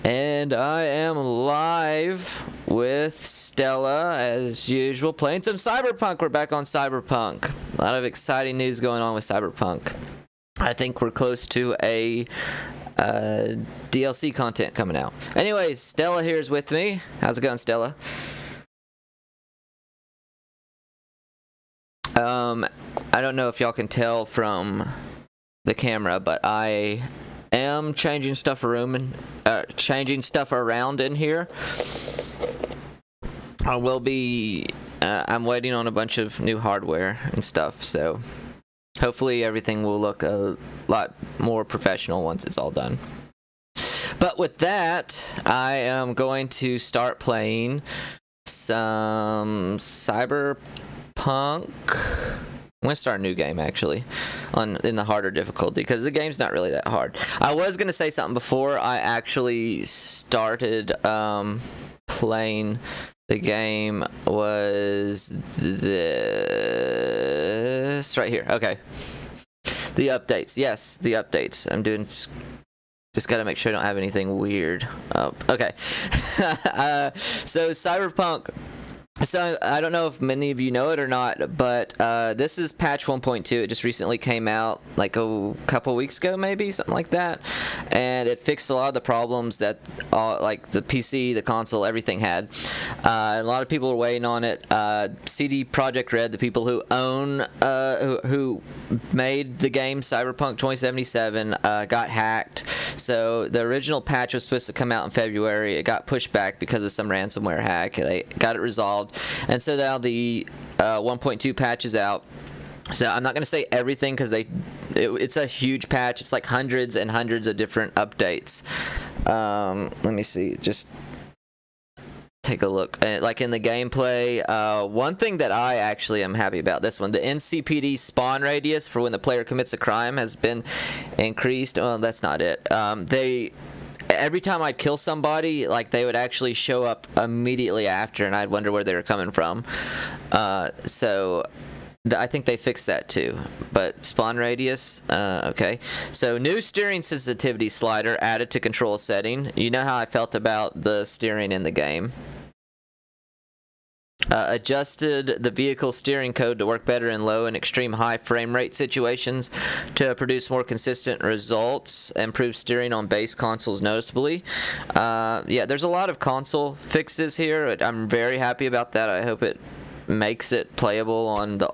And I am live with Stella, as usual, playing some Cyberpunk. We're back on Cyberpunk. A lot of exciting news going on with Cyberpunk. I think we're close to a DLC content coming out. Anyways, Stella here is with me. How's it going, Stella? I don't know if y'all can tell from the camera, but I am changing stuff around in here. I will be. I'm waiting on a bunch of new hardware and stuff, so hopefully everything will look a lot more professional once it's all done. But with that, I am going to start playing some Cyberpunk. I'm going to start a new game, actually, in the harder difficulty, because the game's not really that hard. I was going to say something before I actually started playing. The game was this right here. Okay. The updates. Yes, the updates. I'm doing... Just gotta make sure I don't have anything weird up. Okay. So, Cyberpunk... So, I don't know if many of you know it or not, but this is patch 1.2. It just recently came out like a couple weeks ago, maybe, something like that. And it fixed a lot of the problems that like the PC, the console, everything had. A lot of people were waiting on it. CD Projekt Red, the people who own, who made the game Cyberpunk 2077, got hacked. So the original patch was supposed to come out in February. It got pushed back because of some ransomware hack. They got it resolved. And so now the 1.2 patch is out. So I'm not going to say everything because it's a huge patch. It's like hundreds and hundreds of different updates. Let me see. Just take a look. Like in the gameplay, one thing that I actually am happy about this one, the NCPD spawn radius for when the player commits a crime has been increased. Well, that's not it. Every time I'd kill somebody, like they would actually show up immediately after, and I'd wonder where they were coming from. So I think they fixed that too. But spawn radius, okay. So new steering sensitivity slider added to control setting. You know how I felt about the steering in the game. Adjusted the vehicle steering code to work better in low and extreme high frame rate situations to produce more consistent results. Improve steering on base consoles noticeably. Yeah, there's a lot of console fixes here. I'm very happy about that. I hope it makes it playable on the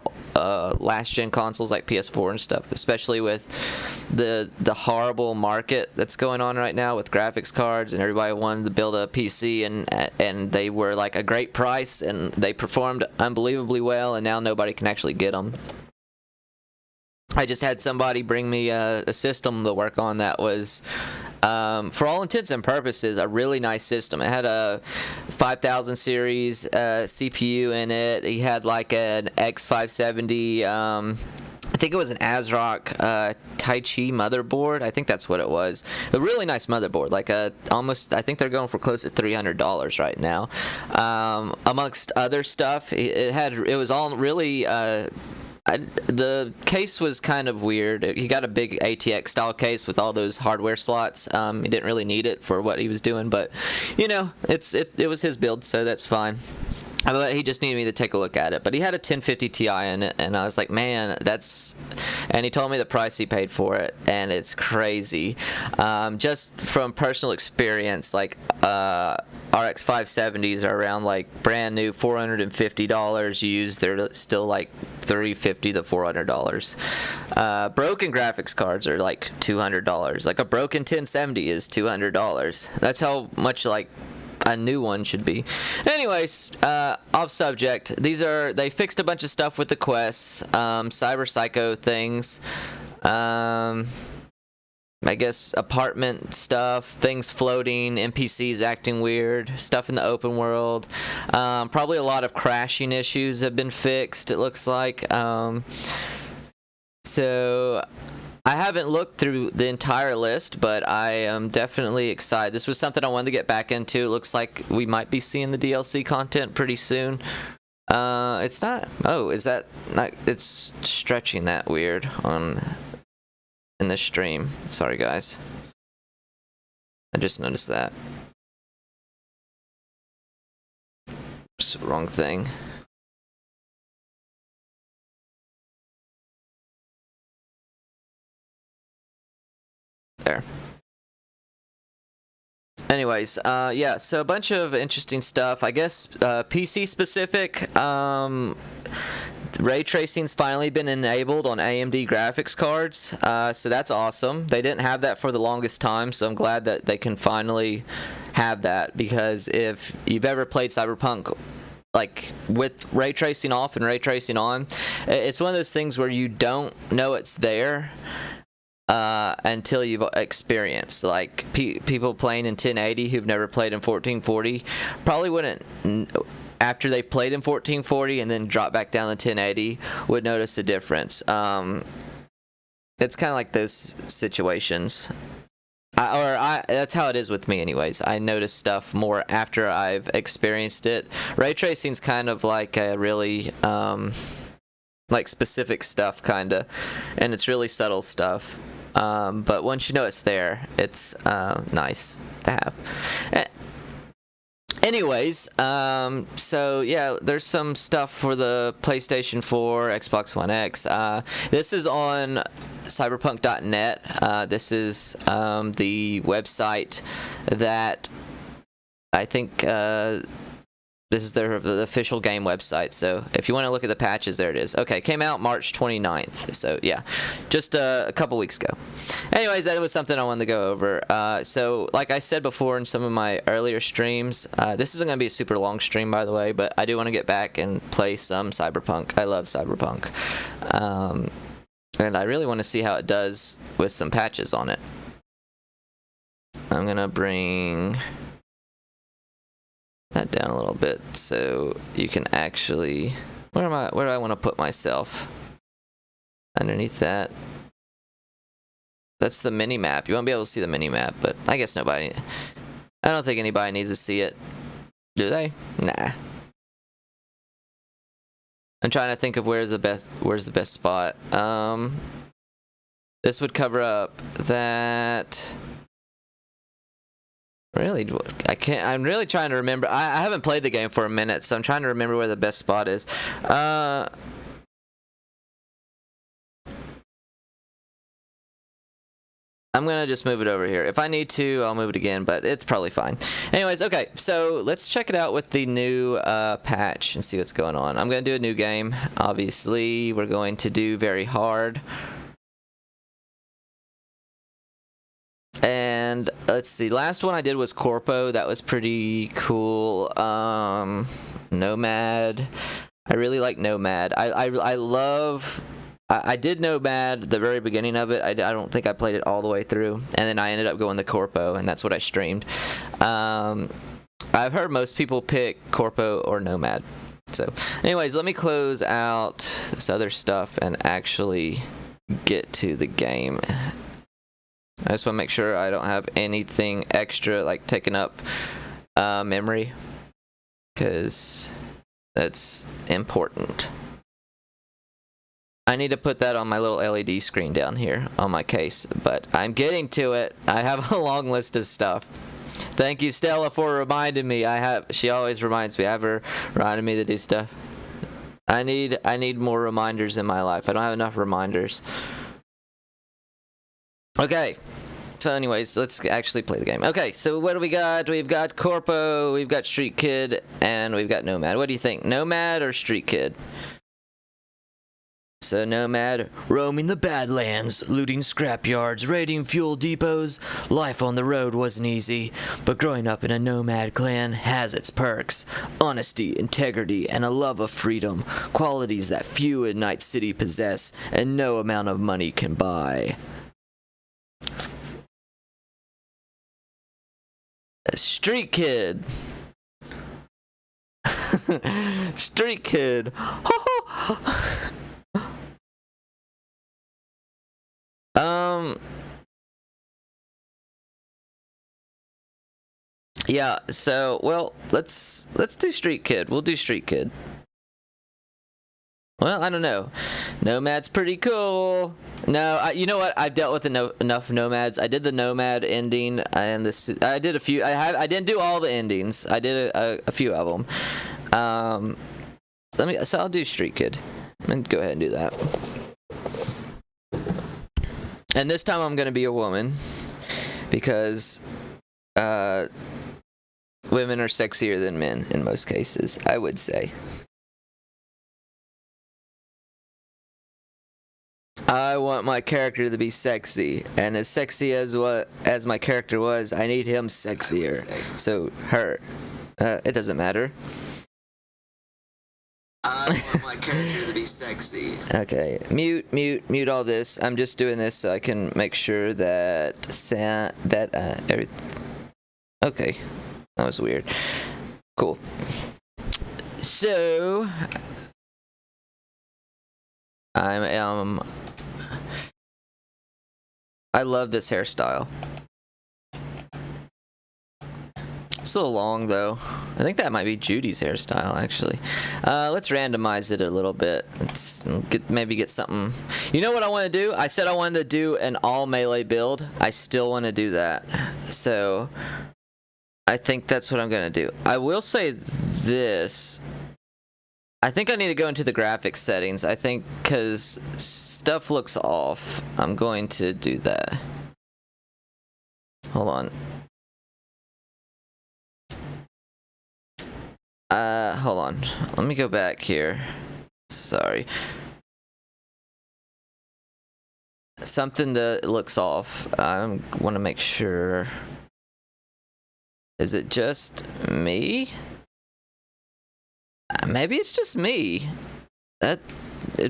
last gen consoles like PS4 and stuff, especially with the horrible market that's going on right now with graphics cards, and everybody wanted to build a PC, and they were like a great price and they performed unbelievably well, and now nobody can actually get them. I just had somebody bring me a system to work on that was, for all intents and purposes, a really nice system. It had a 5000 series CPU in it. He had like an X570, I think it was an ASRock Tai Chi motherboard. I think that's what it was. A really nice motherboard, like almost, I think they're going for close to $300 right now. Amongst other stuff, it was all really... the case was kind of weird. He got a big ATX style case with all those hardware slots. He didn't really need it for what he was doing, but you know, it was his build, so that's fine. But he just needed me to take a look at it. But he had a 1050 Ti in it, and I was like, man, that's... And he told me the price he paid for it, and it's crazy. Just from personal experience, like, RX 570s are around, like, brand new $450. Used, they're still, like, $350 to $400. Broken graphics cards are, like, $200. Like, a broken 1070 is $200. That's how much, like... a new one should be. Anyways, off subject. They fixed a bunch of stuff with the quests, cyber psycho things, I guess apartment stuff, things floating, NPCs acting weird, stuff in the open world. Probably a lot of crashing issues have been fixed, it looks like. So I haven't looked through the entire list, but I am definitely excited. This was something I wanted to get back into. It looks like we might be seeing the DLC content pretty soon. It's not... Oh, is that... not? It's stretching that weird in the stream. Sorry, guys. I just noticed that. It's the wrong thing. There. Anyways, yeah, so a bunch of interesting stuff. I guess PC specific. Ray tracing's finally been enabled on AMD graphics cards, so that's awesome. They didn't have that for the longest time, so I'm glad that they can finally have that, because if you've ever played Cyberpunk like with ray tracing off and ray tracing on, it's one of those things where you don't know it's there until you've experienced. Like people playing in 1080 who've never played in 1440 probably wouldn't, after they've played in 1440 and then drop back down to 1080, would notice a difference. It's kind of like those situations. That's how it is with me anyways. I notice stuff more after I've experienced it. Ray tracing's kind of like a really like specific stuff kinda, and it's really subtle stuff. But once you know it's there, it's nice to have. Anyways, so yeah, there's some stuff for the PlayStation 4, Xbox One X. This is on cyberpunk.net. This is the website that I think this is the official game website. So if you want to look at the patches, there it is. Okay, came out March 29th. So yeah, just a couple weeks ago. Anyways, that was something I wanted to go over. So like I said before in some of my earlier streams, this isn't going to be a super long stream, by the way, but I do want to get back and play some Cyberpunk. I love Cyberpunk. And I really want to see how it does with some patches on it. I'm going to bring that down a little bit so you can actually, where do I want to put myself? Underneath that. That's the mini map. You won't be able to see the mini map, but I guess I don't think anybody needs to see it. Do they? Nah. I'm trying to think of where's the best spot. This would cover up that. Really, I can't. I'm really trying to remember. I haven't played the game for a minute, so I'm trying to remember where the best spot is. I'm gonna just move it over here. If I need to, I'll move it again, but it's probably fine. Anyways, okay, so let's check it out with the new patch and see what's going on. I'm gonna do a new game. Obviously, we're going to do very hard. And let's see, last one I did was Corpo. That was pretty cool. Nomad. I really like Nomad. I love. I did Nomad the very beginning of it. I don't think I played it all the way through, and then I ended up going to Corpo, and that's what I streamed. I've heard most people pick Corpo or Nomad. So, anyways, let me close out this other stuff and actually get to the game. I just want to make sure I don't have anything extra like taking up memory, because that's important. I need to put that on my little LED screen down here on my case, but I'm getting to it. I have a long list of stuff. Thank you, Stella, for reminding me. She always reminds me. I have her reminding me to do stuff. I need more reminders in my life. I don't have enough reminders. Okay, so anyways, let's actually play the game. Okay, so what do we got? We've got Corpo, we've got Street Kid, and we've got Nomad. What do you think, Nomad or Street Kid? So Nomad, roaming the Badlands, looting scrapyards, raiding fuel depots. Life on the road wasn't easy, but growing up in a nomad clan has its perks. Honesty, integrity, and a love of freedom, qualities that few in Night City possess, and no amount of money can buy. Street Kid. Street Kid. Yeah, so well, let's do Street Kid. We'll do Street Kid. Well, I don't know. Nomad's pretty cool. No, you know what? I've dealt with enough nomads. I did the nomad ending, and this I did a few. I didn't do all the endings. I did a few of them. So I'll do Street Kid. And go ahead and do that. And this time I'm gonna be a woman because women are sexier than men in most cases, I would say. I want my character to be sexy, and as sexy as my character was, I need him sexier. So her, it doesn't matter. I want my character to be sexy. Okay, mute all this. I'm just doing this so I can make sure that Okay, that was weird. Cool. So I love this hairstyle. It's a little long though. I think that might be Judy's hairstyle actually. Let's randomize it a little bit. Let's maybe get something. You know what I want to do? I said I wanted to do an all melee build. I still want to do that. So I think that's what I'm gonna do. I will say this. I think I need to go into the graphics settings. I think because stuff looks off. I'm going to do that. Hold on. Hold on. Let me go back here. Sorry. Something that looks off. I want to make sure. Is it just me? Maybe it's just me. It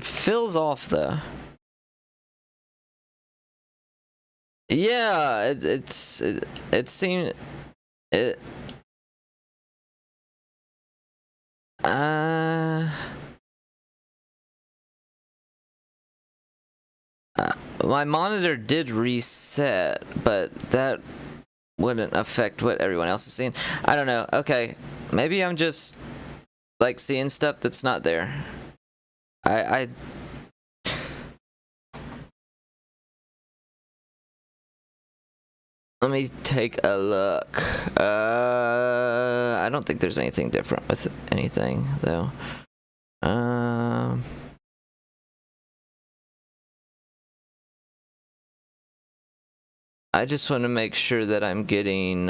feels off though. Yeah, it seemed it. My monitor did reset, but that wouldn't affect what everyone else is seeing. I don't know. Okay, maybe I'm just like seeing stuff that's not there. Let me take a look. I don't think there's anything different with anything though. I just want to make sure that I'm getting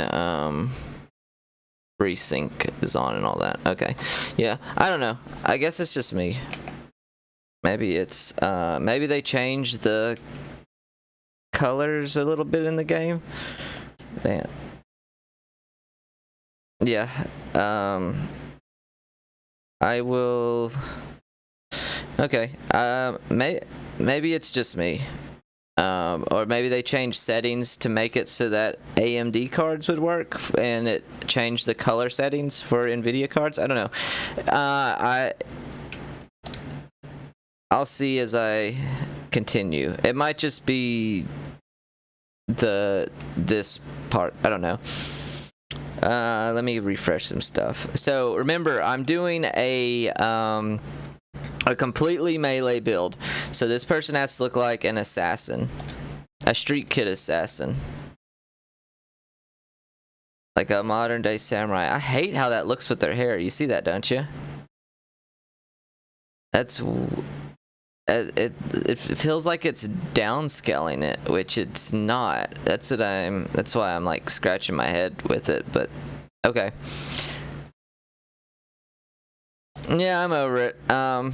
FreeSync is on and all that. Okay. Yeah, I don't know. I guess it's just me. Maybe it's maybe they changed the colors a little bit in the game. Damn. Yeah. I will. Okay. Maybe it's just me. Or maybe they changed settings to make it so that AMD cards would work, and it changed the color settings for NVIDIA cards. I don't know. I'll see as I continue. It might just be this part. I don't know. Let me refresh some stuff. So remember, I'm doing a completely melee build. So this person has to look like an assassin, a street kid assassin, like a modern day samurai. I hate how that looks with their hair. You see that, don't you? That's it feels like it's downscaling it, which it's not. That's why I'm like scratching my head with it, but okay. Yeah, I'm over it. I'm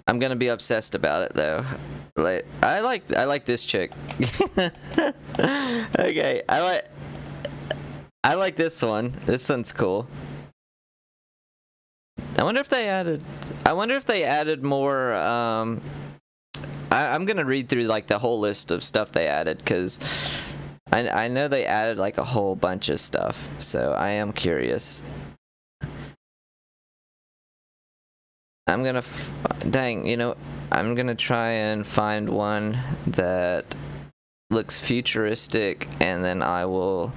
gonna be obsessed about it though. Like I like this chick. Okay, I like this one. This one's cool. I wonder if they added more. I'm gonna read through like the whole list of stuff they added, because I know they added like a whole bunch of stuff. So I am curious. I'm gonna I'm gonna try and find one that looks futuristic, and then I will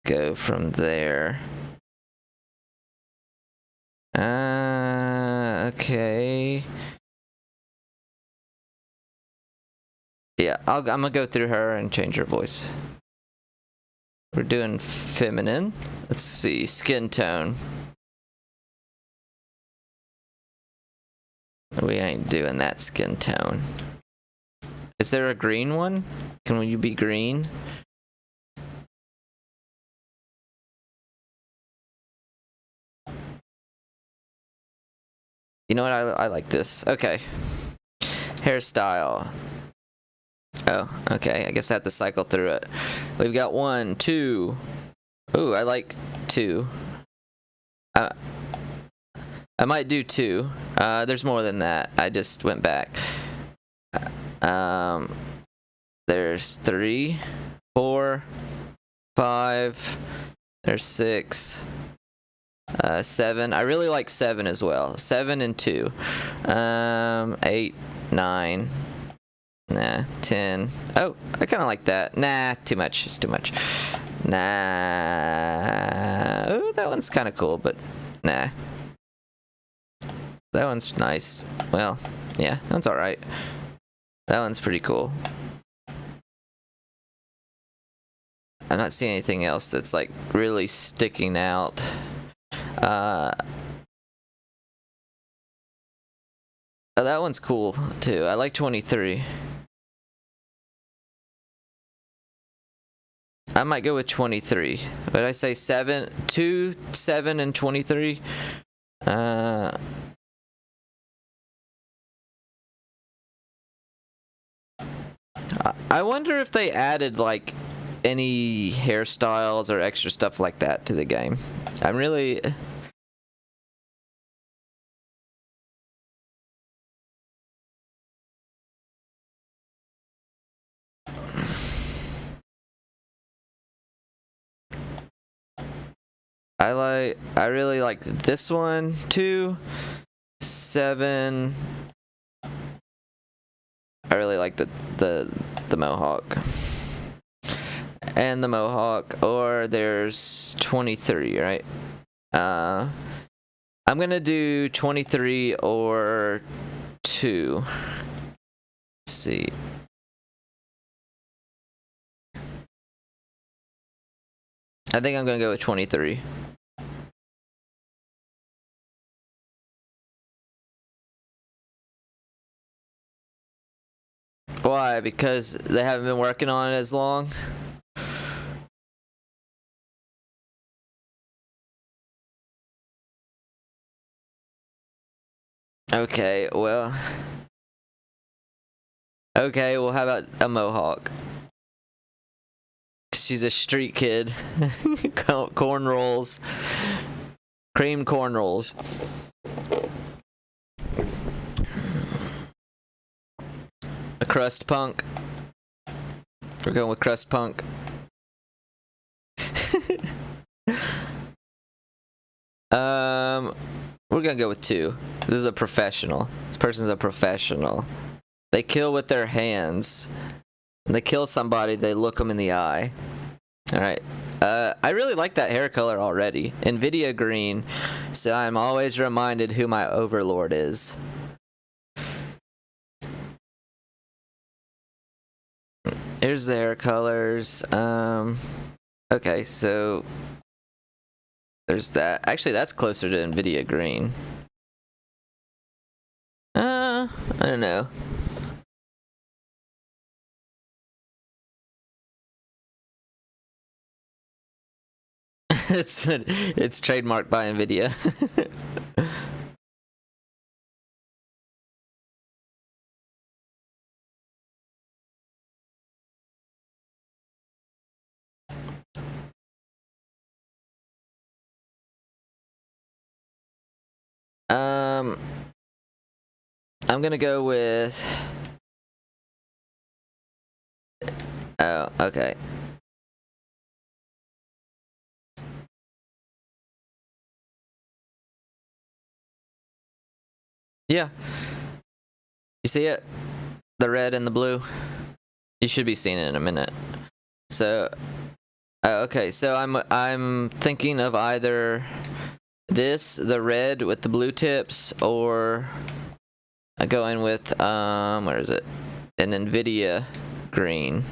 go from there. Okay. Yeah, I'm gonna go through her and change her voice. We're doing feminine. Let's see, skin tone. We ain't doing that skin tone. Is there a green one? Can you be green? You know what? I like this. Okay. Hairstyle. Oh, okay. I guess I have to cycle through it. We've got 1, 2. Ooh, I like 2. I might do 2. There's more than that. I just went back. There's 3, 4, 5. There's 6. 7. I really like 7 as well. 7 and 2. 8, 9. Nah, 10. Oh, I kind of like that. Nah, too much. It's too much. Nah. Oh, that one's kind of cool, but nah. That one's nice. Well, yeah, that one's alright. That one's pretty cool. I'm not seeing anything else that's like really sticking out. Oh, that one's cool too. I like 23. I might go with 23. What did I say? 7, 2, 7, and 23. I wonder if they added like any hairstyles or extra stuff like that to the game. I'm really. I really like this one too. 7. I really like the mohawk. And the mohawk, or there's 23, right? I'm gonna do 23 or 2. Let's see. I think I'm gonna go with 23. Why? Because they haven't been working on it as long? Okay, well. Okay, well, how about a mohawk? She's a street kid. Corn rolls. Cream corn rolls. A crust punk. We're going with crust punk. We're gonna go with 2. This is a professional. This person's a professional. They kill with their hands. When they kill somebody, they look them in the eye. Alright. I really like that hair color already. Nvidia green. So I'm always reminded who my overlord is. Here's the hair colors. Okay, so there's that. Actually, that's closer to Nvidia green. I don't know. it's trademarked by Nvidia. I'm gonna go with. Oh, okay. Yeah. You see it? The red and the blue? You should be seeing it in a minute. So, okay, so I'm thinking of either this, the red with the blue tips, or I go in with where is it? An Nvidia green.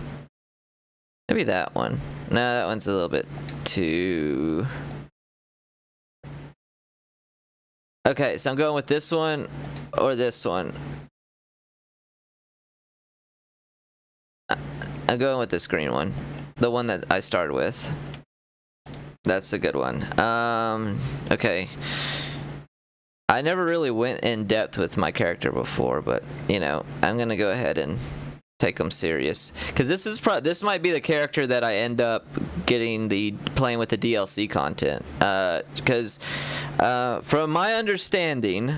Maybe that one. No, that one's a little bit too. Okay, so I'm going with this one or this one. I'm going with this green one, the one that I started with. That's a good one. Okay. I never really went in depth with my character before, but you know, I'm gonna go ahead and take them serious, because this might be the character that I end up getting playing with the DLC content. Because from my understanding,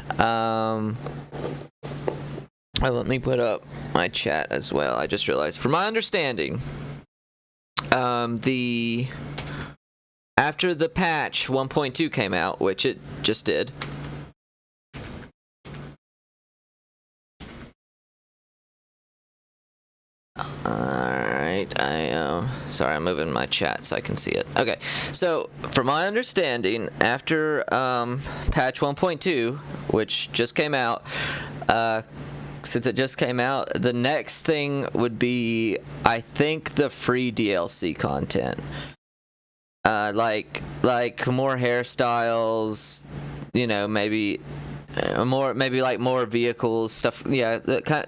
let me put up my chat as well. I just realized, from my understanding, after the patch 1.2 came out, which it just did. Alright, sorry, I'm moving my chat so I can see it. Okay, so from my understanding, after patch 1.2, which just came out, since it just came out, the next thing would be, I think, the free DLC content. Like more hairstyles, you know, maybe more vehicles, stuff, yeah,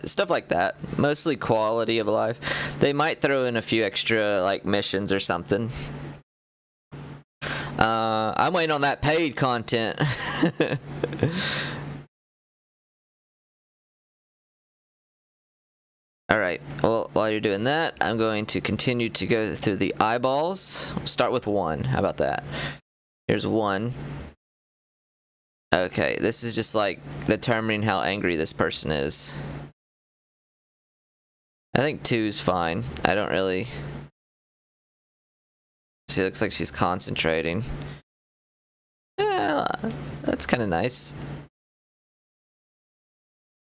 stuff like that. Mostly quality of life. They might throw in a few extra like missions or something. I'm waiting on that paid content. Alright, well, while you're doing that, I'm going to continue to go through the eyeballs. Start with 1. How about that? Here's 1. Okay, this is just like determining how angry this person is. I think 2 is fine. I don't really. She looks like she's concentrating. Yeah, that's kind of nice.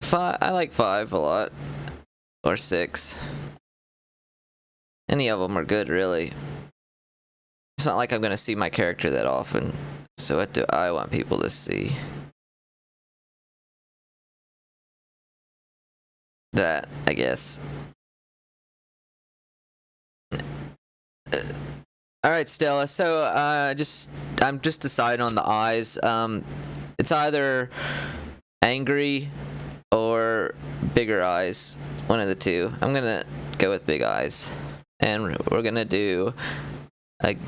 5, I like 5 a lot. Or 6. Any of them are good, really. It's not like I'm gonna see my character that often. So what do I want people to see? That, I guess. Alright, Stella, so I'm just deciding on the eyes. It's either angry or bigger eyes. One of the two. I'm gonna go with big eyes. And we're gonna do,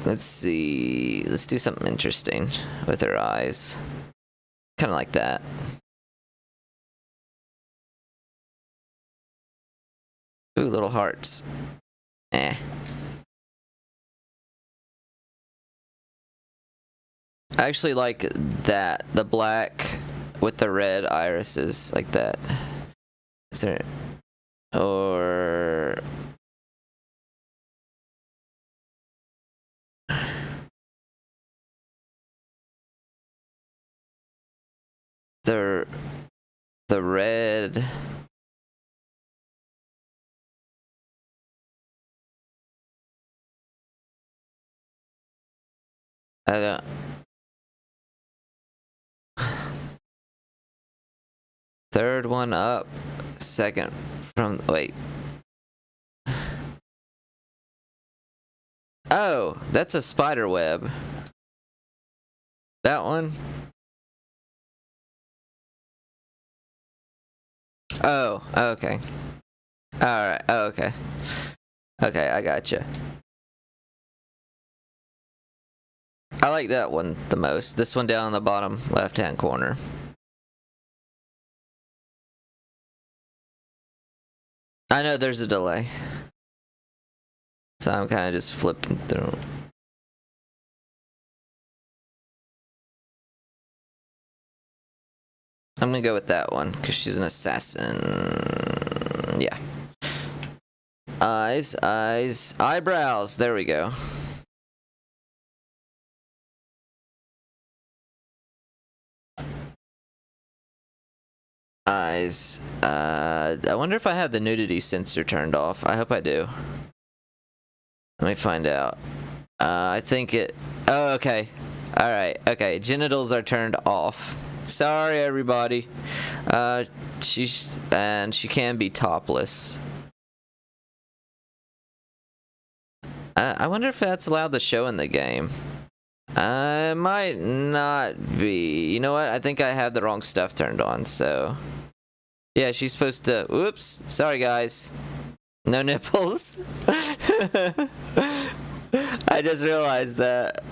let's see, let's do something interesting with her eyes. Kind of like that. Ooh, little hearts. Eh. I actually like that, the black with the red irises, like that. Is there, or the red. I don't. Third one up, second from, wait. Oh, that's a spider web. That one? Oh, okay. Alright, oh, okay. Okay, I gotcha. I like that one the most. This one down in the bottom left-hand corner. I know there's a delay. So I'm kind of just flipping through. I'm gonna go with that one, because she's an assassin. Yeah. Eyes, eyebrows. There we go. Eyes. I wonder if I have the nudity sensor turned off. I hope I do. Let me find out. I think it. Oh, okay. Alright, okay, genitals are turned off. Sorry, everybody. She can be topless. I wonder if that's allowed to show in the game. It might not be. You know what? I think I have the wrong stuff turned on, so... Yeah, she's supposed to... Whoops. Sorry, guys. No nipples. I just realized that.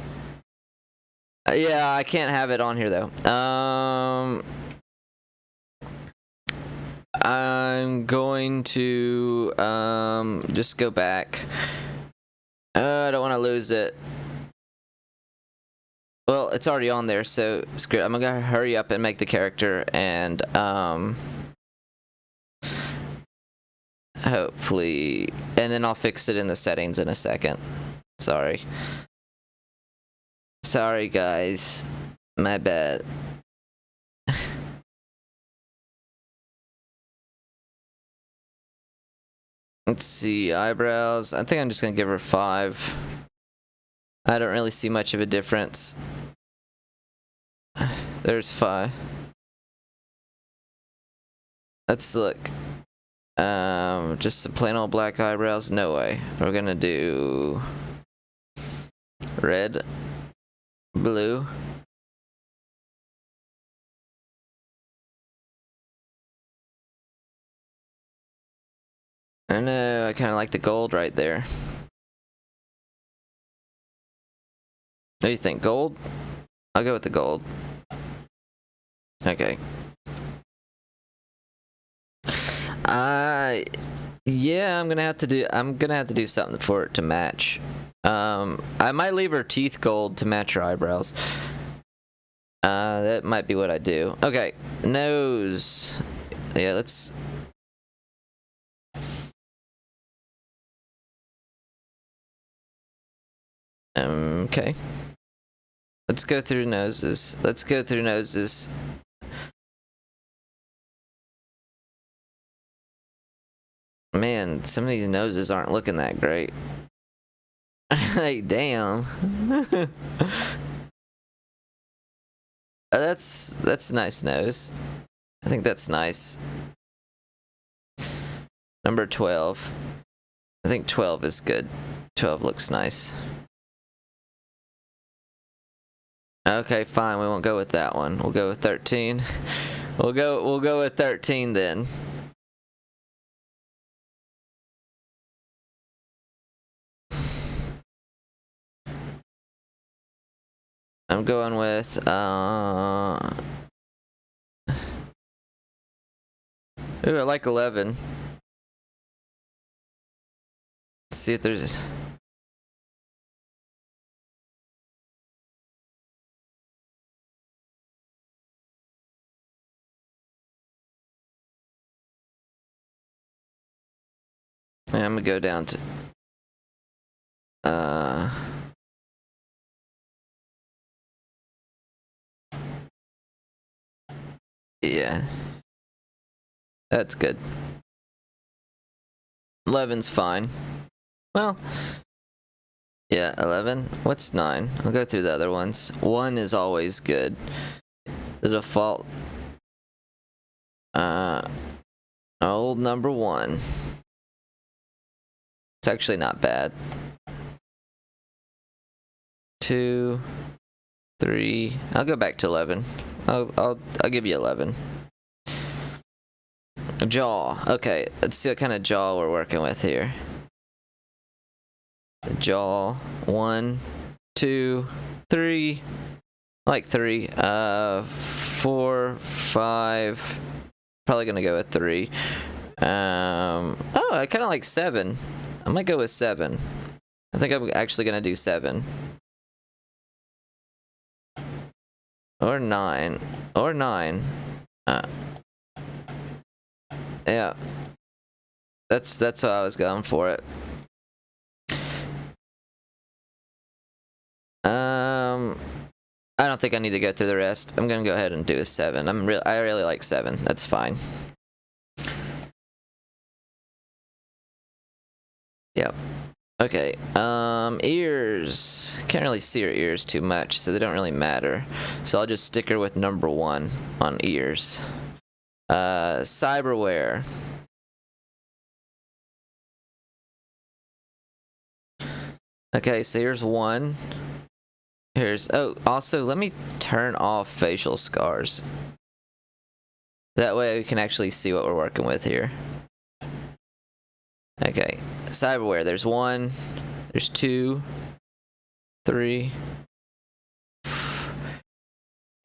Yeah, I can't have it on here, though. I'm going to just go back. I don't want to lose it. Well, it's already on there, so screw it. I'm gonna hurry up and make the character, and hopefully, and then I'll fix it in the settings in a second. Sorry, guys, my bad. Let's see, eyebrows. I think I'm just gonna give her 5. I don't really see much of a difference. There's 5. Let's look. Just the plain old black eyebrows? No way. We're gonna do red, blue. I know, I kind of like the gold right there. What do you think, gold? I'll go with the gold. Okay. Yeah, I'm gonna have to do something for it to match. I might leave her teeth gold to match her eyebrows. That might be what I do. Okay, nose. Yeah, let's... Okay. Let's go through noses. Man, some of these noses aren't looking that great. Like, damn. That's a nice nose. I think that's nice. Number 12. I think 12 is good. 12 looks nice. Okay, fine. We won't go with that one. We'll go with 13. We'll go with 13 then. I'm going with ooh, I like 11. Let's see if there's... I'm gonna go down to yeah, that's good. 11's fine. Well, yeah, 11. What's 9? I'll go through the other ones. 1 is always good. The default old number 1. It's actually not bad. 2, 3. I'll go back to 11. I'll give you 11. Jaw. Okay, let's see what kind of jaw we're working with here. Jaw. 1, 2, 3. I like 3. 4, 5. Probably gonna go with 3. Oh, I kind of like 7. I might go with 7. I think I'm actually gonna do 7. Or 9. Or 9. Yeah. That's how I was going for it. I don't think I need to go through the rest. I'm gonna go ahead and do a 7. I really like 7. That's fine. Yep. Okay, ears. Can't really see her ears too much, so they don't really matter. So I'll just stick her with number 1 on ears. Cyberware. Okay, so here's 1. Here's, oh, also let me turn off facial scars. That way we can actually see what we're working with here. Okay, cyberware, there's 1, there's 2, 3,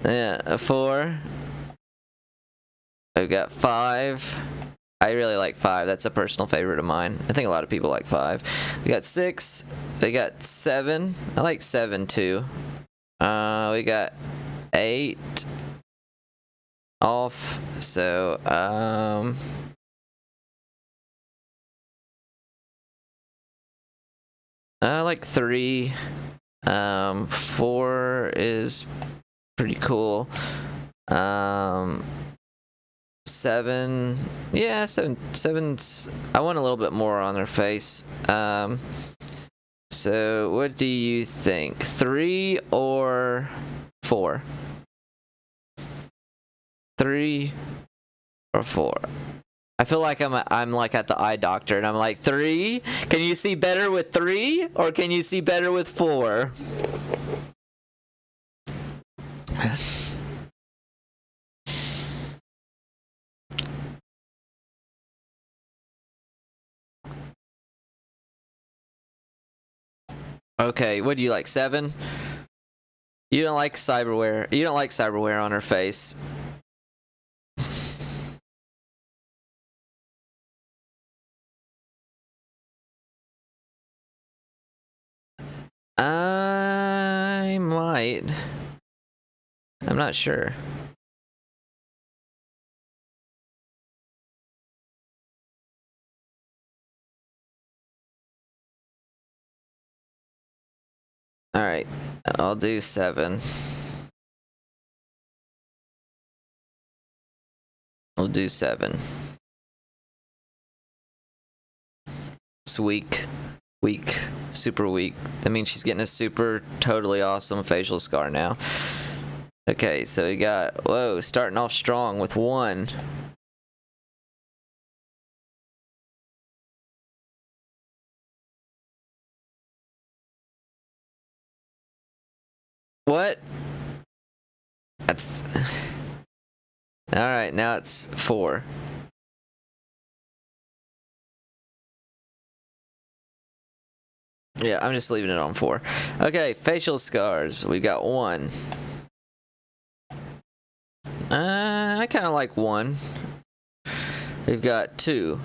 yeah, 4. I've got 5. I really like 5. That's a personal favorite of mine. I think a lot of people like 5. We got 6. We got 7. I like 7 too. We got 8 off. So, I like 3. 4 is pretty cool. 7, yeah, 7's, I want a little bit more on their face. So what do you think? 3 or 4? 3 or 4? I feel like I'm like at the eye doctor and I'm like, 3? Can you see better with 3 or can you see better with 4? Okay, what do you like, 7? You don't like cyberware. You don't like cyberware on her face. I might. I'm not sure. Alright, I'll do 7. We'll do 7. It's weak. Weak. Super weak. That means she's getting a super totally awesome facial scar now. Okay, so we got, whoa, starting off strong with 1. What? That's... Alright, now it's 4. Yeah, I'm just leaving it on 4. Okay, facial scars. We got 1. I kind of like 1. We've got 2.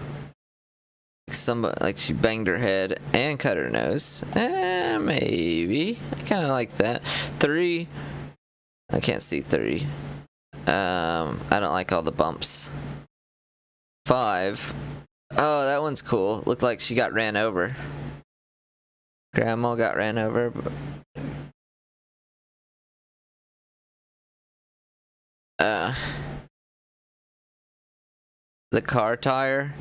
Somebody, like she banged her head and cut her nose. Maybe. I kind of like that. 3. I can't see 3. I don't like all the bumps. 5. Oh, that one's cool. Looked like she got ran over. Grandma got ran over. The car tire.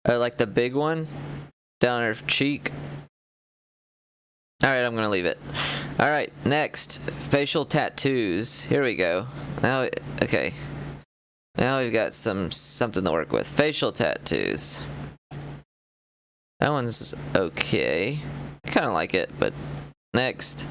Like the big one down her cheek. Alright, I'm gonna leave it. Alright, next, facial tattoos. Here we go. Now, okay. Now we've got something to work with. Facial tattoos. That one's okay. I kind of like it, but next.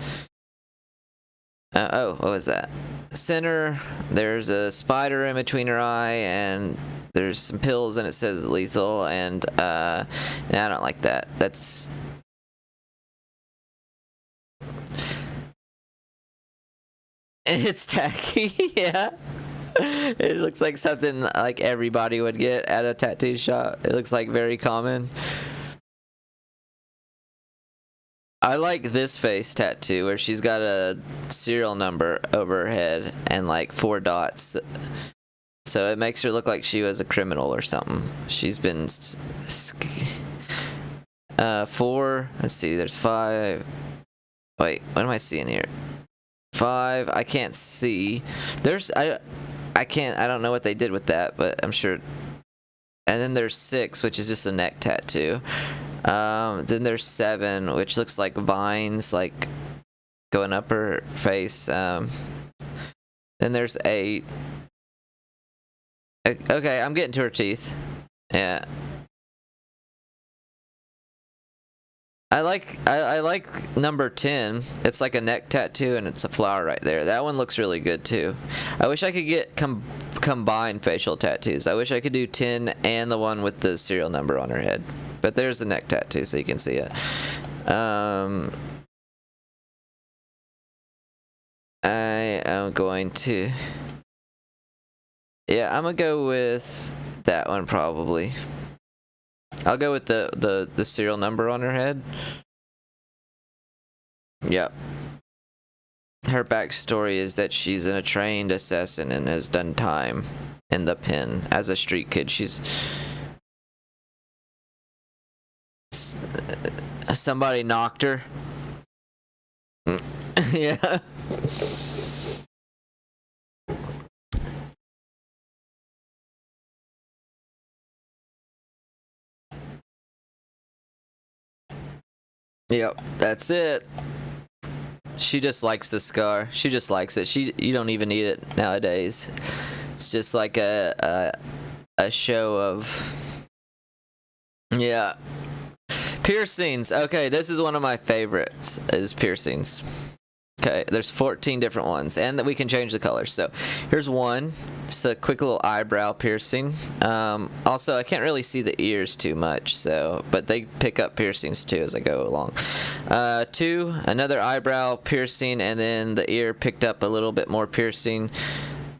Oh, what was that? Center, there's a spider in between her eye, and there's some pills, and it says lethal, and I don't like that. That's... It's tacky, yeah. It looks like something like everybody would get at a tattoo shop. It looks like very common. I like this face tattoo where she's got a serial number over her head and like 4 dots. So it makes her look like she was a criminal or something. She's been 4. Let's see. There's 5. Wait, what am I seeing here? 5. I can't see. There's I can't. I don't know what they did with that, but I'm sure. And then there's 6, which is just a neck tattoo. Then there's 7, which looks like vines, like going up her face. Then there's 8. Okay, I'm getting to her teeth. Yeah. I like number 10. It's like a neck tattoo and it's a flower right there. That one looks really good too. I wish I could get combined facial tattoos. I wish I could do 10 and the one with the serial number on her head. But there's the neck tattoo so you can see it. I am going to... Yeah, I'm gonna go with that one probably. I'll go with the serial number on her head. Yep. Her backstory is that she's a trained assassin and has done time in the pen as a street kid. She's... Somebody knocked her. Yeah. Yep, that's it. She just likes the scar. She just likes it. You don't even need it nowadays. It's just like a show of... Yeah. Piercings. Okay, this is one of my favorites, is piercings. Okay, there's 14 different ones, and we can change the colors. So here's one. Just a quick little eyebrow piercing. Also, I can't really see the ears too much, so but they pick up piercings too as I go along. 2, another eyebrow piercing, and then the ear picked up a little bit more piercing.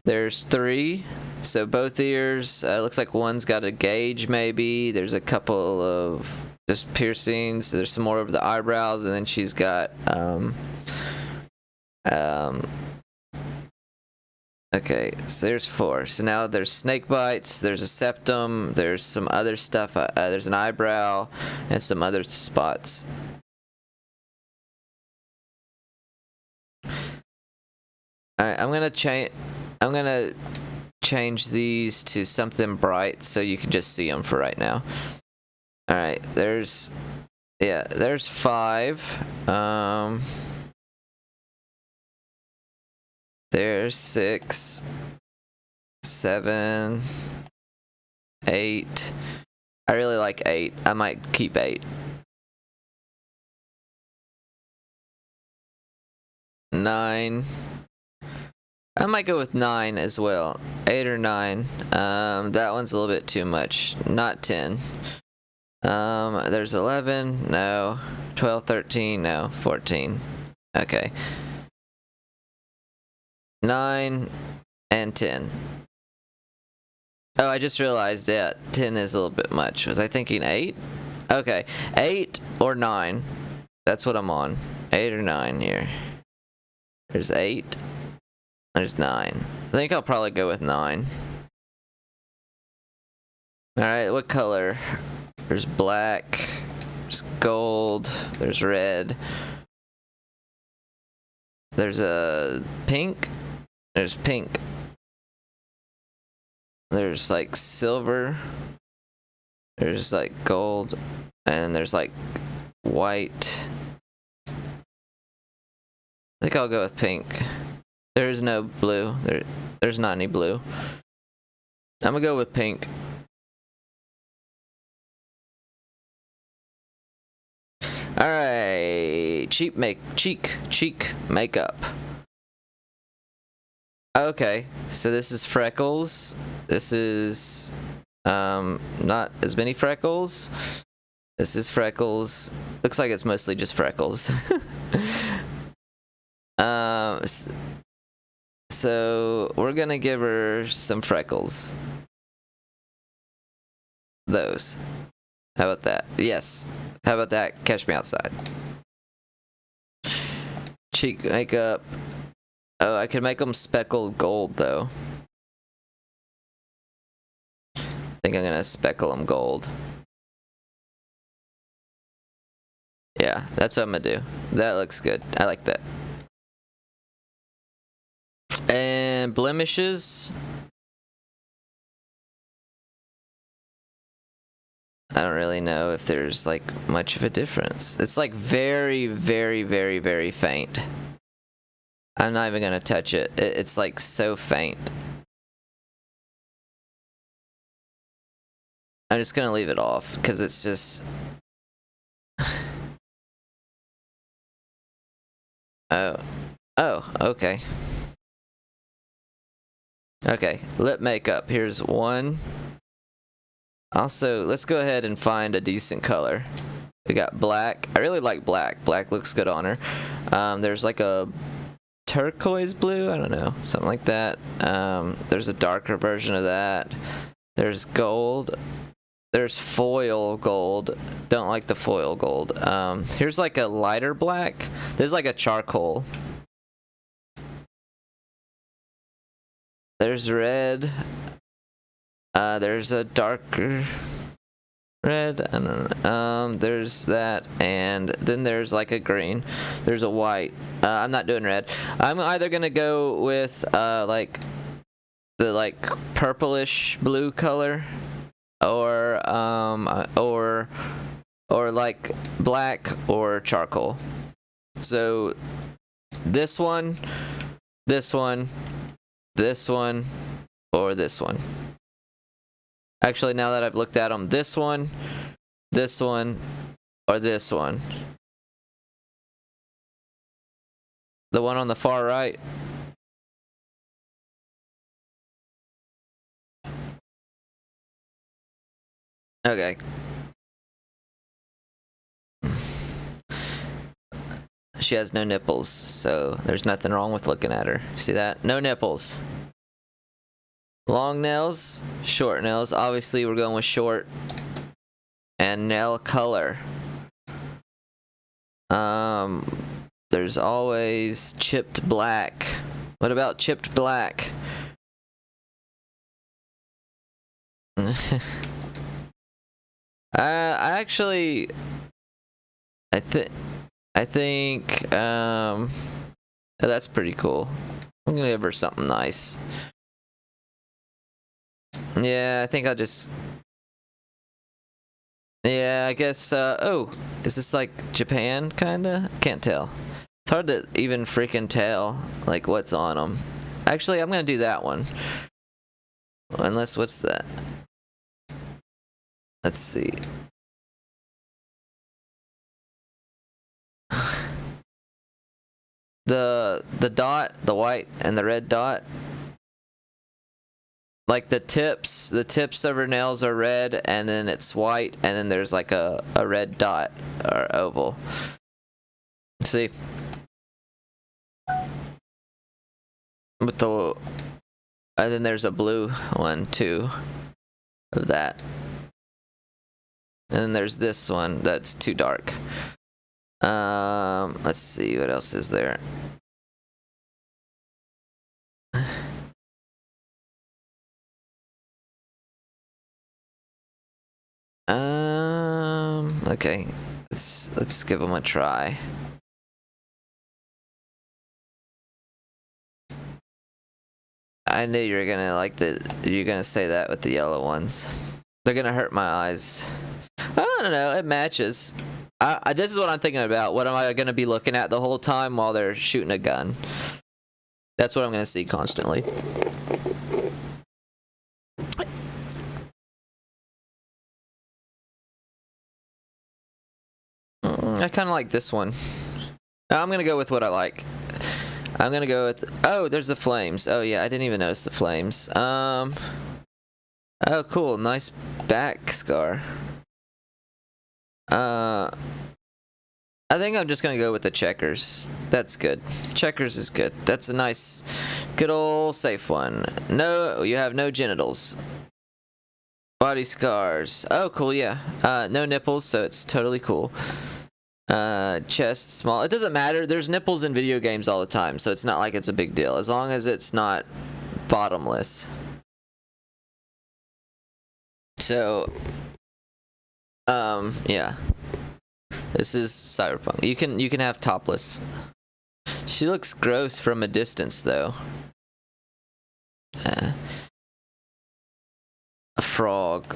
There's 3. So both ears. Looks like one's got a gauge maybe. There's a couple of just piercings. There's some more over the eyebrows, and then she's got okay, so there's 4. So now there's snake bites, there's a septum, there's some other stuff, there's an eyebrow, and some other spots. Alright, I'm gonna change these to something bright so you can just see them for right now. Alright, there's 5. There's 6, 7, 8. I really like 8. I might keep 8. 9. I might go with 9 as well. 8 or 9. That one's a little bit too much. Not 10. There's 11. No. 12, 13. No. 14. Okay. 9 and 10. Oh, I just realized that 10 is a little bit much. Was I thinking 8? Okay, 8 or 9. That's what I'm on. 8 or 9 here. There's 8. There's 9. I think I'll probably go with 9. Alright, what color? There's black. There's gold. There's red. There's a pink. There's pink. There's like silver. There's like gold. And there's like white. I think I'll go with pink. There is no blue. There's not any blue. I'm gonna go with pink. Alright. Cheek makeup. Okay, so this is freckles. This is not as many freckles. This is freckles. Looks like it's mostly just freckles. So we're gonna give her some freckles. Those. How about that? Yes. How about that? Catch me outside. Cheek makeup. Oh, I can make them speckled gold, though. think I'm gonna speckle them gold. Yeah, that's what I'm gonna do. That looks good. I like that. And blemishes. I don't really know if there's like much of a difference. It's like very, very, very, very faint. I'm not even gonna touch it. It's like so faint. I'm just gonna leave it off because it's just. Oh, okay. Okay, lip makeup. Here's one. Also, let's go ahead and find a decent color. We got black. I really like black. Black looks good on her. There's like a turquoise blue. I don't know, something like that. There's a darker version of that. There's gold. There's foil gold. Don't like the foil gold. Here's like a lighter black. There's like a charcoal. There's red. There's a darker red. I don't know. There's that, and then there's like a green. There's a white. I'm not doing red. I'm either gonna go with like the like purplish blue color, or like black or charcoal. So this one, this one, this one, or this one. Actually, now that I've looked at them, this one, or this one. The one on the far right. Okay. She has no nipples, so there's nothing wrong with looking at her. See that? No nipples. Long nails, short nails. Obviously, we're going with short. And nail color. There's always chipped black. What about chipped black? I think that's pretty cool. I'm gonna give her something nice. Yeah, I think I'll just. Yeah, I guess. Oh, is this like Japan, kinda? Can't tell. It's hard to even freaking tell, like, what's on them. Actually, I'm gonna do that one. Unless, what's that? Let's see. The dot, the white and the red dot. Like the tips of her nails are red, and then it's white, and then there's like a red dot or oval. See? With the, and then there's a blue one too of that. And then there's this one that's too dark. Let's see, what else is there? Okay, let's give them a try. I knew you were gonna you're gonna say that with the yellow ones. They're gonna hurt my eyes. I don't know, it matches. This is what I'm thinking about. What am I gonna be looking at the whole time while they're shooting a gun? That's what I'm gonna see constantly. I kind of like this one. I'm gonna go with what I like. I'm gonna go with. Oh, there's the flames. Oh yeah, I didn't even notice the flames. Oh, cool. Nice back scar. I think I'm just gonna go with the checkers. That's good. Checkers is good. That's a nice, good old safe one. No, you have no genitals. Body scars. Oh, cool. Yeah. No nipples, so it's totally cool. Chest small. It doesn't matter. There's nipples in video games all the time, so it's not like it's a big deal as long as it's not bottomless. So, yeah. This is Cyberpunk. You can have topless. She looks gross from a distance, though. A frog.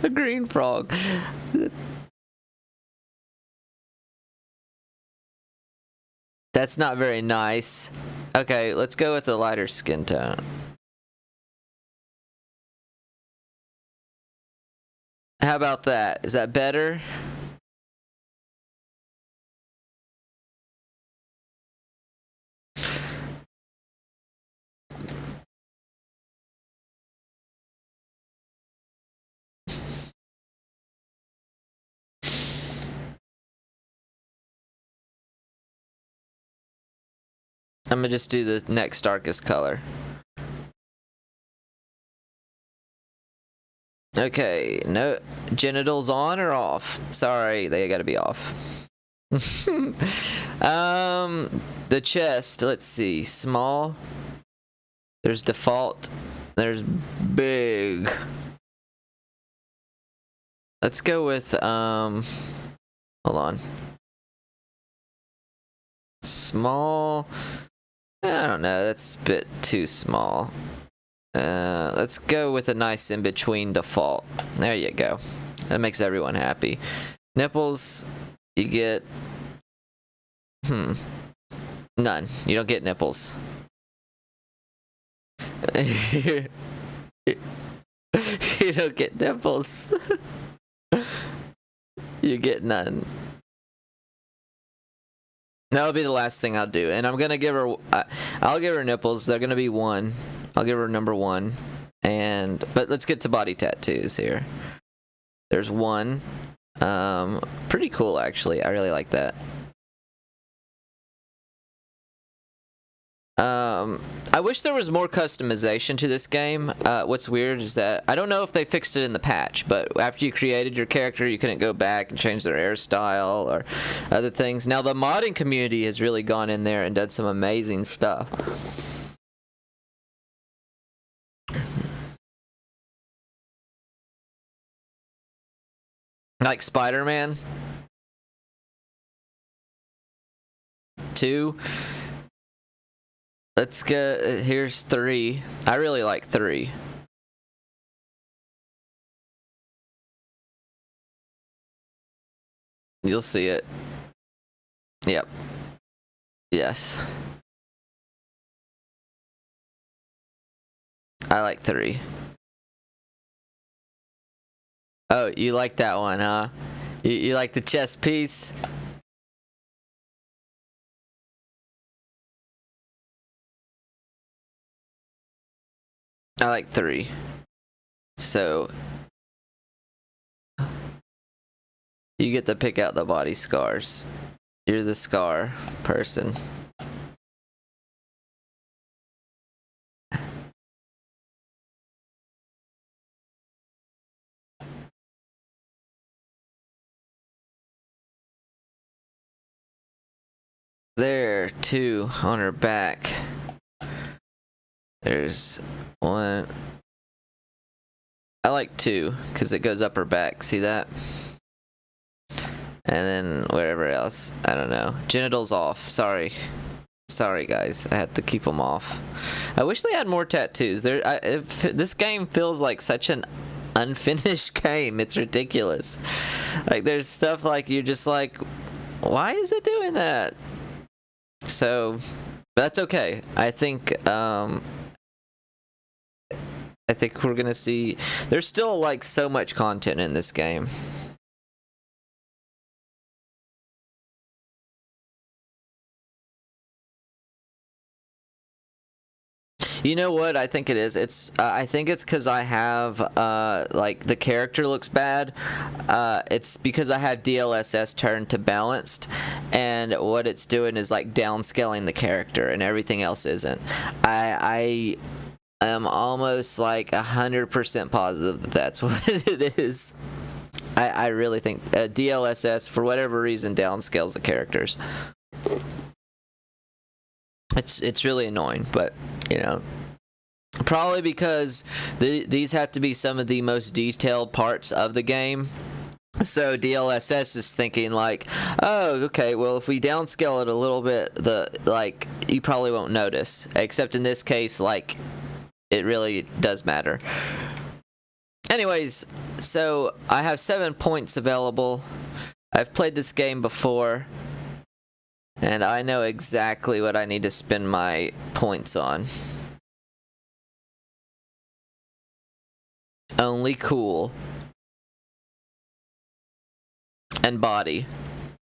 A green frog. That's not very nice. Okay, let's go with a lighter skin tone. How about that? Is that better? I'm gonna just do the next darkest color. Okay, no genitals on or off? Sorry, they gotta be off. The chest, let's see. Small. There's default. There's big. Let's go with hold on. Small. I don't know, that's a bit too small. Let's go with a nice in-between default. There you go. That makes everyone happy. Nipples, you get... None. You don't get nipples. You don't get nipples. You get none. That'll be the last thing I'll do, and I'm gonna give her. I'll give her nipples. They're gonna be 1. I'll give her number 1, but let's get to body tattoos here. There's 1. Pretty cool actually. I really like that. I wish there was more customization to this game. What's weird is that I don't know if they fixed it in the patch, but after you created your character, you couldn't go back and change their hairstyle or other things. Now, the modding community has really gone in there and done some amazing stuff. Like Spider-Man 2. Let's go. Here's 3. I really like 3. You'll see it. Yep. Yes. I like 3. Oh, you like that one, huh? You like the chest piece? I like 3. So you get to pick out the body scars. You're the scar person. There, 2 on her back. There's 1. I like 2 because it goes up her back. See that? And then wherever else, I don't know. Genitals off. Sorry, guys. I had to keep them off. I wish they had more tattoos. This game feels like such an unfinished game. It's ridiculous. Like there's stuff like you're just like, why is it doing that? So that's okay. I think we're gonna see. There's still like so much content in this game. You know what I think it is? I think it's because I have like the character looks bad. It's because I have DLSS turned to balanced, and what it's doing is like downscaling the character, and everything else isn't. I am almost like 100% positive that that's what it is. I really think DLSS for whatever reason downscales the characters. It's really annoying, but you know, Probably because these have to be some of the most detailed parts of the game. So DLSS is thinking like, oh, okay, well, if we downscale it a little bit, you probably won't notice. Except in this case, like, it really does matter. Anyways, so I have 7 points available. I've played this game before, and I know exactly what I need to spend my points on. Only cool. And body.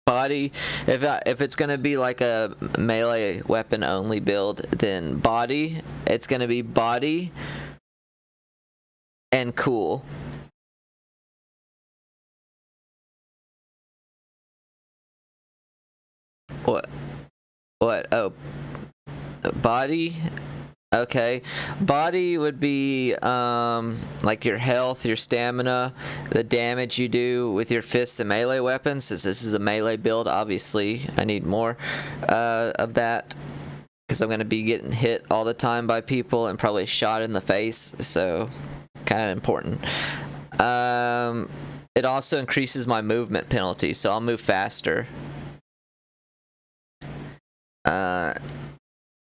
Body, if it's gonna be like a melee weapon only build, then body, it's gonna be body and cool. What? Oh, body. Okay, body would be like your health, your stamina, the damage you do with your fists and melee weapons. Since this is a melee build, obviously I need more of that, because I'm gonna be getting hit all the time by people and probably shot in the face, so kind of important. It also increases my movement penalty, so I'll move faster.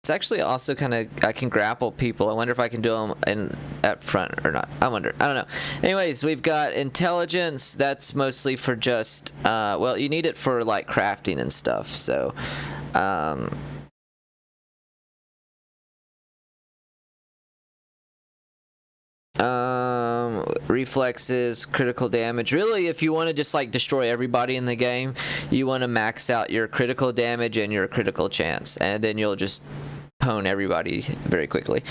It's actually also kind of, I can grapple people. I wonder if I can do them up front or not. I wonder. I don't know. Anyways, we've got intelligence. That's mostly for just, well, you need it for like crafting and stuff. So, reflexes, critical damage. Really, if you want to just like destroy everybody in the game, you want to max out your critical damage and your critical chance, and then you'll just pwn everybody very quickly.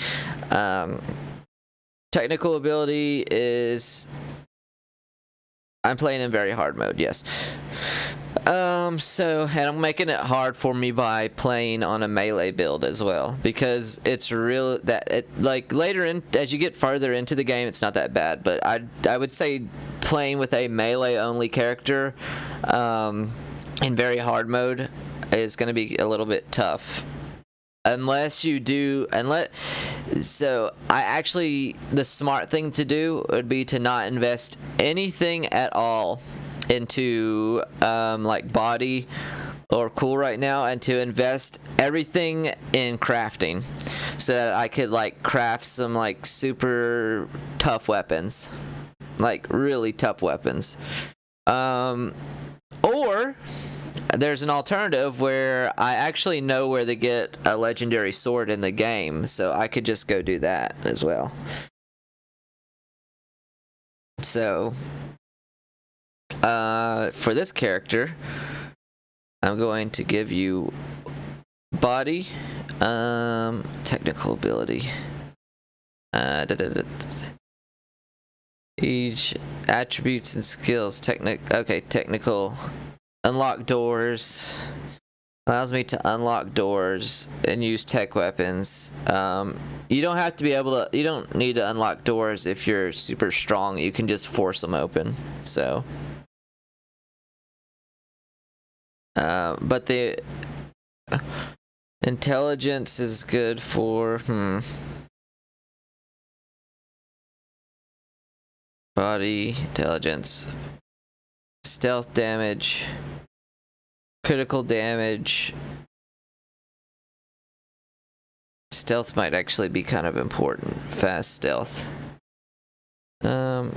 Technical ability is, I'm playing in very hard mode, yes. So, and I'm making it hard for me by playing on a melee build as well, because it's real that it, like, later in, as you get farther into the game, it's not that bad, but I would say playing with a melee only character in very hard mode is going to be a little bit tough. So I actually, the smart thing to do would be to not invest anything at all into like body or cool right now, and to invest everything in crafting, so that I could like craft some like super tough weapons, like really tough weapons. Or there's an alternative where I actually know where to get a legendary sword in the game, so I could just go do that as well. So, for this character, I'm going to give you body, technical ability, each attributes and skills, technical. Unlock doors. Allows me to unlock doors and use tech weapons. You don't have to be able to, you don't need to unlock doors if you're super strong. You can just force them open. So, but the intelligence is good for, body, intelligence, stealth damage, critical damage. Stealth might actually be kind of important. Fast stealth. Oh.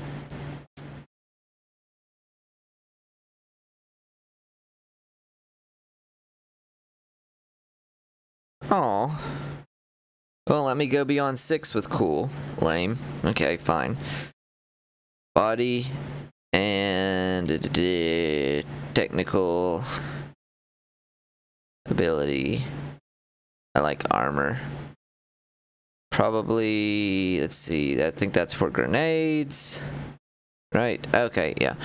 Well, let me go beyond 6 with cool. Lame. Okay, fine. Body and technical ability. I like armor. Probably, let's see, I think that's for grenades. Right, okay, yeah.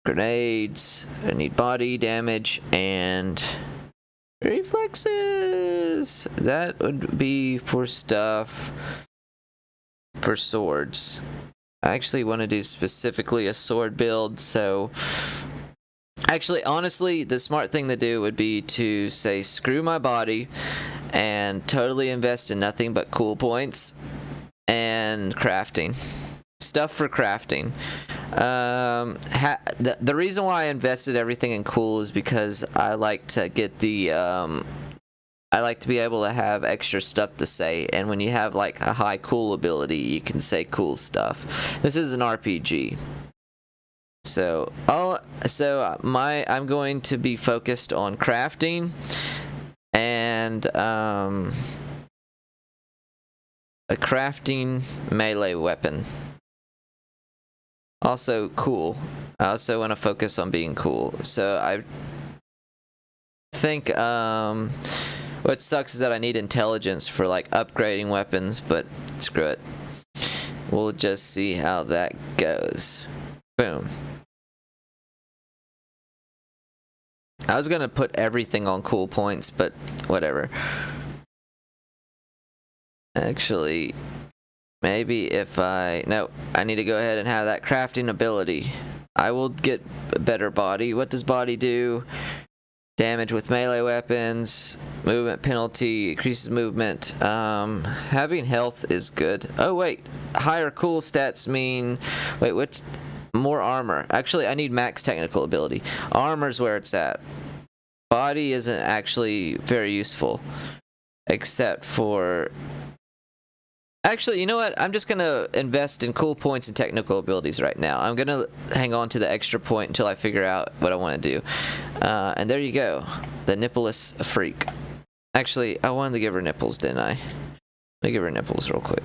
Grenades, I need body damage and reflexes. That would be for stuff, for swords. I actually want to do specifically a sword build, so actually, honestly, the smart thing to do would be to say screw my body and totally invest in nothing but cool points and crafting. Stuff for crafting. The reason why I invested everything in cool is because I like to get the I like to be able to have extra stuff to say, and when you have like a high cool ability, you can say cool stuff. This is an RPG. So I'm going to be focused on crafting and a crafting melee weapon. Also cool. I also want to focus on being cool. So I think what sucks is that I need intelligence for like upgrading weapons, but screw it. We'll just see how that goes. Boom. I was gonna put everything on cool points, but whatever. Actually, maybe if I need to go ahead and have that crafting ability. I will get a better body. What does body do? Damage with melee weapons, movement penalty, increases movement. Having health is good. Oh wait, higher cool stats mean, wait, what? More armor. Actually, I need max technical ability. Armor's where it's at. Body isn't actually very useful, except for. Actually, you know what? I'm just gonna invest in cool points and technical abilities right now. I'm gonna hang on to the extra point until I figure out what I want to do. And there you go, the nippleless freak. Actually, I wanted to give her nipples, didn't I? Let me give her nipples real quick.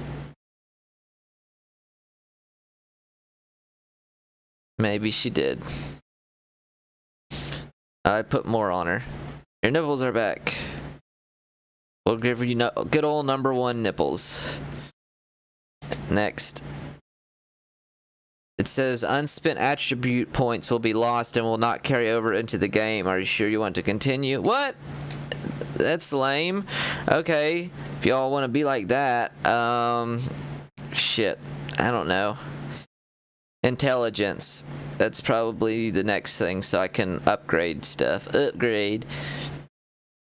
Maybe she did. I put more on her. Your nipples are back. We'll give you good old #1 nipples. Next. It says unspent attribute points will be lost and will not carry over into the game. Are you sure you want to continue? What? That's lame. Okay. If y'all want to be like that, shit. I don't know. Intelligence. That's probably the next thing, so I can upgrade stuff. Upgrade.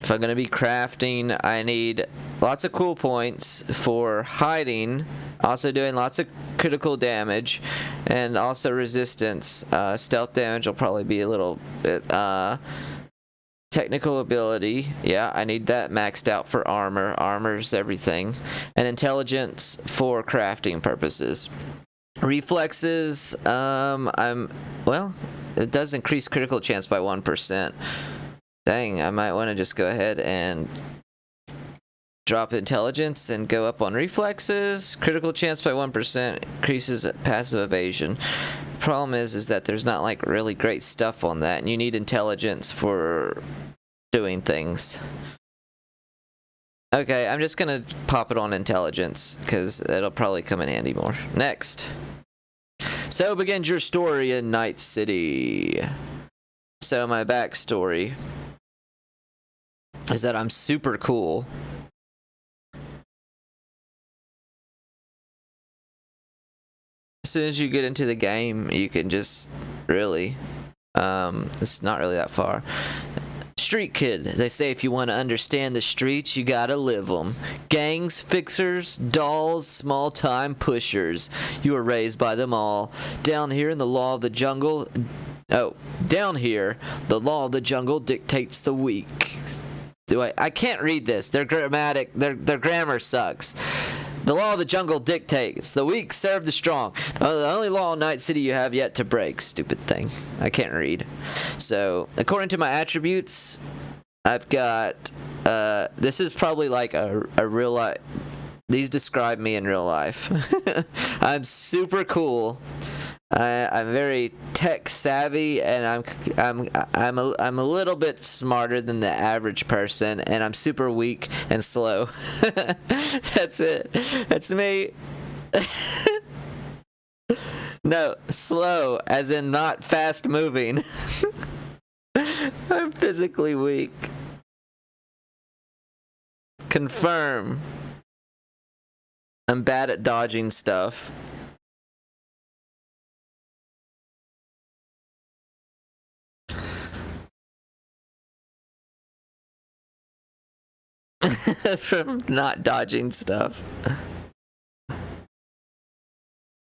If I'm going to be crafting, I need lots of cool points for hiding, also doing lots of critical damage, and also resistance. Stealth damage will probably be a little bit. Technical ability, yeah, I need that maxed out for armor. Armor's everything. And intelligence for crafting purposes. Reflexes, well, it does increase critical chance by 1%. Dang, I might want to just go ahead and drop intelligence and go up on reflexes. Critical chance by 1% increases passive evasion. Problem is that there's not like really great stuff on that, and you need intelligence for doing things. Okay, I'm just gonna pop it on intelligence because it'll probably come in handy more. Next. So begins your story in Night City. So my backstory is that I'm super cool. As soon as you get into the game, you can just really, it's not really that far. Street kid. They say if you want to understand the streets, you gotta live them. Gangs, fixers, dolls, small-time pushers. You were raised by them all. Down here in the law of the jungle... Oh, down here, the law of the jungle dictates the weak. I can't read this. Their grammar sucks. The law of the jungle dictates. The weak serve the strong. The only law in Night City you have yet to break. Stupid thing. I can't read. So, according to my attributes, I've got... this is probably like a real life... These describe me in real life. I'm super cool. I'm very tech savvy, and I'm a little bit smarter than the average person, and I'm super weak and slow. That's it. That's me. No, slow, as in not fast moving. I'm physically weak. Confirm. I'm bad at dodging stuff. From not dodging stuff.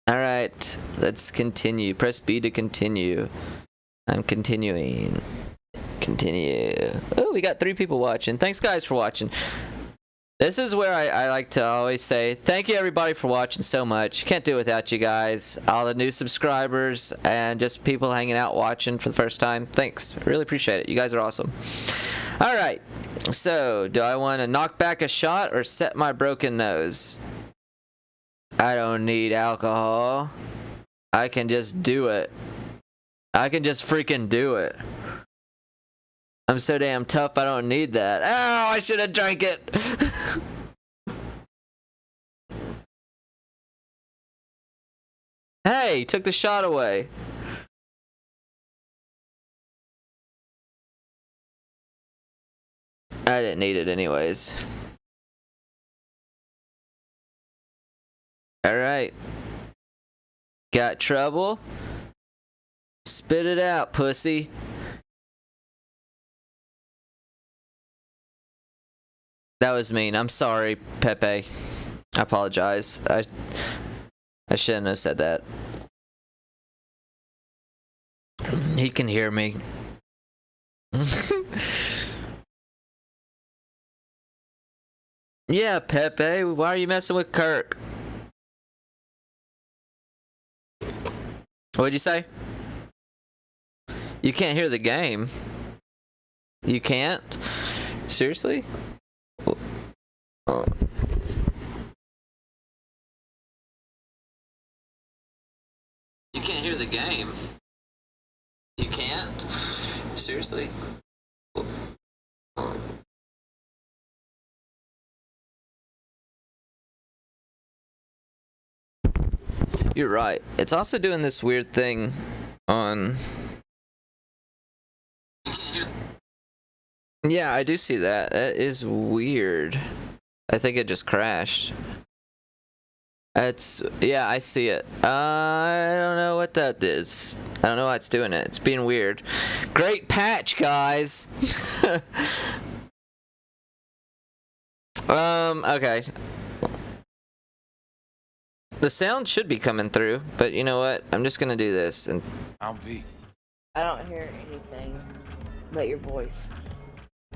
Alright, let's continue. Press B to continue. I'm continuing. Continue. Oh, we got 3 people watching. Thanks, guys, for watching. This is where I like to always say thank you, everybody, for watching so much. Can't do it without you guys. All the new subscribers and just people hanging out watching for the first time. Thanks. Really appreciate it. You guys are awesome. Alright, so do I want to knock back a shot or set my broken nose? I don't need alcohol. I can just do it. I can just freaking do it. I'm so damn tough, I don't need that. Oh, I should have drank it. Hey, took the shot away. I didn't need it anyways. Alright. Got trouble? Spit it out, pussy. That was mean. I'm sorry, Pepe. I apologize. I shouldn't have said that. He can hear me. Yeah, Pepe. Why are you messing with Kirk? What'd you say? You can't hear the game. You can't? Seriously? You can't hear the game. You can't? Seriously? You're right. It's also doing this weird thing on... Yeah, I do see that. That is weird. I think it just crashed. It's... Yeah, I see it. I don't know what that is. I don't know why it's doing it. It's being weird. Great patch, guys! Okay. The sound should be coming through, but you know what? I'm just gonna do this and... I'm V. I don't hear anything but your voice.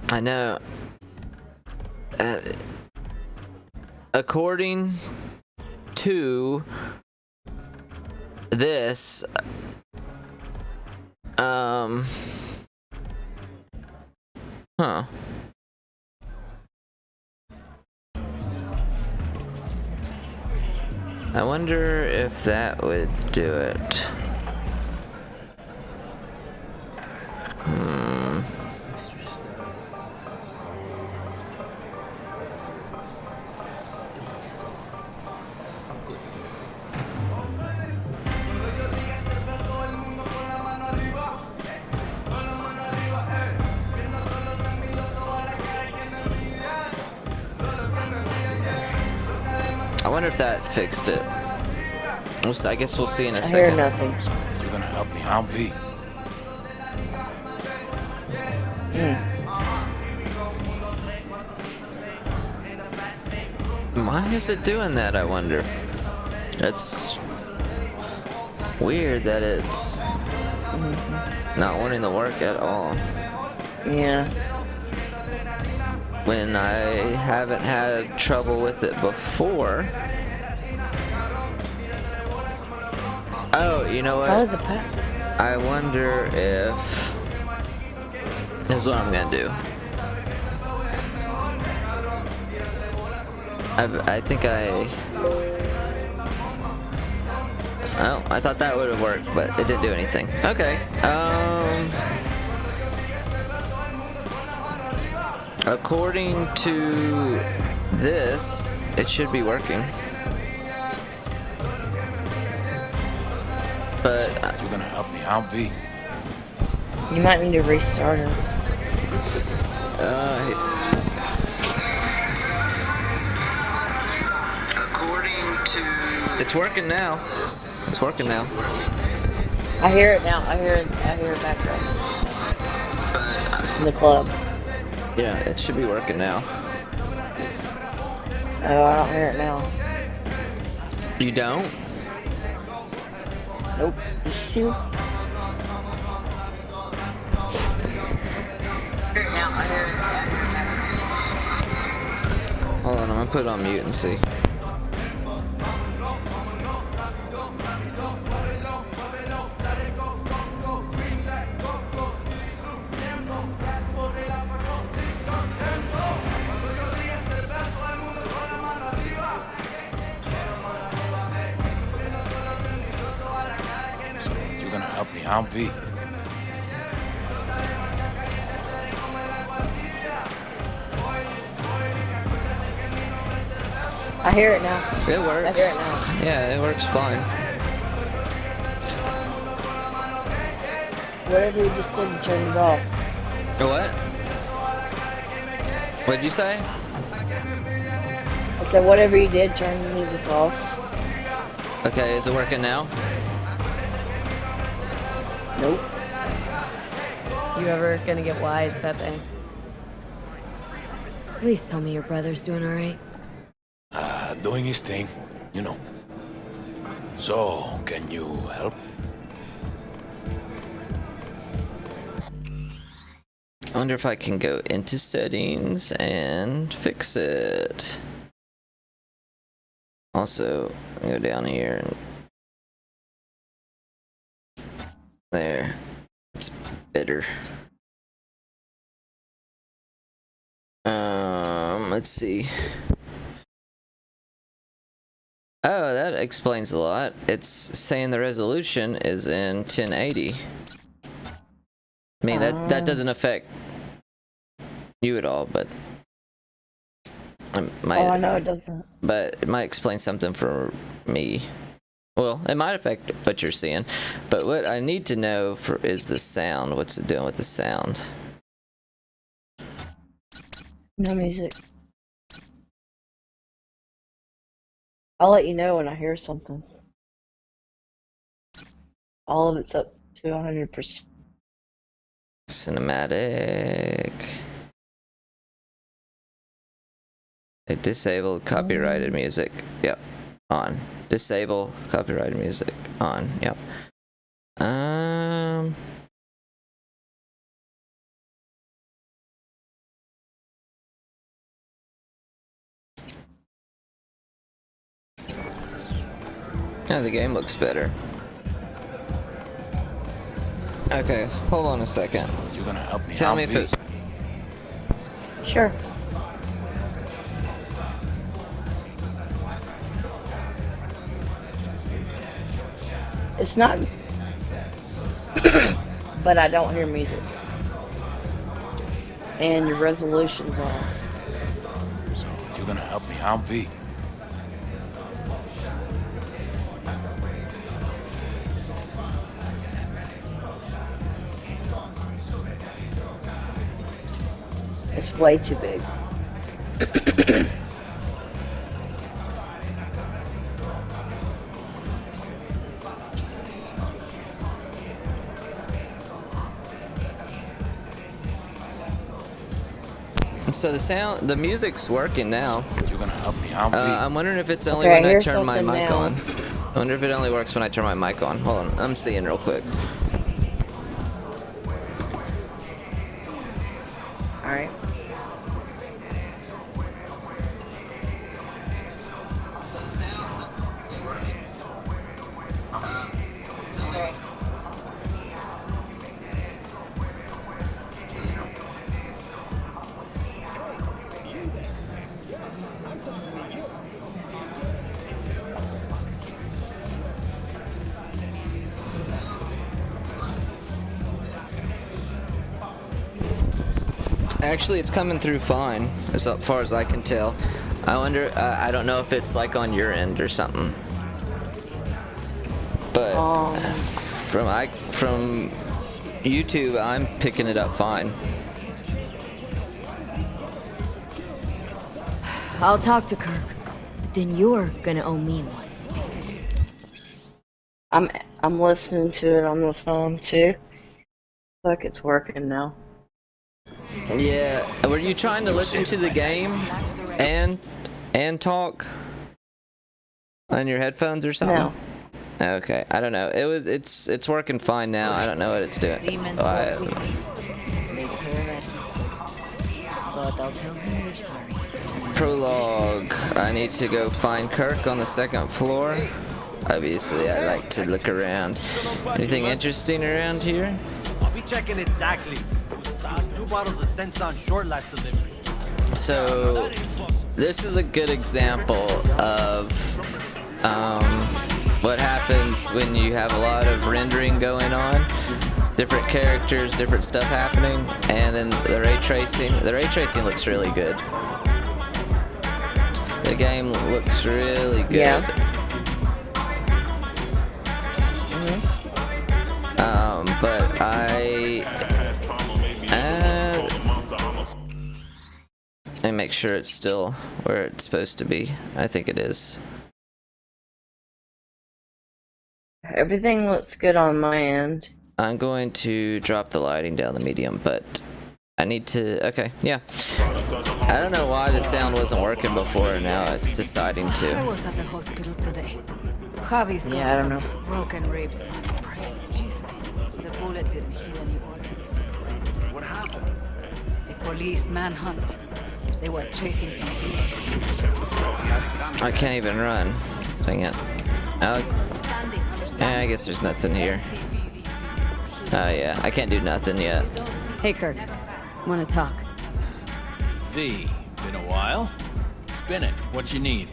I know. According to this, huh. I wonder if that would do it. I wonder if that fixed it. I guess we'll see in a second. I hear nothing. You're gonna help me. I'm V. Why is it doing that, I wonder? That's weird that it's not wanting to work at all. Yeah. When I haven't had trouble with it before. Oh, you know what? I wonder if... Here's what I'm gonna do. I think oh, I thought that would have worked, but it didn't do anything. Okay. According to this, it should be working. But you're gonna help me. I'm V. You might need to restart her. According to... It's working now. It's working now. I hear it now. I hear it background. In the club. Yeah, it should be working now. Oh, I don't hear it now. You don't? Nope. Just you. Hold on, I'm gonna put it on mute and see. So you're gonna help me out, V? I hear it now. It works. I hear it now. Yeah, it works fine. Whatever you just did, turn it off. What? What'd you say? I said, whatever you did, turn the music off. Okay, is it working now? Nope. You ever gonna get wise, Pepe? Please tell me your brother's doing alright. Doing his thing, you know. So, can you help? I wonder if I can go into settings and fix it. Also, go down here and there. It's better. Let's see. Oh, that explains a lot. It's saying the resolution is in 1080. I mean, that doesn't affect you at all, but it might, Oh, I know it doesn't. but it might explain something for me. Well, it might affect what you're seeing, but what I need to know is the sound. What's it doing with the sound? No music. I'll let you know when I hear something. All of it's up to 100%. Cinematic. It disabled copyrighted music. Yep. On. Disable copyrighted music. On. Yep. Oh, the game looks better. Okay, hold on a second. You're gonna help me Tell out, me if V? it's... Sure. It's not, but I don't hear music. And your resolution's off. So you're gonna help me out, V? It's way too big. So the music's working now. You're gonna help me out, V? I'm wondering if it's only Okay, I when I hear turn my something mic now. on. I wonder if it only works when I turn my mic on. Hold on, I'm seeing real quick. Alright. So the sound is working. It's only... Actually, it's coming through fine, as far as I can tell. I wonder, I don't know if it's like on your end or something. But from YouTube, I'm picking it up fine. I'll talk to Kirk, but then you're gonna owe me one. I'm listening to it on the phone too. Look, it's working now. Yeah, were you trying to listen to the game and and talk on your headphones or something? No. Okay, I don't know. It's working fine now. I don't know what it's doing. Demons Oh, walk with me. They tear at his soul. But I'll tell him you're sorry. Prologue. I need to go find Kirk on the second floor. Obviously, I like to look around. Anything interesting around here? I'll be checking exactly. 2 bottles of Sense on short last delivery. So, this is a good example of what happens when you have a lot of rendering going on. Different characters, different stuff happening, and then the ray tracing. The ray tracing looks really good. The game looks really good. Yeah. But let me make sure it's still where it's supposed to be. I think it is. Everything looks good on my end. I'm going to drop the lighting down the medium, but I need to. Okay, yeah. I don't know why the sound wasn't working before. Now it's deciding I to. was at the hospital today. Javi's got Yeah, I don't some know. broken ribs, but praise Jesus, the bullet didn't hit any organs. What happened? A police manhunt. They were chasing some I can't even run. Dang it. I guess there's nothing here. Oh yeah, I can't do nothing yet. Hey, Kirk. Wanna talk? V, been a while. Spin it. What you need?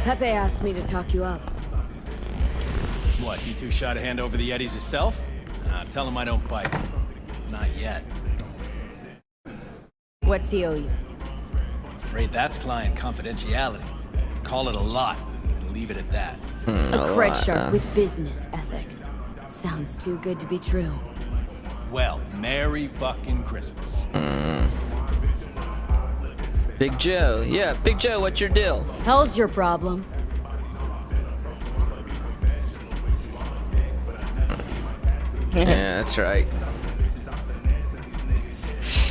Pepe asked me to talk you up. What, you two shot a hand over the Yetis yourself? Tell him I don't bite. Not yet. What's he owe you? Afraid that's client confidentiality. Call it a lot and leave it at that. A cred shark with business ethics. Sounds too good to be true. Well, Merry fucking Christmas. Big Joe. Yeah, Big Joe, what's your deal? Hell's your problem. Yeah, that's right.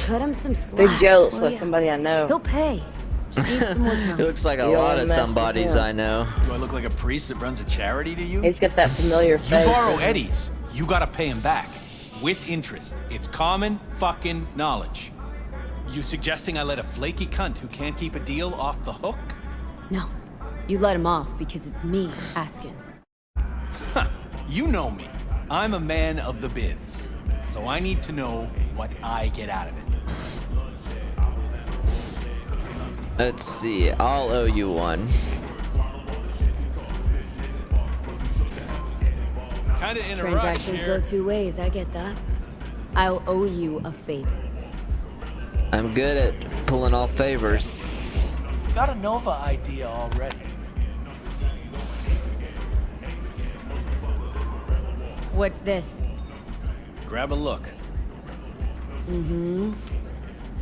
Cut him some slack. Big Joe looks will like ya? somebody I know. He'll pay. Just need some more It time. looks like a You lot wanna of mess with somebodies him? I know. Do I look like a priest that runs a charity to you? He's got that familiar You face. borrow Eddie's, you gotta pay him back. With interest. It's common fucking knowledge. You suggesting I let a flaky cunt who can't keep a deal off the hook? No. You let him off because it's me asking. You know me. I'm a man of the biz. So I need to know what I get out of it. Let's see. I'll owe you one. Kinda in a rush Transactions here. go 2 ways, I get that. I'll owe you a favor. I'm good at pulling off favors. Got a Nova idea already. What's this? Grab a look. Mm-hmm.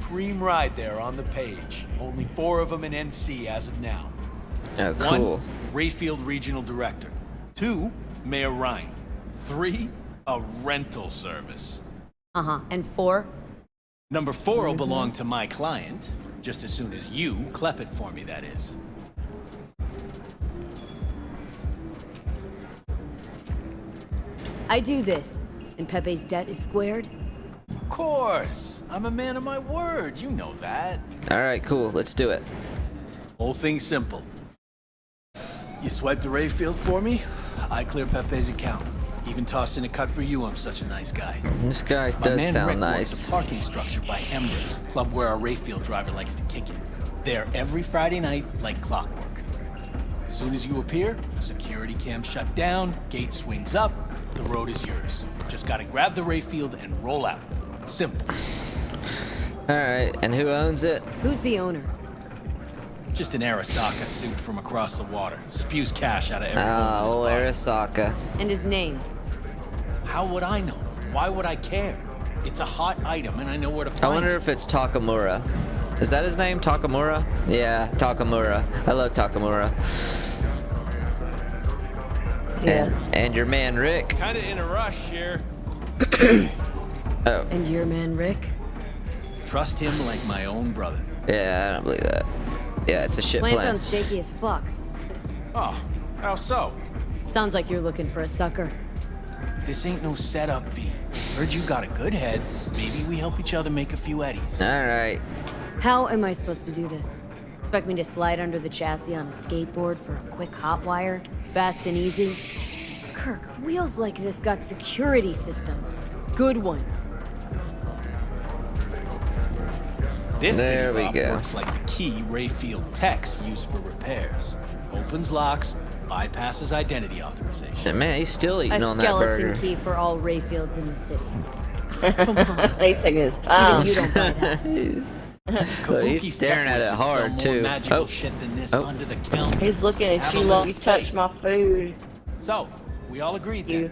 Cream ride there on the page. Only 4 of them in NC as of now. Oh, cool. 1, Rayfield Regional Director. 2, Mayor Ryan. 3, a rental service. Uh-huh. And 4? Number 4 will belong to my client, just as soon as you clep it for me, that is. I do this, and Pepe's debt is squared. Of course. I'm a man of my word, you know that. Alright, cool. Let's do it. Whole thing's simple. You swipe the Rayfield for me, I clear Pepe's account. Even toss in a cut for you, I'm such a nice guy. This guy My does man sound Rick nice. works a parking structure by Embers, club where our Rayfield driver likes to kick it. There every Friday night, like clockwork. As soon as you appear, security cam shut down, gate swings up, the road is yours. Just gotta grab the Rayfield and roll out. Simple. Alright, and who owns it? Who's the owner? Just an Arasaka suit from across the water. Spews cash out of every Ah, hole old in his pocket. Arasaka. And his name? How would I know? Why would I care? It's a hot item and I know where to I find wonder it. if it's Takamura. Is that his name? Takamura? Yeah, Takamura. I love Takamura. Yeah. And your man Rick. Kinda in a rush here. Oh, And your man Rick? trust him like my own brother. Yeah, I don't believe that. Yeah, it's a shit Plan plan. sounds shaky as fuck. Oh, how so? Sounds like you're looking for a sucker. This ain't no setup, V. Heard you got a good head. Maybe we help each other make a few eddies. Alright. How am I supposed to do this? Expect me to slide under the chassis on a skateboard for a quick hot wire? Fast and easy? Kirk, wheels like this got security systems. Good ones. This There thing we go. works like the key Rayfield techs use for repairs. Opens locks, bypasses identity authorization. Man, he's still A eating on that skeleton burger. key for all Rayfields in the city. Come on. He's taking his time. Even you don't buy that. Look, he's Kabuki's staring at it tech must hard, sell more too. magical Oh. shit than this Oh. under the counter. He's looking at Have you a like little you touched faith. my food. So, we all agreed You.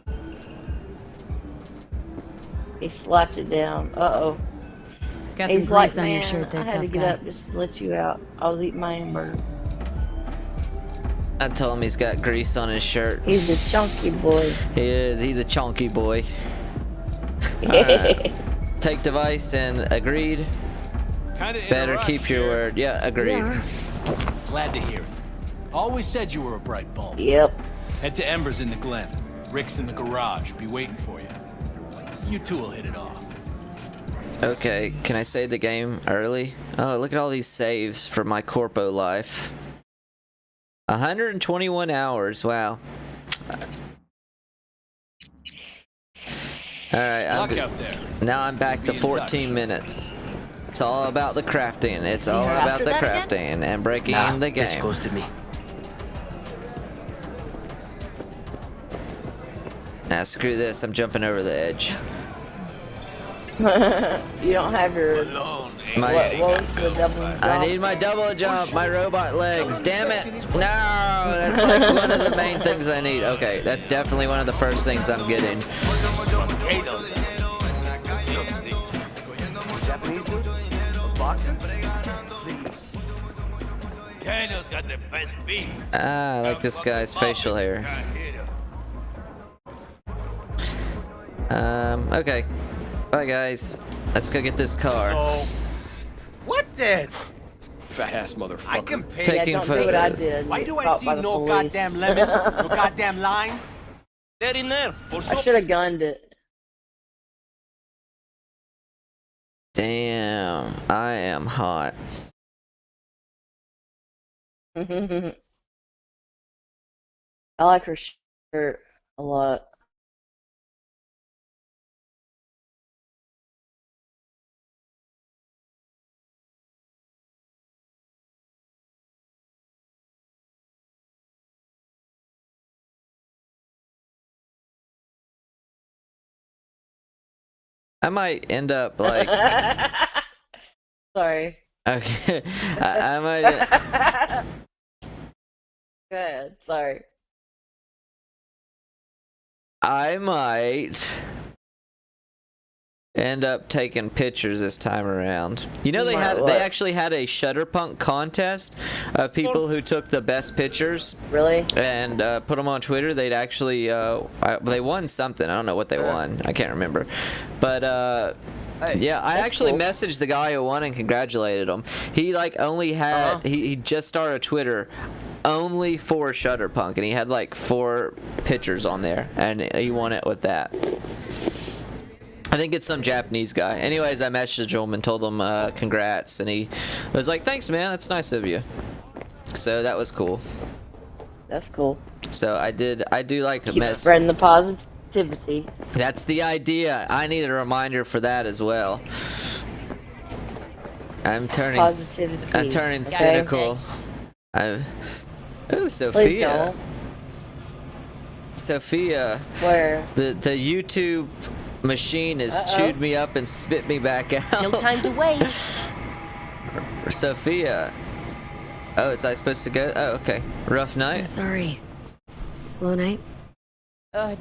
then. He slapped it down. Uh-oh. Got He's some like, grease on your man, shirt there, I had to tough get guy. up just to let you out. I was eating my hamburger. I told him he's got grease on his shirt. He's a chunky boy. He is. He's a chunky boy. Alright. Take device and agreed. Kinda in a Better rush keep your here. word. Yeah, agreed. Yeah. Glad to hear it. Always said you were a bright bulb. Yep. Head to Embers in the Glen. Rick's in the garage. Be waiting for you. You two will hit it off. Okay, can I save the game early? Oh, look at all these saves for my corpo life. 121 hours. Wow. Alright, Luck out there. now I'm back to Be in 14 touch. minutes. It's all about the crafting. It's all her about after the that again? crafting and breaking the game. to me. Nah, screw this. I'm jumping over the edge. You don't have your... My, What was the double I jump? need my double jump, my robot legs. Damn it! No, that's like one of the main things I need. Okay, that's definitely one of the first things I'm getting. Japanese dude? A boxer? Daniel's got the best feet. Ah, I like this guy's facial hair. Okay. Bye, guys. Let's go get this car. So, what then? Fat ass motherfucker. I can pay. Taking Yeah, don't do what I photos. did. Why Get do I caught see by the no police. goddamn lemons, no goddamn lines? They're in there. For I should have gunned it. Damn, I am hot. I like her shirt a lot. I might end up like. Sorry. Okay, I might. Good. Sorry. I might end up taking pictures this time around. You know, they Might they what? actually had a Shutterpunk contest of people who took the best pictures Really? and put them on Twitter. They'd actually they won something. I don't know what they won. I can't remember, but. Yeah, I that's actually cool. messaged the guy who won and congratulated him. He like only had he just started Twitter only for Shutterpunk, and he had like 4 pictures on there, and he won it with that. I think it's some Japanese guy. Anyways, I messaged him and told him congrats, and he was like, "Thanks, man. That's nice of you." So that was cool. That's cool. So I do like a Keep mess. spreading the positivity. That's the idea. I need a reminder for that as well. I'm turning Positivity, okay? cynical. Ooh, Please Sophia. don't. Sophia, Where? the YouTube machine has chewed me up and spit me back out. No time to waste. Sophia. Oh, is I supposed to go? Oh, okay. Rough I'm night. sorry. Slow night?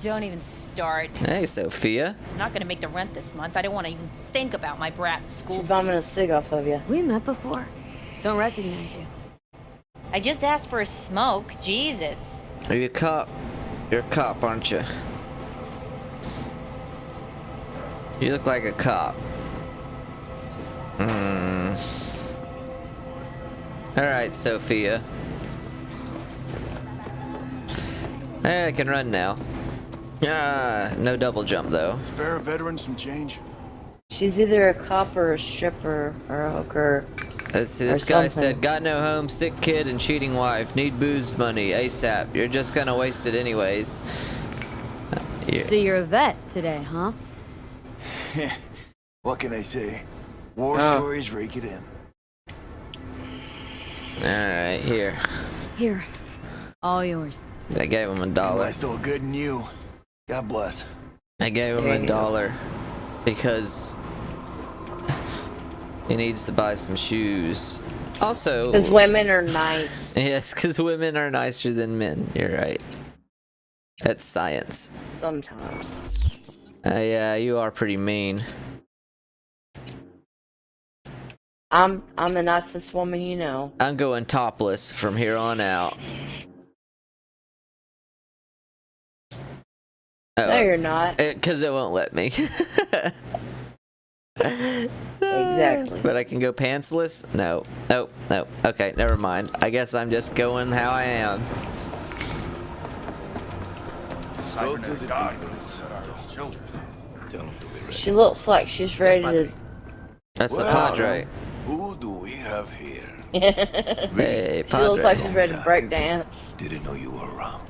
Don't even start. Hey, Sophia. I'm not gonna make the rent this month. I don't want to even think about my brat's school She's bombing a fees. cig off of you. We met before. Don't recognize you. I just asked for a smoke. Jesus. Are you a cop? You're a cop, aren't you? You look like a cop. Alright, Sophia. I can run now. No double jump though. Spare a veteran some change? She's either a cop or a stripper or a hooker. Let's see, this guy said, got no home, sick kid, and cheating wife. Need booze money, ASAP. You're just gonna waste it anyways. So you're a vet today, huh? What can I say? War stories rake it in. Alright, here. Here. All yours. I gave him I $1. still good in you. God bless. I gave him $1 because he needs to buy some shoes. Also, Because women are nice. yes, because women are nicer than men. You're right. That's science. Sometimes. Yeah, you are pretty mean. I'm the nicest woman you know. I'm going topless from here on out. No, you're not. Because it won't let me. Exactly. But I can go pantsless? No. Oh, no. Okay, never mind. I guess I'm just going how I am. Go to the people inside those children. Tell them to be ready. She looks like she's ready to. That's the Well, Padre. Who do we have here? Hey, She looks Padre. like she's ready to break dance. Didn't know you were around.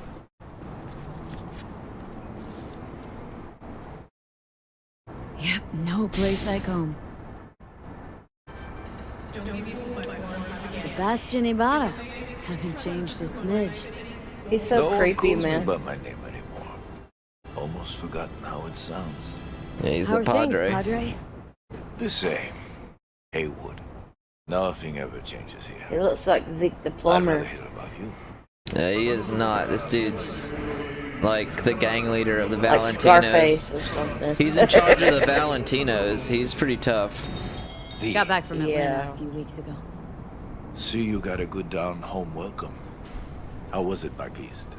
Yep, no place like home. Sebastian Ibarra. Haven't changed a smidge. He's so No one creepy, calls me man. by my name anymore. Almost forgotten how it sounds. Yeah, he's How the are things, Padre. Padre? The same. Haywood. Nothing ever changes He here. looks like Zeke the I'd rather plumber. hear about you. He is not. This dude's like the gang leader of the Like Scarface Valentinos. or something. He's in charge of the Valentinos. He's pretty tough. Got back from Atlanta Yeah. a few weeks ago. See, you got a good down home welcome. How was it back east?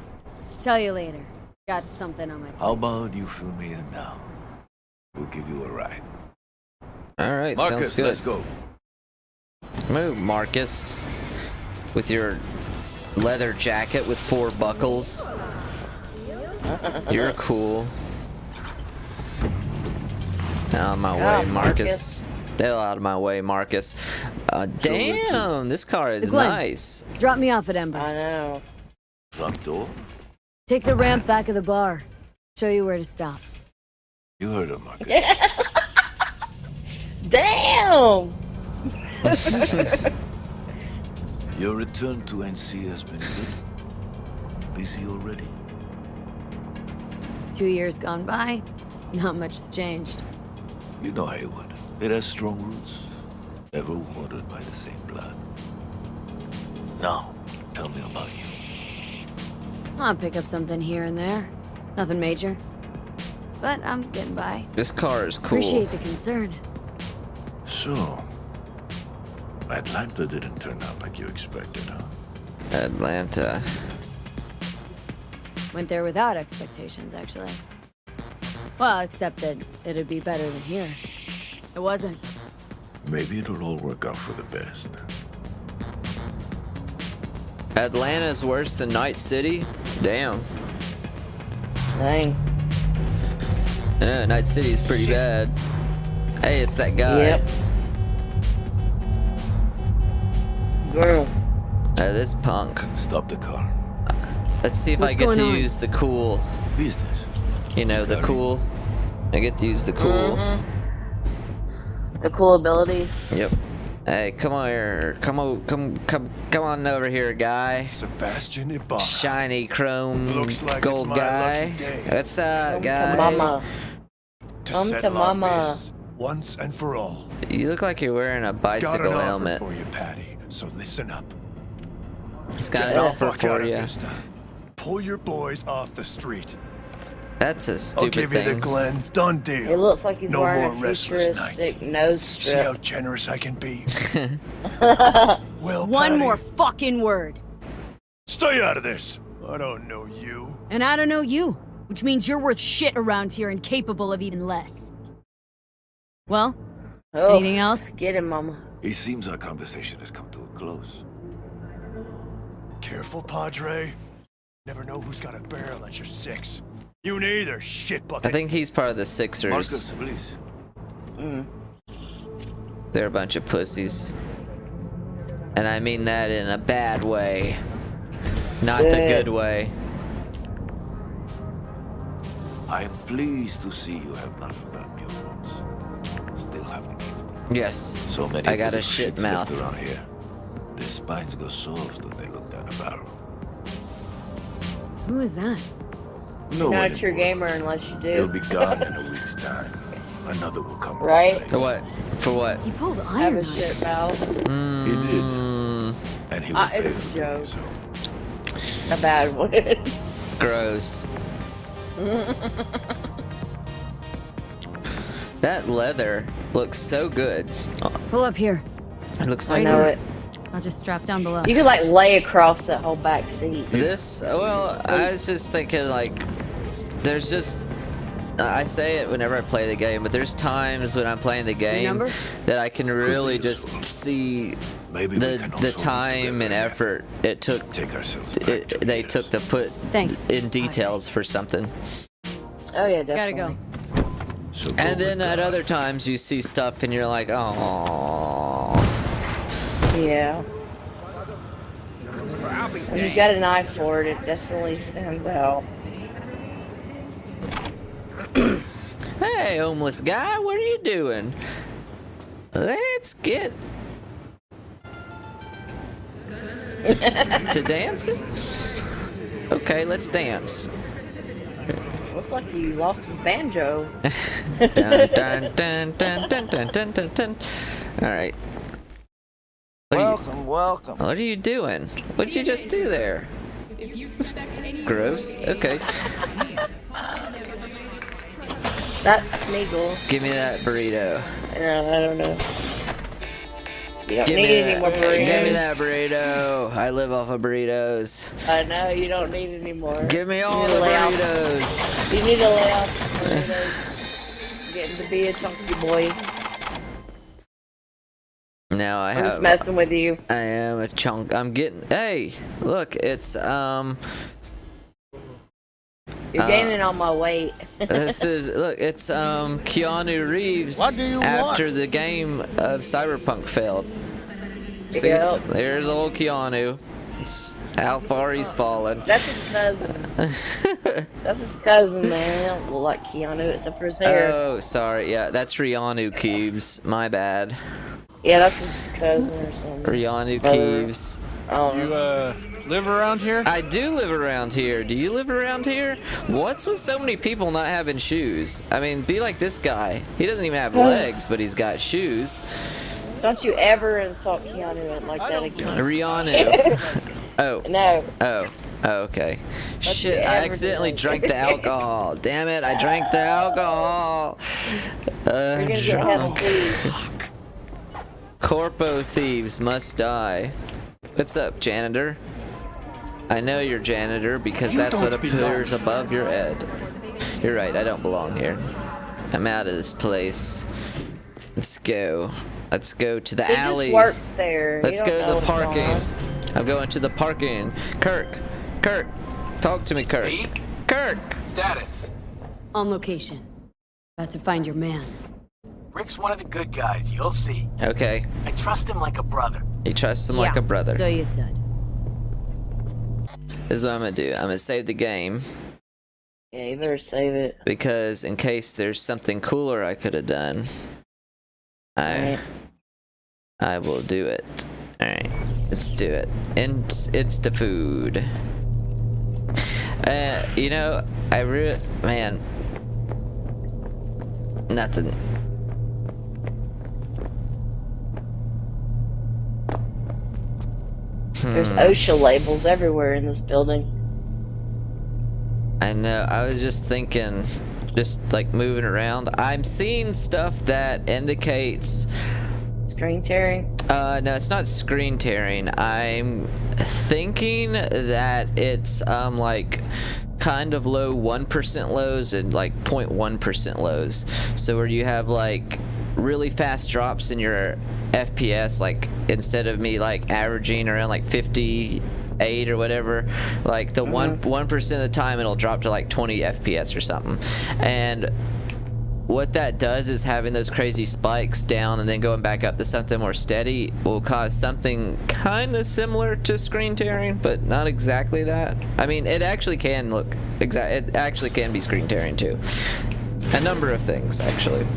Tell you later. Got something on my How about you fill me in now? We'll give you a ride. All right, sounds Marcus, good. let's go. Move, Marcus. With your leather jacket with 4 buckles. You're cool. Out of my way, Marcus. The hell out of my way, Marcus. Damn, this car is Glenn. nice. Drop me off at I Embers. know. Front door? Take the ramp back of the bar. Show you where to stop. You heard her, Marcus. Damn! Your return to NC has been good. Busy already? 2 years gone by, not much has changed. You know Haywood. It has strong roots. Ever watered by the same blood. Now, tell me about you. I'll pick up something here and there. Nothing major. But I'm getting by. This car is cool. Appreciate the concern. So, Atlanta didn't turn out like you expected, huh? Atlanta. Went there without expectations, actually. Well, except that it'd be better than here. It wasn't. Maybe it'll all work out for the best. Atlanta's worse than Night City? Damn. Dang. Night City is pretty bad. Hey, it's that guy. Yep. Girl. This punk. Stop the car. Let's see if What's I get to going on? use the cool. Business. You know, the cool. I get to use the cool. The cool ability. Yep. Hey, come on here. Come on over here, guy. Sebastian Ibarra. Shiny chrome Looks like gold it's my guy. lucky day. What's up, Come guy? to mama. To Come to settle our mama. biz once and for all. You look like you're wearing a Got bicycle an offer helmet. for you, Patty. So listen up. He's got an Get the offer fuck for out of you. Vista. Pull your boys off the street. That's a I'll stupid give you the thing. Glen. Done deal. It looks like he's No wearing more a restless nights. futuristic nose See how strip. generous I can be. Well, One Patty, more fucking word. Stay out of this. I don't know you. And I don't know you, which means you're worth shit around here and capable of even less. Well, Oh, Anything else? get him, Mama. It seems our conversation has come to a close. Careful, Padre. Never know who's got a barrel at your 6. You neither, shit I bucket. think he's part of the Sixers. Marcus, please. They're a bunch of pussies. And I mean that in a bad way. Not the good way. I am pleased to see you have not forgotten your roots. Still have the gift. Yes. So many I got a little shit shits left mouth. around here. Their spines go soft when they look down a barrel. Who is that? No You're not a way, true boy. gamer unless you He'll do. be gone in a week's time. Another will come. Right? his way. What? For what? He pulled Have iron a on shit it. mouth. He did. And he will pay it's a for joke. it, so. A bad one. Gross. That leather looks so good. Oh, Pull up here. it looks I like know it. I'll just strap down below. You could like lay across that whole back seat. this. Well, I was just thinking like, there's just. I say it whenever I play the game, but there's times when I'm playing the game number? that I can really just see Maybe we can the also time work and together effort it took. Take ourselves back to They years. took to put Thanks. in details for something. Oh yeah, Gotta definitely. go. So go And then with at God. other times you see stuff and you're like, oh. Yeah. When you got an eye for it, it definitely stands out. Hey, homeless guy, what are you doing? Let's get to dancing. Okay, let's dance. Looks like you lost his banjo. Dun, dun, dun, dun, dun, dun, dun, dun, dun. All right. Welcome. What are you doing? What'd you just do there? Gross. Okay. That's Smeagol. Give me that burrito. I don't know. You don't Give need me any that. more burritos. Give me that burrito. I live off of burritos. I know you don't need any more. Give me You all need the to lay off- burritos. You need to lay off the burritos. Getting to be a chunky boy. Now I I'm just have. messing with you. I am a chunk. I'm getting. Hey, look, it's You're gaining on my weight. This is look. It's Keanu Reeves What do you after want? the game of Cyberpunk failed. See, Yep. there's old Keanu. It's how far he's fallen. That's his cousin. That's his cousin, man. He don't look like Keanu except for his hair. Oh, sorry. Yeah, that's Rihanna Cubes. My bad. Yeah, that's his cousin or something. Rihanna Brother. Cubes. You live around here? I do live around here. Do you live around here? What's with so many people not having shoes? I mean, be like this guy. He doesn't even have legs, but he's got shoes. Don't you ever insult Keanu like that again. Rihanna. Oh. No. Oh. Oh, okay. Shit, you I ever accidentally do drank that. the alcohol. Damn it, I drank the alcohol. You're gonna get heaven, please. Corpo thieves must die. What's up, janitor? I know you're janitor because that's what appears above your head. You're right, I don't belong here. I'm out of this place. Let's go. Let's go to the He alley. just works there. Let's You go don't to know the what's going parking. on. I'm going to the parking. Kirk, talk to me, Kirk. Pete? Kirk. Status. On location. About to find your man. Rick's one of the good guys, you'll see. Okay. I trust him like a brother. He trusts him like a brother. So you said. This is what I'm gonna do. I'm gonna save the game Yeah, you better save it. because in case there's something cooler I could have done, Alright. I will do it. All right, let's do it. And it's the food. You know, man, nothing. There's OSHA labels everywhere in this building. I know. I was just thinking, just like moving around. I'm seeing stuff that indicates. Screen tearing. No, it's not screen tearing. I'm thinking that it's like kind of low 1% lows and like 0.1% lows. So where you have like really fast drops in your FPS, like instead of me like averaging around like 58 or whatever, like the 1% of the time it'll drop to like 20 FPS or something. And what that does is having those crazy spikes down and then going back up to something more steady will cause something kind of similar to screen tearing, but not exactly that. I mean, it actually can look it actually can be screen tearing too. A number of things actually.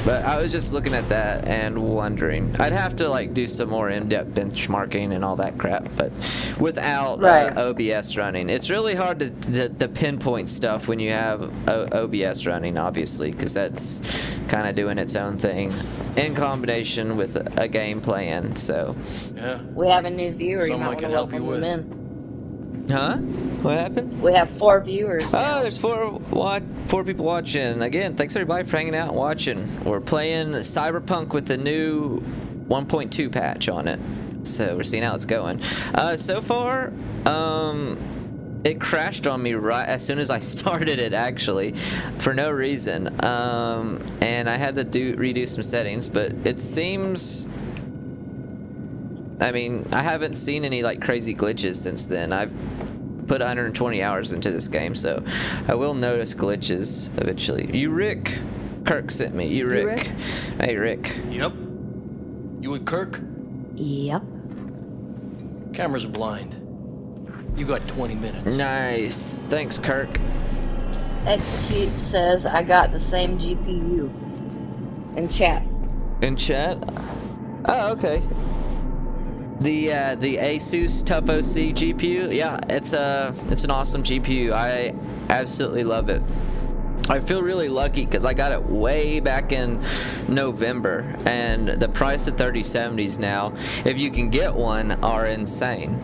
But I was just looking at that and wondering. I'd have to like do some more in-depth benchmarking and all that crap, but without OBS running, it's really hard to pinpoint stuff when you have OBS running, obviously, because that's kind of doing its own thing in combination with a game playing. So Yeah. We have a new viewer. You Something I might can want help to you welcome with. them in. huh? What happened? We have 4 viewers. Oh, there's four people watching. Again, thanks everybody for hanging out and watching. We're playing Cyberpunk with the new 1.2 patch on it. So we're seeing how it's going. So far, it crashed on me right as soon as I started it, actually, for no reason. And I had to redo some settings, but it seems... I mean, I haven't seen any like crazy glitches since then. I've put 120 hours into this game, so I will notice glitches eventually. You Rick? Kirk sent me. You Rick? Hey Rick. Yep. You with Kirk? Yep. Cameras are blind. You got 20 minutes. Nice. Thanks, Kirk. Execute says I got the same GPU. In chat. In chat? Oh, okay. The Asus TUF GPU, yeah, it's an awesome GPU. I absolutely love it. I feel really lucky because I got it way back in November, and the price of 3070s now, if you can get one, are insane.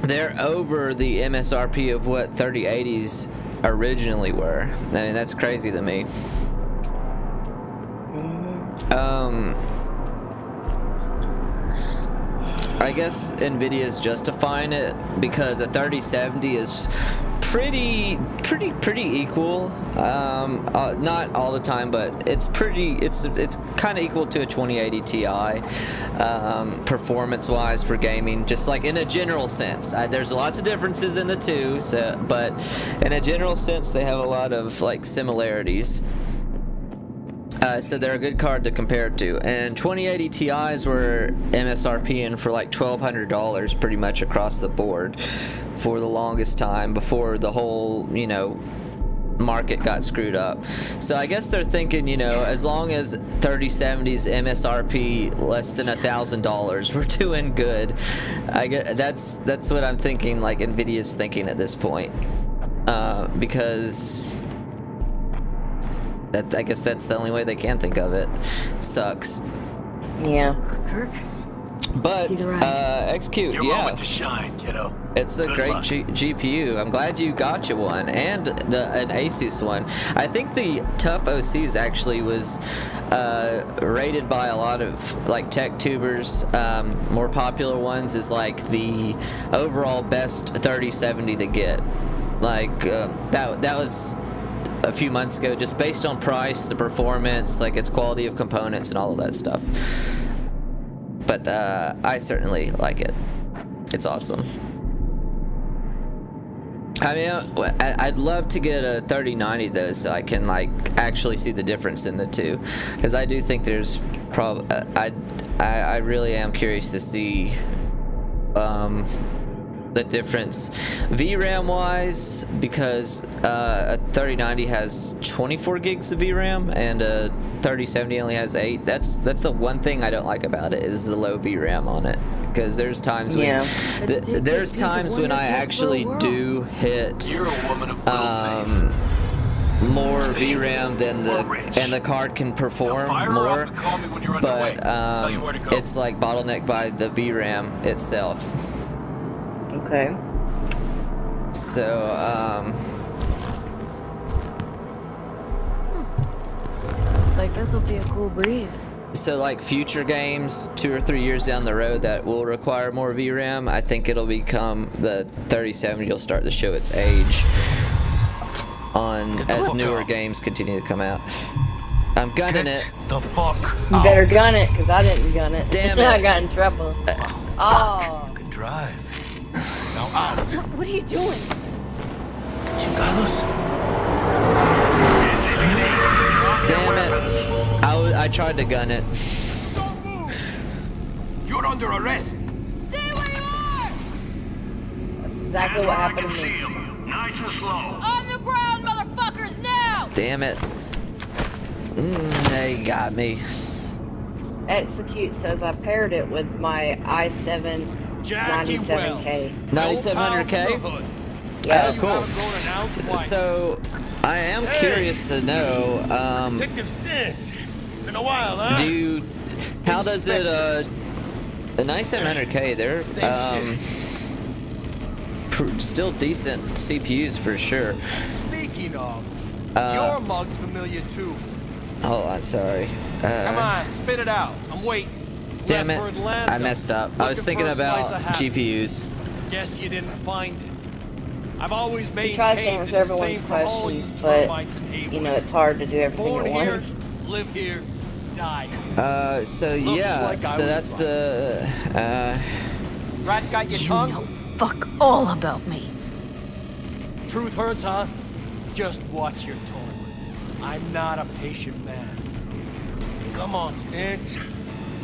They're over the MSRP of what 3080s originally were. I mean, that's crazy to me. I guess Nvidia's justifying it because a 3070 is pretty equal. Not all the time, but it's kind of equal to a 2080 Ti, performance-wise for gaming. Just like in a general sense, there's lots of differences in the two, but in a general sense, they have a lot of like similarities. So they're a good card to compare it to. And 2080 Ti's were MSRPing for like $1,200 pretty much across the board for the longest time before the whole, market got screwed up. So I guess they're thinking, as long as 3070's MSRP less than $1,000, we're doing good. I guess that's what I'm thinking, like Nvidia's thinking at this point. Because I guess that's the only way they can think of it. Sucks. Yeah. Kirk? But execute, Your moment to shine, kiddo. It's a great GPU. I'm glad you got you one, and an Asus one. I think the TUF OCs actually was rated by a lot of like tech tubers. More popular ones is like the overall best 3070 to get. Like that was a few months ago, just based on price, the performance, like its quality of components and all of that stuff. But I certainly like it. It's awesome. I mean, I'd love to get a 3090 though, so I can like actually see the difference in the two, because I do think there's I really am curious to see the difference VRAM wise, because a 3090 has 24 gigs of VRAM and a 3070 only has 8. That's the one thing I don't like about it, is the low VRAM on it, because there's times when there's times when I actually do hit more VRAM than the card can perform more, but it's like bottlenecked by the VRAM itself. Okay. So, Looks like this will be a cool breeze. So like future games 2 or 3 years down the road that will require more VRAM, I think it'll become the 3070 will start to show its age as newer games continue to come out. I'm gunning it. The fuck. You better gun it, because I didn't gun it. Damn I it. got in trouble. Oh. You can drive. Now out. What are you doing? Chingados. Damn it. I tried to gun it. You're under arrest. Stay where you are! That's exactly what happened to me. Nice and slow. On the ground, motherfuckers, now! Damn it. They got me. Execute says I paired it with my i7 97K. 9700K? Yeah. Oh, cool. So, I am curious to know, Detective Stintz. Been a while, huh? how does it, the 9700K, they're, still decent CPUs for sure. Speaking of, your mug's familiar too. Hold on, sorry. Come on, spit it out. I'm waiting. Damn it, Left for Atlanta. I messed up. I was Looking thinking for a slice about of happiness. GPUs. Guess you didn't find it. I've always He maintained tries to it's answer the everyone's same for all questions, you but, termites and you know, it's hard to do everything Born at here, once. live here, die. So Looks yeah, like I so was that's right. the, Rat got your You tongue? know fuck all about me. Truth hurts, huh? Just watch your tone. I'm not a patient man. Come on, Stintz.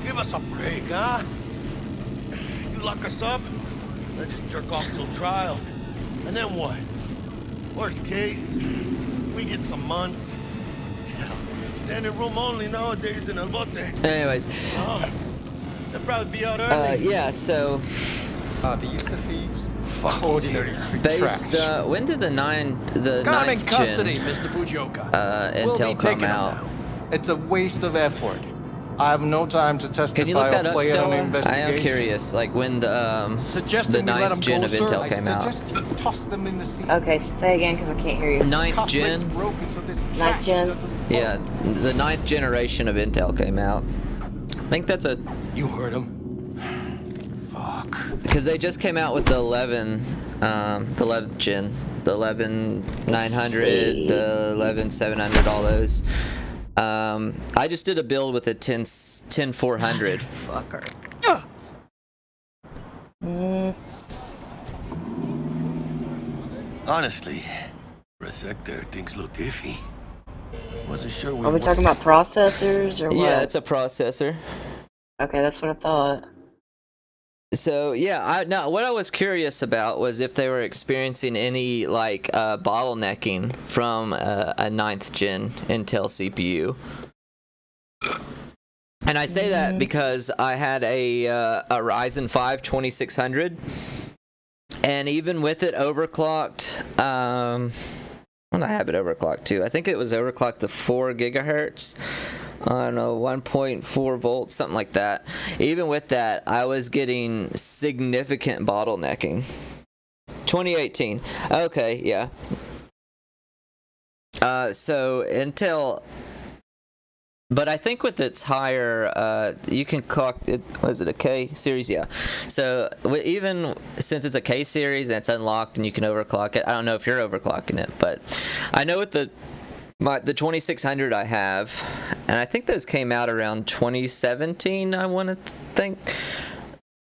Give us a break, huh? You lock us up, then just jerk off till trial. And then what? Worst case, we get some months. Standing room only nowadays in El Bote. anyways, Oh, they'll probably be out early. yeah, so, These the thieves? Ordinary street based, trash. when did the Got him in 9th custody, gen, Mr. Fujioka. Intel We'll be come taking him out? now. It's a waste of effort. I have no time to testify Can you look that or up, play it on Stella? I investigation. am curious, like when the Suggesting the we let 9th him gen go, of sir? Intel I came out. suggest you toss them in the sea. Okay, say again, because I can't hear you. 9th Cuff gen? plate's broken, so this 9th trash gen? doesn't flow. Yeah, the 9th generation of Intel came out. I think that's a, You heard him. because they just came out with the 11th gen, the 11900, the 11700, all those. I just did a build with a 10400. Fucker. Honestly, for a sec there, things looked iffy. Wasn't sure we Are we talking about processors or what? Yeah, it's a processor. Okay, that's what I thought. So yeah, now what I was curious about was if they were experiencing any like bottlenecking from a 9th gen Intel CPU. And I say that because I had a Ryzen 5 2600, and even with it overclocked, well, I have it overclocked too. I think it was overclocked to 4 gigahertz on a 1.4 volts, something like that. Even with that, I was getting significant bottlenecking. 2018. Okay, yeah. So Intel, but I think with its higher, you can clock it. Was it a K series? Yeah. So even since it's a K series and it's unlocked and you can overclock it, I don't know if you're overclocking it, but I know with the 2600 I have, and I think those came out around 2017. I want to think.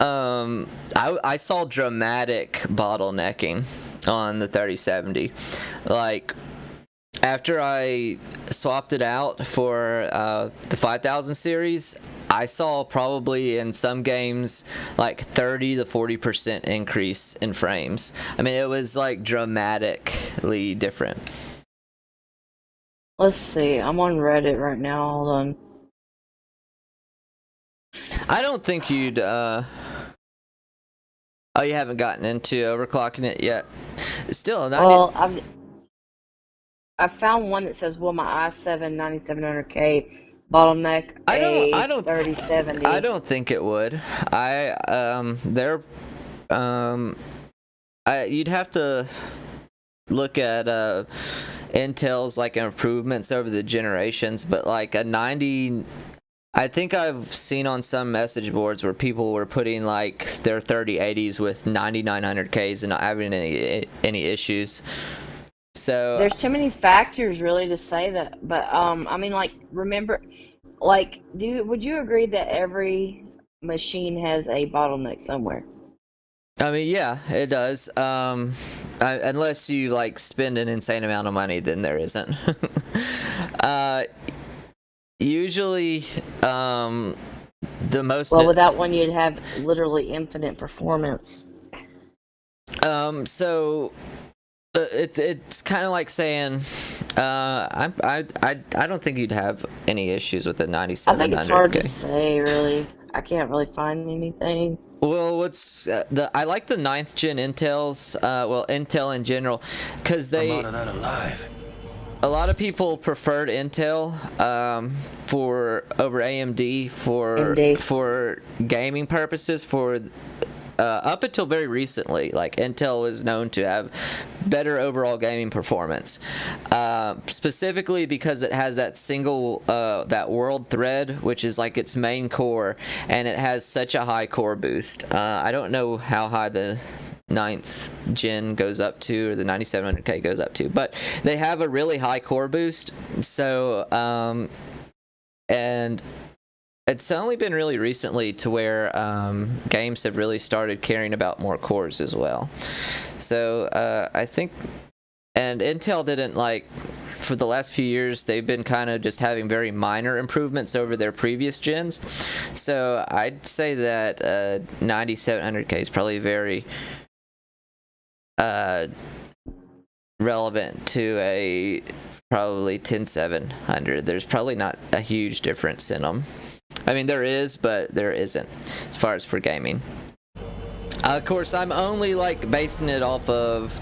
I saw dramatic bottlenecking on the 3070, like. After I swapped it out for the 5000 series, I saw probably in some games like 30 to 40% increase in frames. I mean, it was like dramatically different. Let's see, I'm on Reddit right now, hold on. I don't think you'd, oh, you haven't gotten into overclocking it yet? Still, Well, I found one that says, will my i7 9700K bottleneck a 3070? I don't think it would. You'd have to look at Intel's like improvements over the generations, but like a 90, I think I've seen on some message boards where people were putting like their 3080s with 9900Ks and not having any issues. So there's too many factors really to say that, but I mean, like, remember, like, would you agree that every machine has a bottleneck somewhere? I mean, yeah, it does. Unless you like spend an insane amount of money, then there isn't. Usually, the most. Well, with that one, you'd have literally infinite performance. So it's kind of like saying, I don't think you'd have any issues with the 9700K. I think it's hard to say, really. I can't really find anything. Well, what's I like the 9th gen Intels, well, Intel in general, because they. I'm out of that alive. A lot of people preferred Intel over AMD for gaming purposes. For up until very recently, like Intel was known to have better overall gaming performance, specifically because it has that single that world thread, which is like its main core, and it has such a high core boost. I don't know how high the 9th gen goes up to, or the 9700K goes up to, but they have a really high core boost. So and it's only been really recently to where games have really started caring about more cores as well. So I think, and Intel didn't like, for the last few years, they've been kind of just having very minor improvements over their previous gens. So I'd say that 9700K is probably very relevant to a probably 10700. There's probably not a huge difference in them. I mean, there is, but there isn't as far as for gaming. Of course, I'm only like basing it off of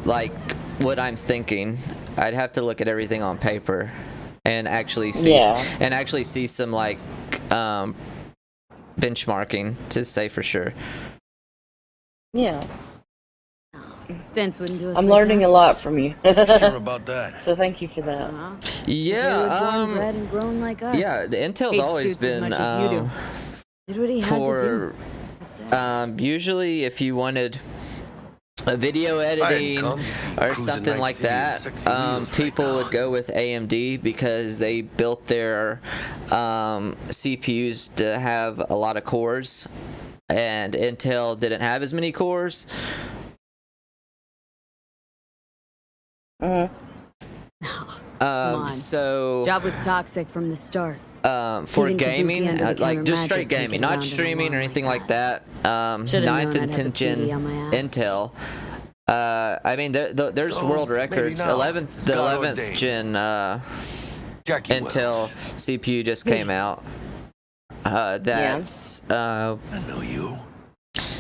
like what I'm thinking. I'd have to look at everything on paper and actually see some like benchmarking to say for sure. Yeah. Stents wouldn't do us. I'm like learning that. a lot from you. Sure about that. So thank you for that. Yeah. Bred and grown like us. Yeah, the Intel's always been Did what he had to do. Usually if you wanted a video editing or something like that, people would go with AMD because they built their CPUs to have a lot of cores, and Intel didn't have as many cores. So job was toxic from the start. For gaming, like just straight gaming, not streaming or anything like that. 9th and 10th gen Intel. I mean, there's world records. 11th gen Intel CPU just came out. That's I know you.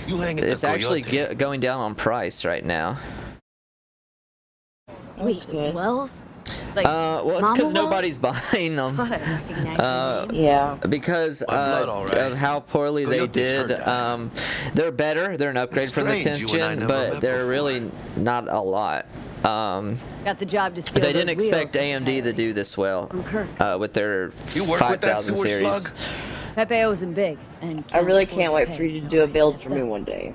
You hang at it's actually going down on price right now. Wait, Wells? Like, well, it's because nobody's buying them. Yeah. Because of how poorly they did. They're better. They're an upgrade from the 10th gen, but they're really not a lot. Got the job to steal they didn't those expect wheels. AMD to do this well with their 5000 series. Pepe owes him big, and I really can't wait for you to do a build for me one day.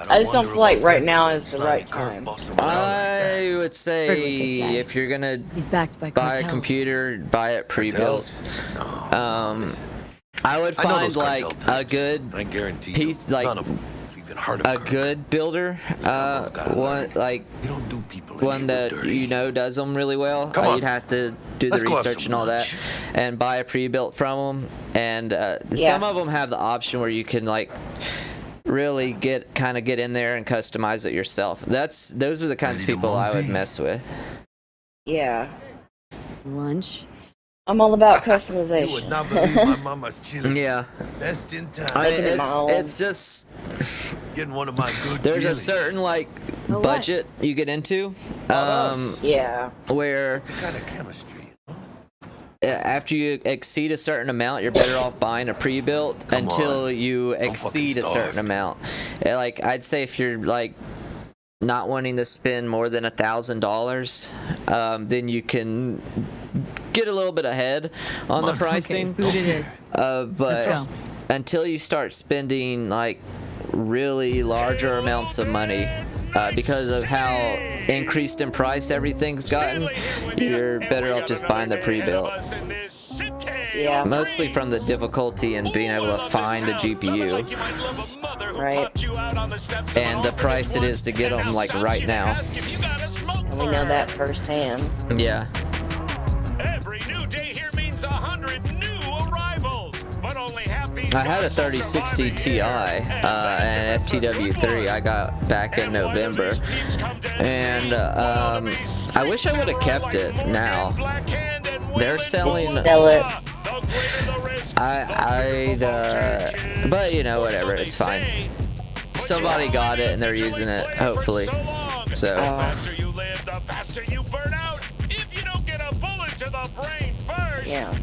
I just don't feel like right now is the right time. I would say if you're gonna buy a computer, buy it pre-built. I would find like a good piece, like a good builder, one that you know does them really well. You'd have to do the research and all that, and buy a pre-built from them. And some of them have the option where you can like really get in there and customize it yourself. Those are the kinds of people I would mess with. Yeah. Lunch. I'm all about customization. You would not believe my mama's chili. Yeah. Best in town. I mean, it's just getting one of my good there's a certain like budget you get into. Yeah. Where it's a kind of chemistry. After you exceed a certain amount, you're better off buying a pre-built until you exceed a certain amount. Like I'd say if you're like not wanting to spend more than $1,000, then you can get a little bit ahead on the pricing. Okay, food it is. But until you start spending like really larger amounts of money, because of how increased in price everything's gotten, you're better off just buying the pre-built. Yeah. Mostly from the difficulty and being able to find a GPU. Right. And the price it is to get them like right now. And we know that firsthand. Yeah. Every new day here means 100 new arrivals, but only half these. I had a 3060 Ti and FTW3 I got back in November, and I wish I would have kept it now. They're selling. Sell it. But you know, whatever, it's fine. Somebody got it and they're using it, hopefully. So. The faster you live, the faster you burn out. If you don't get a bullet to the brain first. Yeah.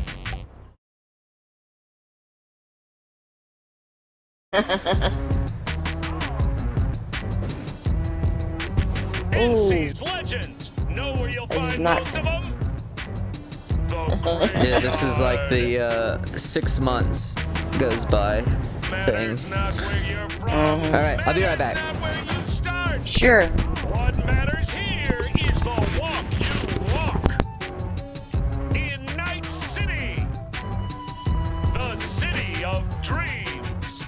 AC's legends. Know where you'll find most of them? Yeah, this is like the 6 months goes by thing. Alright, I'll be right back. Sure. What matters here is the walk you walk. In Night City, the city of dreams.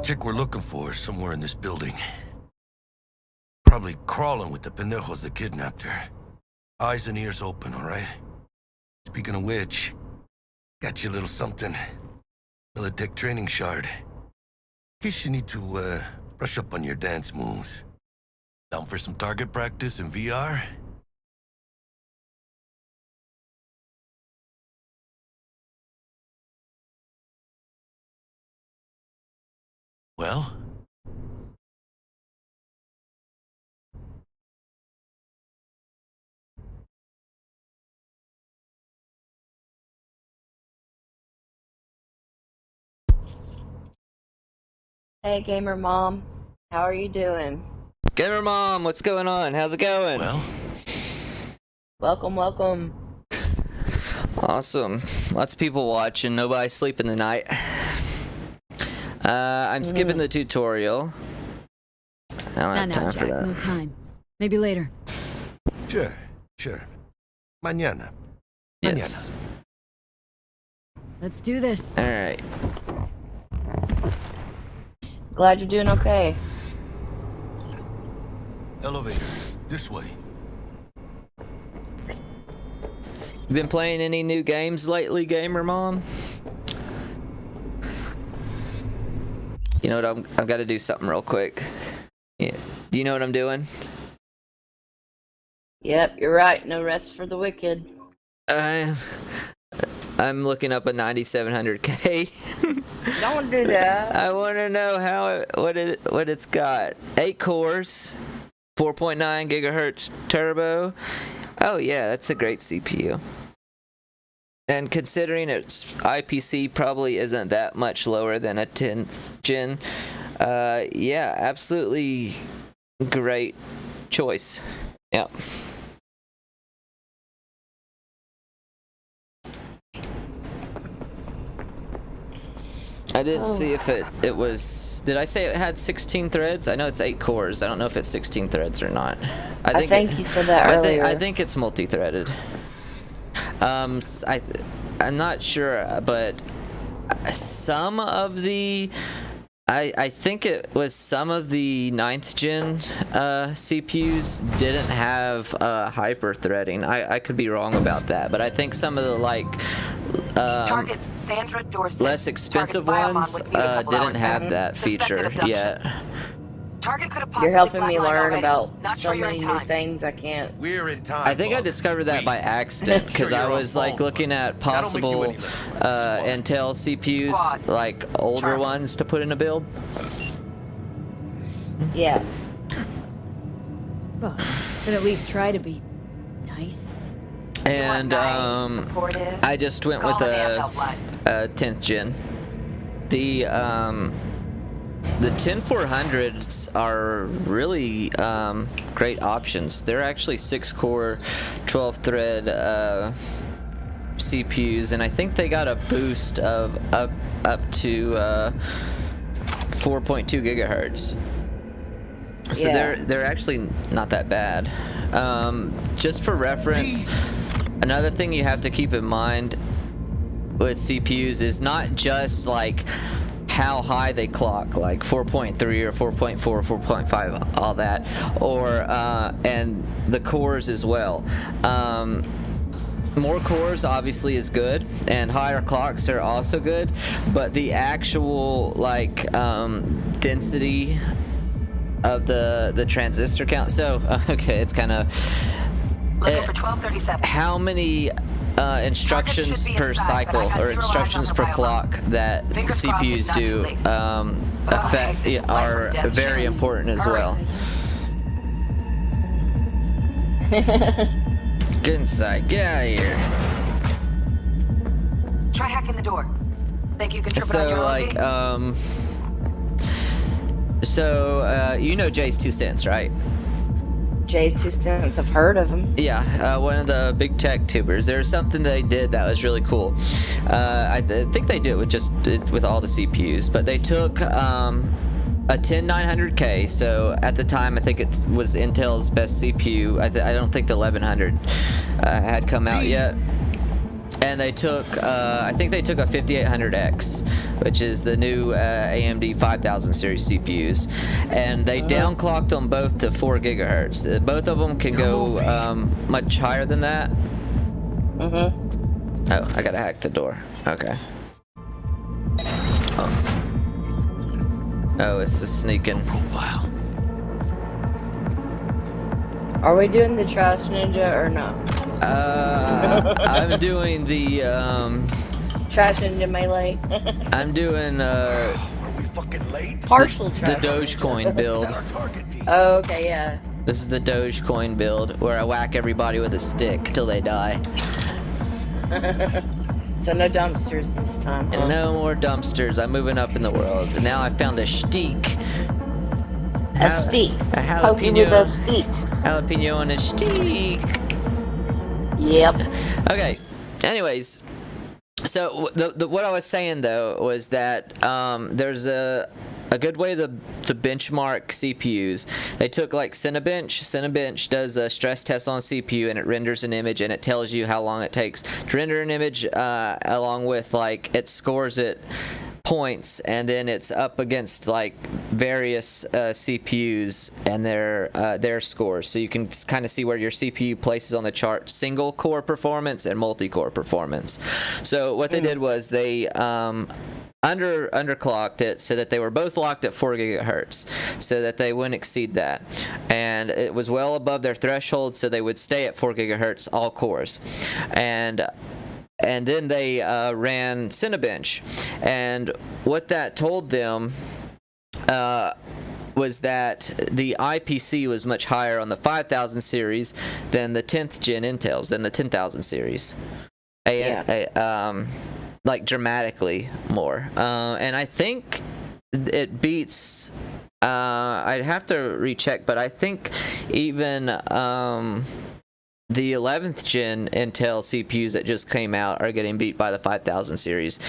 Chick we're looking for is somewhere in this building. Probably crawling with the pendejos that kidnapped her. Eyes and ears open, all right? Speaking of which, got you a little something. Militech training shard. In case you need to, brush up on your dance moves. Down for some target practice in VR? Well? Hey, Gamer Mom. How are you doing? Gamer Mom, what's going on? How's it going? Well? Welcome, welcome. Awesome. Lots of people watching. Nobody sleeping tonight. I'm skipping the tutorial. I don't have time for that. No time. Maybe later. Sure, sure. Mañana. Yes. Let's do this. All right. Glad you're doing okay. Elevator. This way. You been playing any new games lately, Gamer Mom? You know what? I've got to do something real quick. Yeah. Do you know what I'm doing? Yep, you're right. No rest for the wicked. I'm looking up a 9700K. Don't do that. I want to know what it's got. 8 cores, 4.9 gigahertz turbo. Oh yeah, that's a great CPU. And considering its IPC probably isn't that much lower than a 10th gen, yeah, absolutely great choice. Yep. I didn't see if it was. Did I say it had 16 threads? I know it's 8 cores. I don't know if it's 16 threads or not. I think you said that earlier. I think it's multi-threaded. I'm not sure, but some of the. I think it was some of the 9th gen CPUs didn't have hyper threading. I could be wrong about that, but I think some of the Targets Sandra Dorset. less expensive ones didn't have that feature yet. Target could have You're helping me flatlined learn already. about Not so sure you're many in new time. things I can't. We're in time. I think I discovered that by accident because I was like looking at possible Intel CPUs, Squad. like older Charlie. ones to put in a build. Yeah. Well, but at least try to be nice. And Supportive. I just went with Call the damn helpline. a 10th gen. The 10400s are really great options. They're actually 6-core, 12-thread CPUs, and I think they got a boost of up to 4.2 gigahertz. So they're actually not that bad. Just for reference, another thing you have to keep in mind with CPUs is not just like how high they clock, like 4.3 or 4.4 or 4.5, all that, or and the cores as well. More cores obviously is good, and higher clocks are also good, but the actual like density of the transistor count. So okay, it's kind of Looking for 1237. how many instructions per cycle or instructions per clock that CPUs do are very important as well. Get inside. Get out of here. Try hacking the door. Think you can trip it on your So own? like you know Jay's 2 cents, right? Jay's 2 cents. I've heard of him. Yeah, one of the big tech tubers. There's something they did that was really cool. I think they do it with all the CPUs, but they took a 10900K. So at the time, I think it was Intel's best CPU. I don't think the 1100 had come out yet. And they took, I think they took a 5800X, which is the new AMD 5000 series CPUs, and they downclocked them both to 4 gigahertz. Both of them can go much higher than that. Oh, I gotta hack the door. Okay. Oh, it's just sneaking. Profile. Are we doing the Trash Ninja or not? I'm doing the Trash Ninja Melee. I'm doing Are we fucking late? Partial the Trash Dogecoin build. Oh, okay, yeah. This is the Dogecoin build where I whack everybody with a stick till they die. So no dumpsters this time. And no more dumpsters. I'm moving up in the world. And now I found a steak. A steak. A Poking with a steak. jalapeno on a steak. Yep. Okay. Anyways, so what I was saying though was that there's a good way to benchmark CPUs. They took like Cinebench. Cinebench does a stress test on CPU, and it renders an image, and it tells you how long it takes to render an image, along with like it scores it points, and then it's up against like various CPUs and their scores, so you can kind of see where your CPU places on the chart: single core performance and multi-core performance. So what they did was they underclocked it so that they were both locked at 4 gigahertz, so that they wouldn't exceed that, and it was well above their threshold, so they would stay at 4 gigahertz all cores. And then they ran Cinebench, and what that told them was that the IPC was much higher on the 5000 series than the 10th gen Intels, than the 10000 series. Like dramatically more. And I think it beats, I'd have to recheck, but I think even the 11th gen Intel CPUs that just came out are getting beat by the 5000 series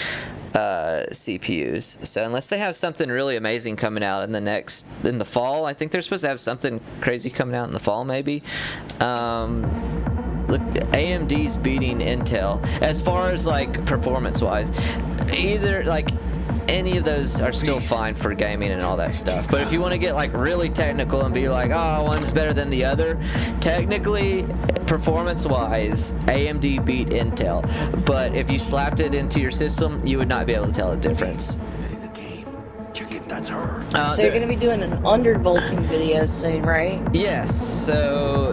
CPUs. So unless they have something really amazing coming out in the fall, I think they're supposed to have something crazy coming out in the fall maybe. Look, AMD's beating Intel as far as like performance wise. Either like any of those are still fine for gaming and all that stuff, but if you want to get like really technical and be like, oh, one's better than the other, technically performance wise AMD beat Intel, but if you slapped it into your system you would not be able to tell the difference. So you're gonna be doing an undervolting video soon, right? Yes, so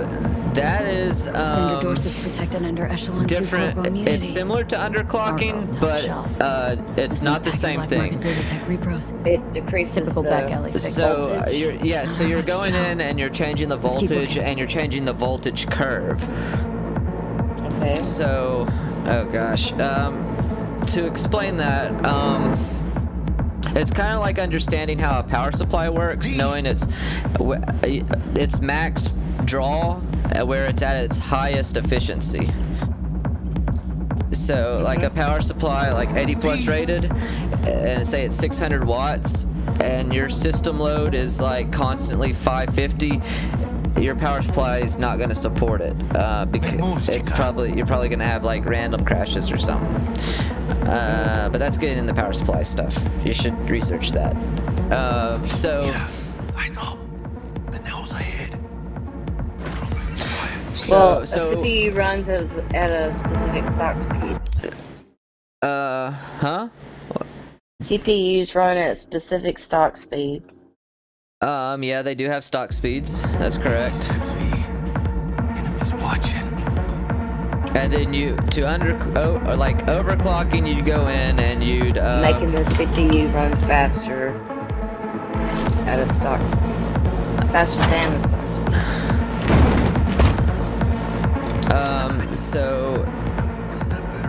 that is Senator Dorset's protected under echelon different. 2 immunity. It's similar to underclocking, but it's not the same thing. It decreases Typical back alley fix. So you're going in and you're changing the voltage, and you're changing the voltage curve. Okay. So, oh gosh, to explain that, it's kind of like understanding how a power supply works, knowing its max draw, where it's at its highest efficiency. So like a power supply, like 80 plus rated, and say it's 600 watts, and your system load is like constantly 550. Your power supply is not going to support it because you're probably going to have like random crashes or something. But that's getting in the power supply stuff. You should research that. So. Well, a CPU runs at a specific stock speed. Huh? CPUs run at specific stock speed. Yeah, they do have stock speeds. That's correct. Enemies watching. And then like overclocking, you'd go in and you'd making the CPU run faster at a stock speed, faster than the stock speed. So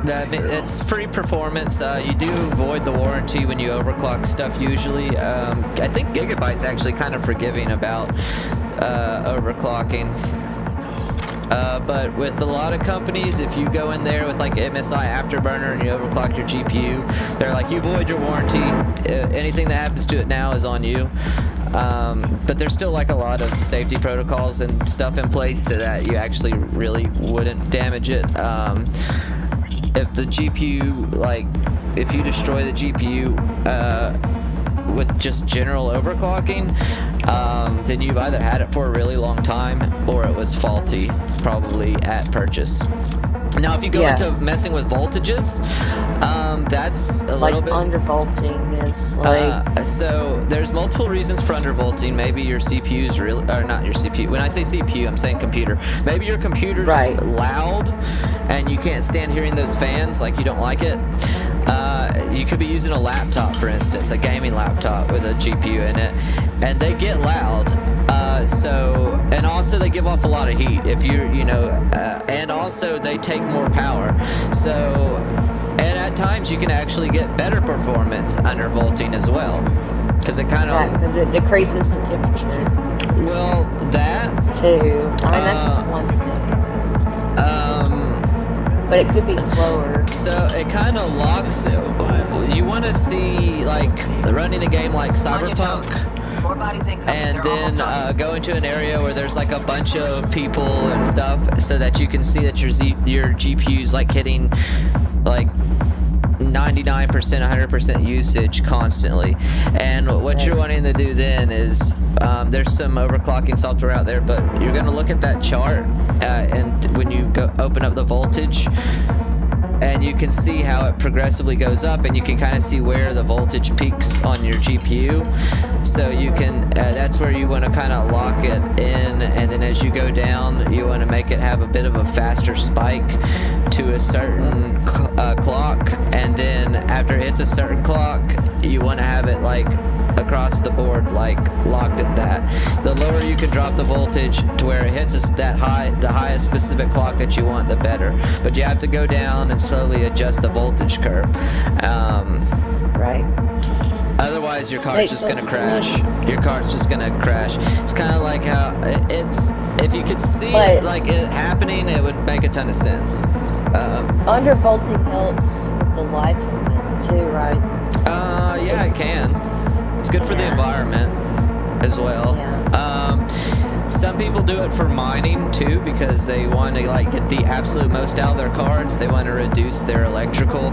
that it's free performance. You do void the warranty when you overclock stuff usually. I think Gigabyte's actually kind of forgiving about overclocking. But with a lot of companies, if you go in there with like MSI Afterburner and you overclock your GPU, they're like, you void your warranty. Anything that happens to it now is on you. But there's still like a lot of safety protocols and stuff in place so that you actually really wouldn't damage it. If the GPU, like, if you destroy the GPU with just general overclocking, then you've either had it for a really long time or it was faulty, probably at purchase. Now, if you go into messing with voltages, that's a little bit undervolting is like. So there's multiple reasons for undervolting. Maybe your CPU's really, or not your CPU. When I say CPU, I'm saying computer. Maybe your computer's loud, and you can't stand hearing those fans. Like you don't like it. You could be using a laptop, for instance, a gaming laptop with a GPU in it, and they get loud. And also they give off a lot of heat if and also they take more power. So, and at times you can actually get better performance undervolting as well, because it kind of because it decreases the temperature. Well, that too. I mean, that's just one thing. But it could be slower. So it kind of locks it. You want to see like running a game like Cyberpunk, and then go into an area where there's like a bunch of people and stuff, so that you can see that your GPU's like hitting like 99%, 100% usage constantly. And what you're wanting to do then is there's some overclocking software out there, but you're going to look at that chart and when you open up the voltage, and you can see how it progressively goes up, and you can kind of see where the voltage peaks on your GPU. So you can, that's where you want to kind of lock it in, and then as you go down, you want to make it have a bit of a faster spike to a certain clock, and then after it hits a certain clock, you want to have it like across the board, like locked at that. The lower you can drop the voltage to where it hits that high, the highest specific clock that you want, the better. But you have to go down and slowly adjust the voltage curve. Right. Otherwise, your card's just gonna crash. Your card's just gonna crash. It's kind of like how if you could see it like it happening, it would make a ton of sense. Undervolting helps with the life of it too, right? Yeah, it can. It's good for the environment as well. Some people do it for mining too, because they want to like get the absolute most out of their cards. They want to reduce their electrical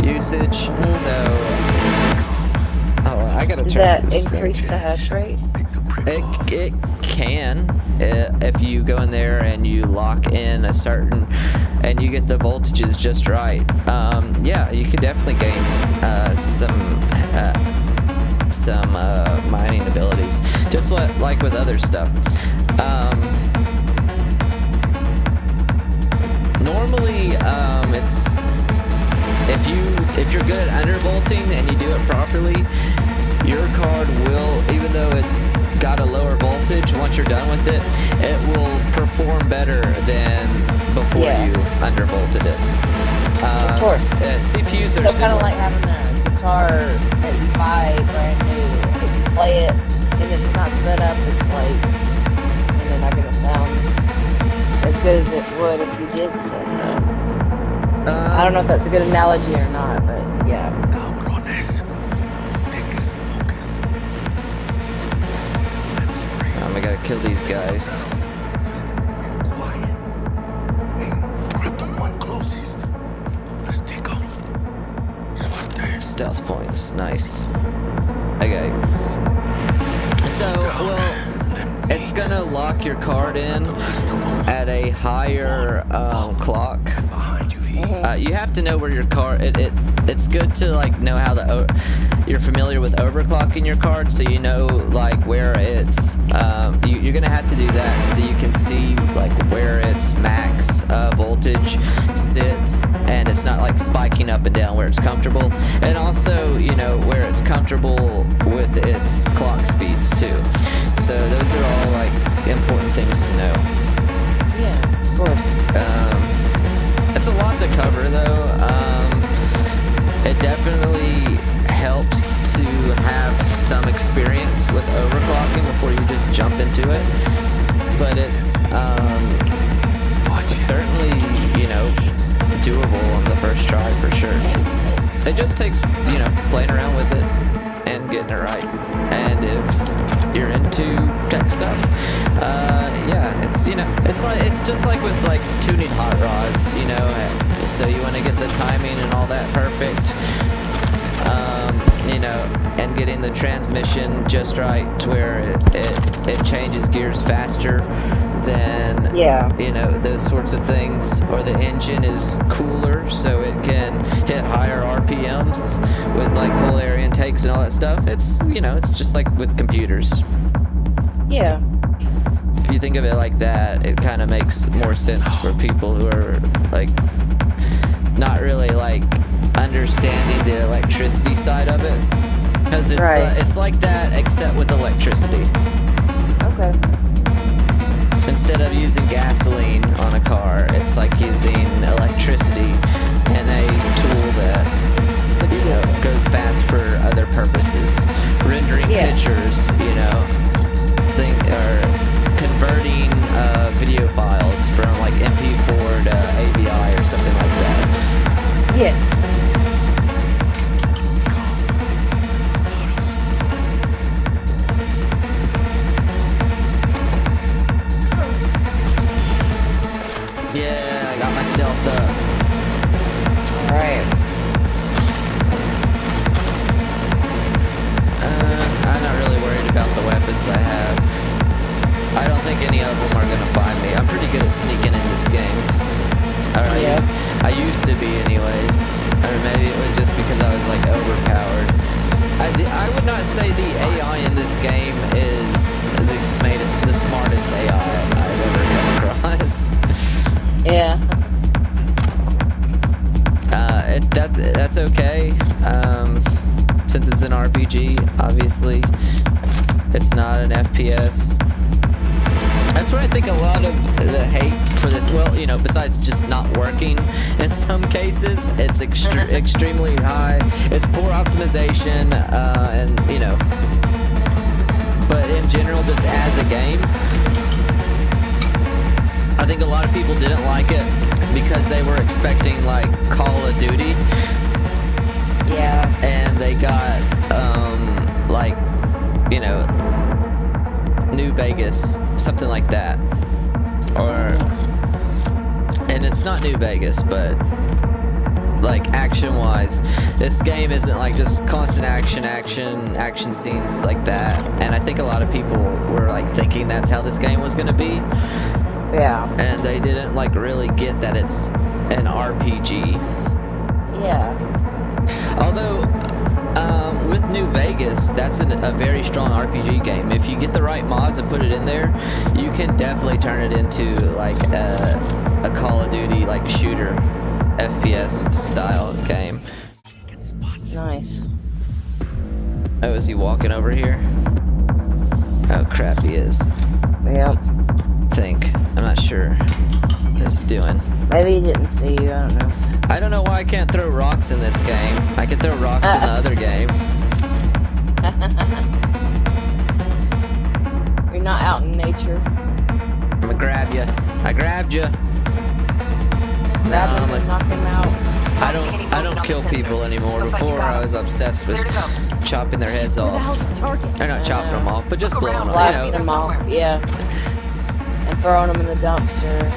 usage. So I gotta Does turn that this increase the hash rate? It can if you go in there and you lock in a certain, and you get the voltages just right. Yeah, you can definitely gain some mining abilities, just like with other stuff. Normally, it's if you're good at undervolting and you do it properly, your card will, even though it's got a lower voltage, once you're done with it, it will perform better than before you undervolted it. Of course. CPUs are so kind of like having a guitar that you buy brand new. If you play it and it's not set up, it's like, not gonna sound as good as it would if you did set it up. I don't know if that's a good analogy or not, but yeah. I gotta kill these guys. Stealth points, nice. Okay. So, well, it's gonna lock your card in at a higher clock. You have to know where your card. It's good to like know how you're familiar with overclocking your card, so you know like where it's. You're gonna have to do that so you can see like where its max voltage sits, and it's not like spiking up and down where it's comfortable, and also you know where it's comfortable with its clock speeds too. So those are all like important things to know. Yeah, of course. It's a lot to cover though. It definitely helps to have some experience with overclocking before you just jump into it. But it's certainly, you know, doable on the first try for sure. It just takes, you know, playing around with it and getting it right. And if you're into tech stuff, yeah, it's, you know, it's just like with like tuning hot rods, you know. So you want to get the timing and all that perfect, you know, and getting the transmission just right to where it changes gears faster than, you know, those sorts of things. Or the engine is cooler so it can hit higher RPMs with like whole air intakes and all that stuff. It's, you know, it's just like with computers. Yeah. If you think of it like that, it kind of makes more sense for people who are like not really like understanding the electricity side of it, because it's like that except with electricity. Okay. Instead of using gasoline on a car, it's like using electricity and a tool that, you know, goes fast for other purposes, rendering pictures, you know, or converting video files from like MP4 to AVI or something like that. Yeah. Yeah, I got my stealth up. Alright. I'm not really worried about the weapons I have. I don't think any of them are gonna find me. I'm pretty good at sneaking in this game. Or I used to be anyways. Or maybe it was just because I was like overpowered. I would not say the AI in this game is the smartest AI I've ever come across. Yeah. That's okay. Since it's an RPG, obviously, it's not an FPS. That's where I think a lot of the hate for this, well, you know, besides just not working in some cases, it's extremely high. It's poor optimization, and, you know, but in general, just as a game, I think a lot of people didn't like it because they were expecting, like, Call of Duty. Yeah. And they got, like, you know, New Vegas, something like that. And it's not New Vegas, but like action-wise, this game isn't like just constant action scenes like that. And I think a lot of people were like thinking that's how this game was gonna be. Yeah. And they didn't like really get that it's an RPG. Yeah. Although, with New Vegas, that's a very strong RPG game. If you get the right mods and put it in there, you can definitely turn it into like a Call of Duty like shooter FPS style game. Nice. Oh, is he walking over here? Oh crap, he is. Yep. I'm not sure what he's doing. Maybe he didn't see you, I don't know. I don't know why I can't throw rocks in this game. I can throw rocks in the other game. You're not out in nature. I'm gonna grab you. I grabbed you. grab him and knock him out. I don't kill people anymore. Before I was obsessed with chopping their heads off. Or not chopping them off, but just blowing them. Blasting them off, yeah. And throwing them in the dumpster.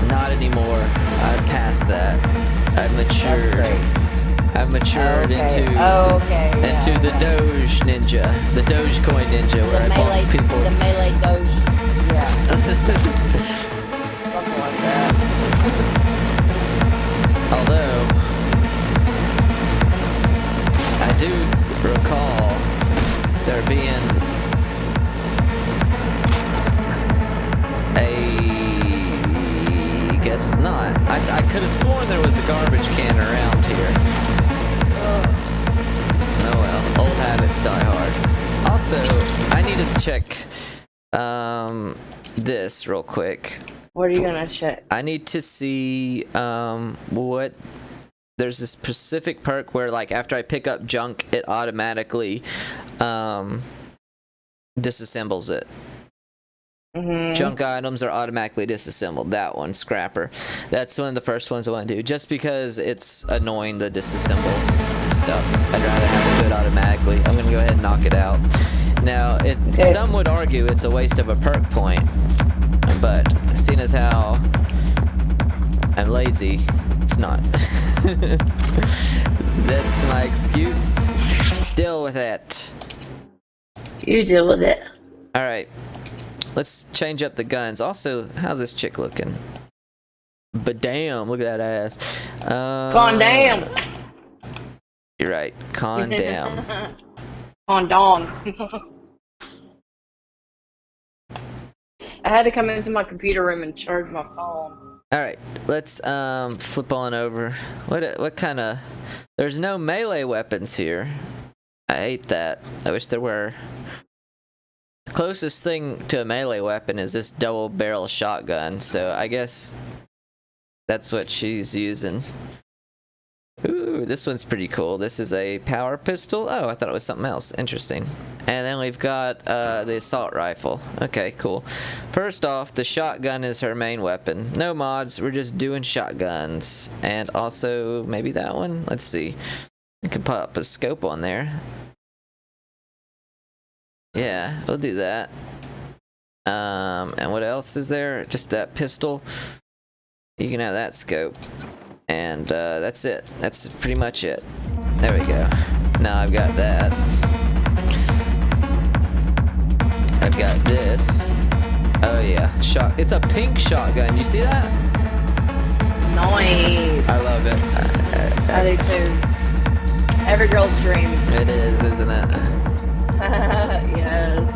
Not anymore. I've passed that. I've matured. I've matured into the Doge Ninja, the Dogecoin Ninja, where I bought people. The melee Doge, yeah. Something like that. Although, I do recall there being guess not. I could have sworn there was a garbage can around here. Oh well, old habits die hard. Also, I need to check this real quick. What are you gonna check? I need to see what there's this specific perk where like after I pick up junk it automatically disassembles it. Junk items are automatically disassembled. That one, scrapper. That's one of the first ones I want to do. Just because it's annoying to disassemble stuff. I'd rather have it do it automatically. I'm going to go ahead and knock it out. Now, some would argue it's a waste of a perk point. But seeing as how I'm lazy, it's not. That's my excuse. Deal with it. You deal with it. Alright. Let's change up the guns. Also, how's this chick looking? But damn, look at that ass. Condom. You're right. Condom. Condom. I had to come into my computer room and charge my phone. Alright, let's flip on over. What kind of... There's no melee weapons here. I hate that. I wish there were. The closest thing to a melee weapon is this double barrel shotgun, so I guess that's what she's using. Ooh, this one's pretty cool. This is a power pistol. Oh, I thought it was something else. Interesting. And then we've got the assault rifle. Okay, cool. First off, the shotgun is her main weapon. No mods, we're just doing shotguns. And also, maybe that one? Let's see. I can pop a scope on there. Yeah, we'll do that. And what else is there? Just that pistol. You can have that scope. And that's it. That's pretty much it. There we go. Now I've got that. I've got this. Oh yeah, it's a pink shotgun. You see that? Nice. I love it. I do too. Every girl's dream. It is, isn't it? Yes.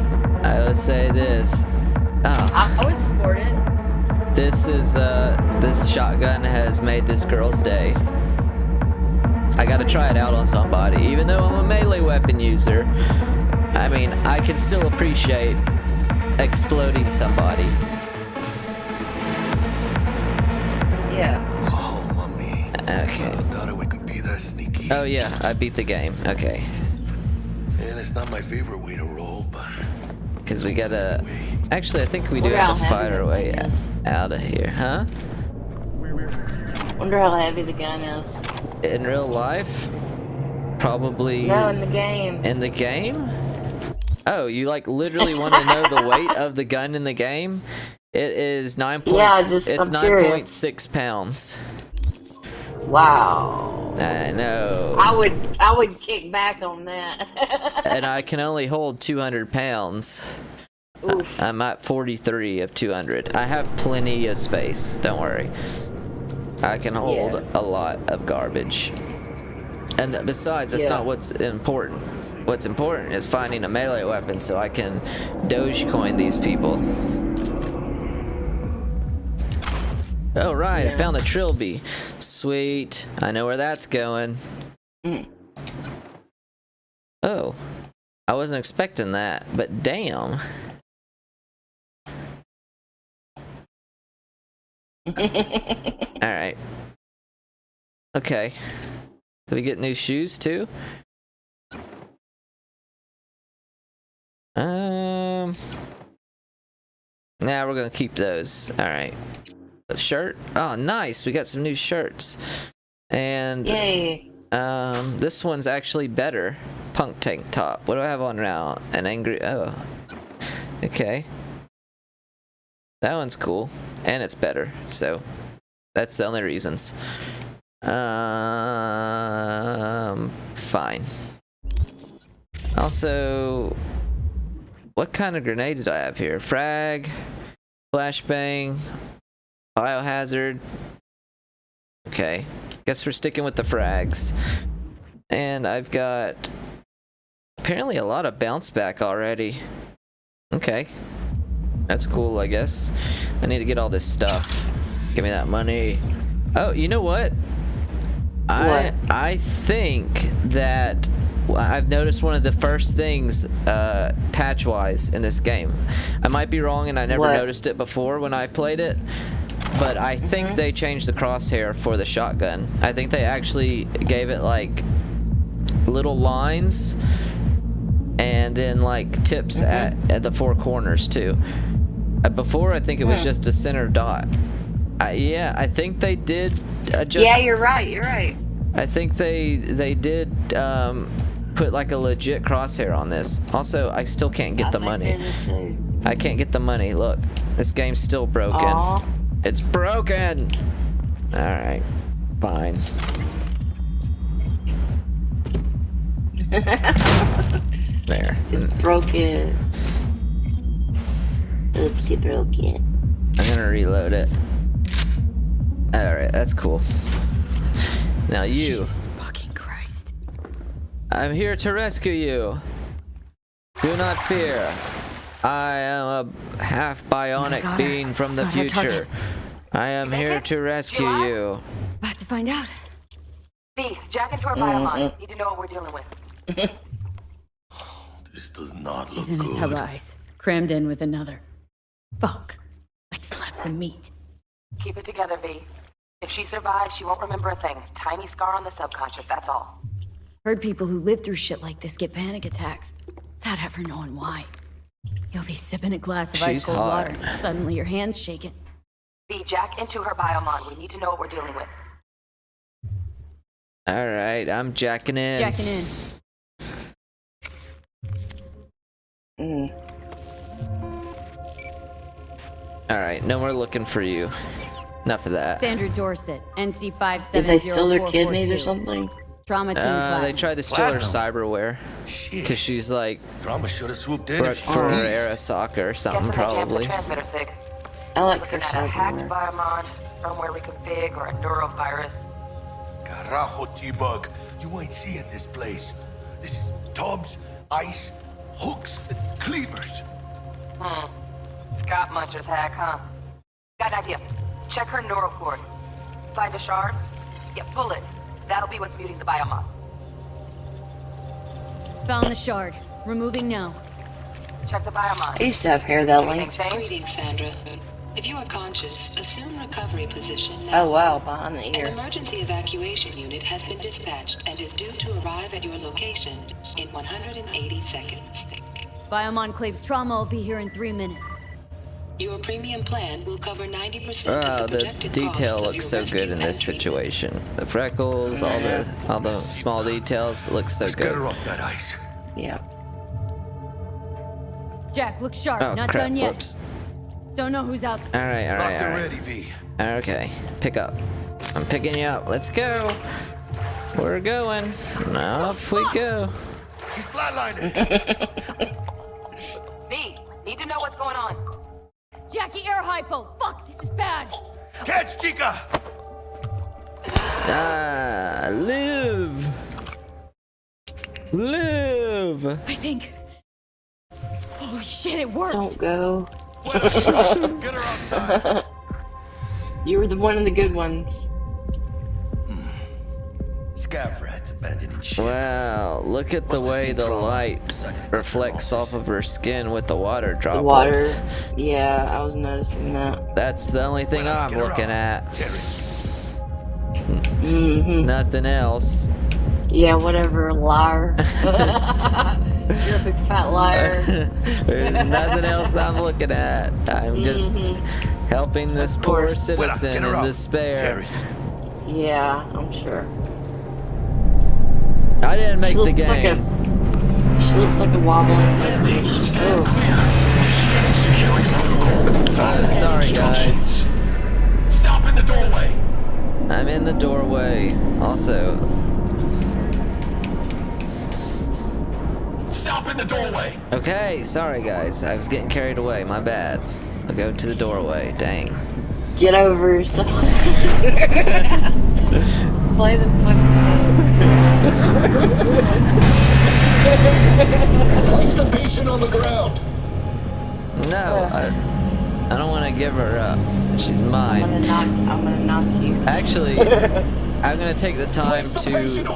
I would say this. Oh. I would support it. This shotgun has made this girl's day. I gotta try it out on somebody. Even though I'm a melee weapon user, I mean, I can still appreciate exploding somebody. Yeah. Oh, mommy. Okay. I thought we could be that sneaky. Oh yeah, I beat the game. Okay. And it's not my favorite way to roll, but... Because we gotta... Actually, I think we do have to fight our way out of here. Huh? Wonder how heavy the gun is. In real life? Probably... No, in the game. In the game? Oh, you like literally want to know the weight of the gun in the game? It is 9.6 pounds. Wow. I know. I would kick back on that. And I can only hold 200 pounds. Oof. I'm at 43 of 200. I have plenty of space. Don't worry. I can hold a lot of garbage. And besides, that's not what's important. What's important is finding a melee weapon so I can Dogecoin these people. Oh right, I found a trilby. Sweet. I know where that's going. Oh. I wasn't expecting that, but damn. Alright. Okay. Did we get new shoes too? Nah, we're gonna keep those. Alright. A shirt? Oh, nice. We got some new shirts. And Yay. this one's actually better. Punk tank top. What do I have on now? An angry. Oh, okay. That one's cool, and it's better. So that's the only reasons. Fine. Also, what kind of grenades do I have here? Frag, flashbang, biohazard. Okay, guess we're sticking with the frags. And I've got apparently a lot of bounce back already. Okay, that's cool, I guess. I need to get all this stuff. Give me that money. Oh, you know what? I think that I've noticed one of the first things patch-wise in this game. I might be wrong, and I never noticed it before when I played it, but I think they changed the crosshair for the shotgun. I think they actually gave it like little lines and then like tips at the four corners too. Before, I think it was just a center dot. Yeah, I think they did adjust. Yeah, you're right. You're right. I think they did put like a legit crosshair on this. Also, I still can't get the money. I can't get the money. Look, this game's still broken. Aww. It's broken. All right, fine. There. It's broken. Oopsie, broken. I'm gonna reload it. Alright, that's cool. Now you. Jesus fucking Christ. I'm here to rescue you. Do not fear. I am a half bionic being from the future. I am here to rescue you. About to find out. B, jack into our biomon. Need to know what we're dealing with. This does not She's look in a tub of good. ice, crammed in with another. Fuck. Like slabs of meat. Keep it together, V. If she survives, she won't remember a thing. Tiny scar on the subconscious, that's all. Heard people who live through shit like this get panic attacks without ever knowing why. You'll be sipping a glass of ice cold water and suddenly your hand's shaking. V, jack into her biomon. We need to know what we're dealing with. Alright, I'm jacking in. Jacking in. Alright, no more looking for you. Enough of that. Sandra Dorset, NC5700442. Did they steal their kidneys or something? Trauma team they tried to steal her cyberware. Because she's like Drama should have swooped in. for her era soccer or something, probably. Transmitter sig. I like Looking her at a hacked cyberware. biomon, firmware reconfig, or a neurovirus. Carajo, T-Bug. You ain't seeing this place. This is tubs, ice, hooks, and cleavers. Scott Muncher's hack, huh? Got an idea. Check her neural cord. Find a shard? Yeah, pull it. That'll be what's muting the biomon. Found the shard. Removing now. Check the biomon. I used to have hair that Anything length. change? Greetings, Sandra. If you are conscious, assume recovery position now. Oh wow, behind the An ear. emergency evacuation unit has been dispatched and is due to arrive at your location in 180 seconds. Biomon claims trauma will be here in 3 minutes. Your premium plan will cover 90% Oh, of the the projected detail costs of looks your so good rescue in this and treatment. situation. The freckles, all the small details, it looks so Let's get her good. off that ice. Yeah. Jack, look sharp. Oh Not crap! done yet. Whoops. Don't know who's up. All right, all right, Locked all and right. ready, V. Okay, pick up. I'm picking you up. Let's go. We're going. Off we go. He's flatlining. V, need to know what's going on. Jackie, air hypo. Fuck, this is bad. Catch, Chica. Ah, live. Live. I think. Oh shit, it worked. Don't go. Get her outside. You were the one of the good ones. Scav rats abandoning ship. Wow, look at the way the light reflects off of her skin with the water The droplets. water. Yeah, I was noticing that. That's the only thing I'm looking at. Mm-hmm. Nothing else. Yeah, whatever, liar. You're a big fat liar. There's nothing else I'm looking at. I'm just Helping this Of poor course. citizen in despair. Yeah, I'm sure. I didn't make She the looks like game. She looks like a wobbling fish. I'm sorry, guys. Stop in the doorway. I'm in the doorway. Also, Stop in the doorway. okay, sorry, guys. I was getting carried away. My bad. I'll go to the doorway. Dang. Get over yourself. Play the fucking Place the patient on the ground. No, I don't want to give her up. She's mine. I'm gonna knock you. Actually, I'm gonna take the time to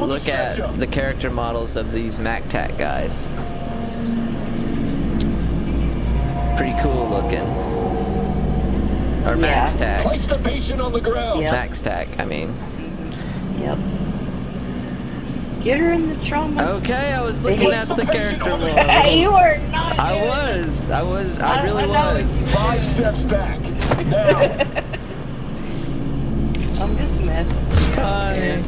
look at the character models of these MacTac guys. Pretty cool looking. Or Yeah. MaxTac. Place the patient on the ground. Yep. MaxTac, I mean. Yep. Get her in the trauma. Okay, I was looking at the character models. You were not. I really was. 5 steps back. Now. I'm just messing. Hi.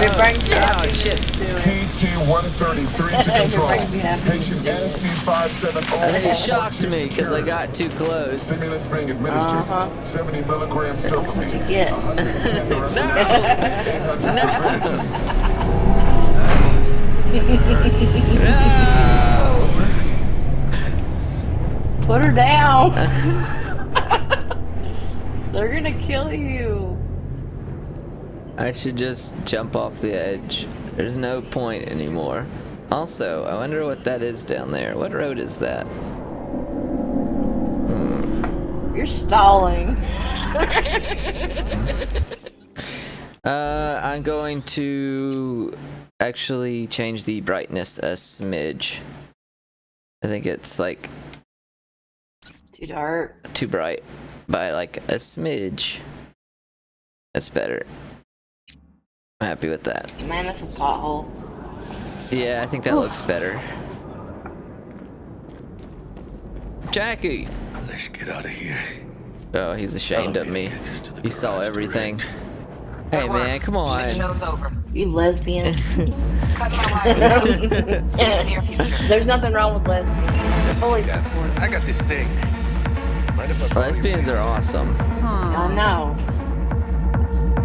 It brings me Oh, happy. shit. PT-133 to control. Patient NC570. He shocked me because I got too close. Stimulus being administered. 70 milligrams That's what you get. Put her down. They're gonna kill you. I should just jump off the edge. There's no point anymore. Also, I wonder what that is down there. What road is that? You're stalling. I'm going to actually change the brightness a smidge. I think it's like Too dark. too bright by like a smidge. That's better. I'm happy with that. Man, that's a pothole. Yeah, I think that looks better. Jackie! Let's get out of here. Oh, he's ashamed of me. He saw everything. Hey man, come on. Show's over. You lesbian. Cut my wires. See you in the near future. There's nothing wrong with lesbians. Fully Listen, support. I got this thing. Mind if I borrow your Lesbians are awesome. I know.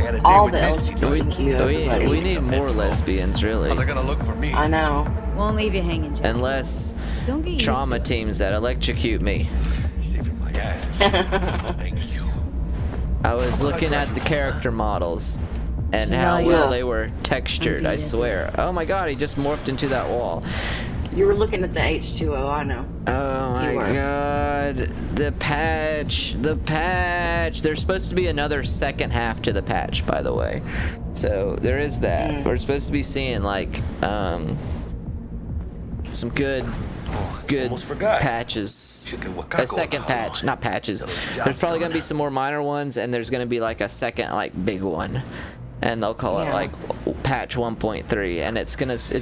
Had a day All with the Misty. LGBTQ. everybody. We need more lesbians, really. How they gonna look for me? I know. Won't leave you hanging, Jack. Unless Don't get used trauma to it. teams that electrocute me. Saving my ass. Thank you. I was looking at the character models and how Yeah. well they were textured, I Yes, swear. yes. Oh my god, he just morphed into that wall. You were looking at the H2O, I know. Oh my You were. god. The patch. There's supposed to be another second half to the patch, by the way. So there is that. We're supposed to be seeing like some good Almost forgot. patches. Should get Wakako A second on the patch, hotline. not patches. Those jobs There's probably gonna coming be some more minor ones, and there's gonna be like a second like big one, and they'll call it Yeah. like patch 1.3, and it's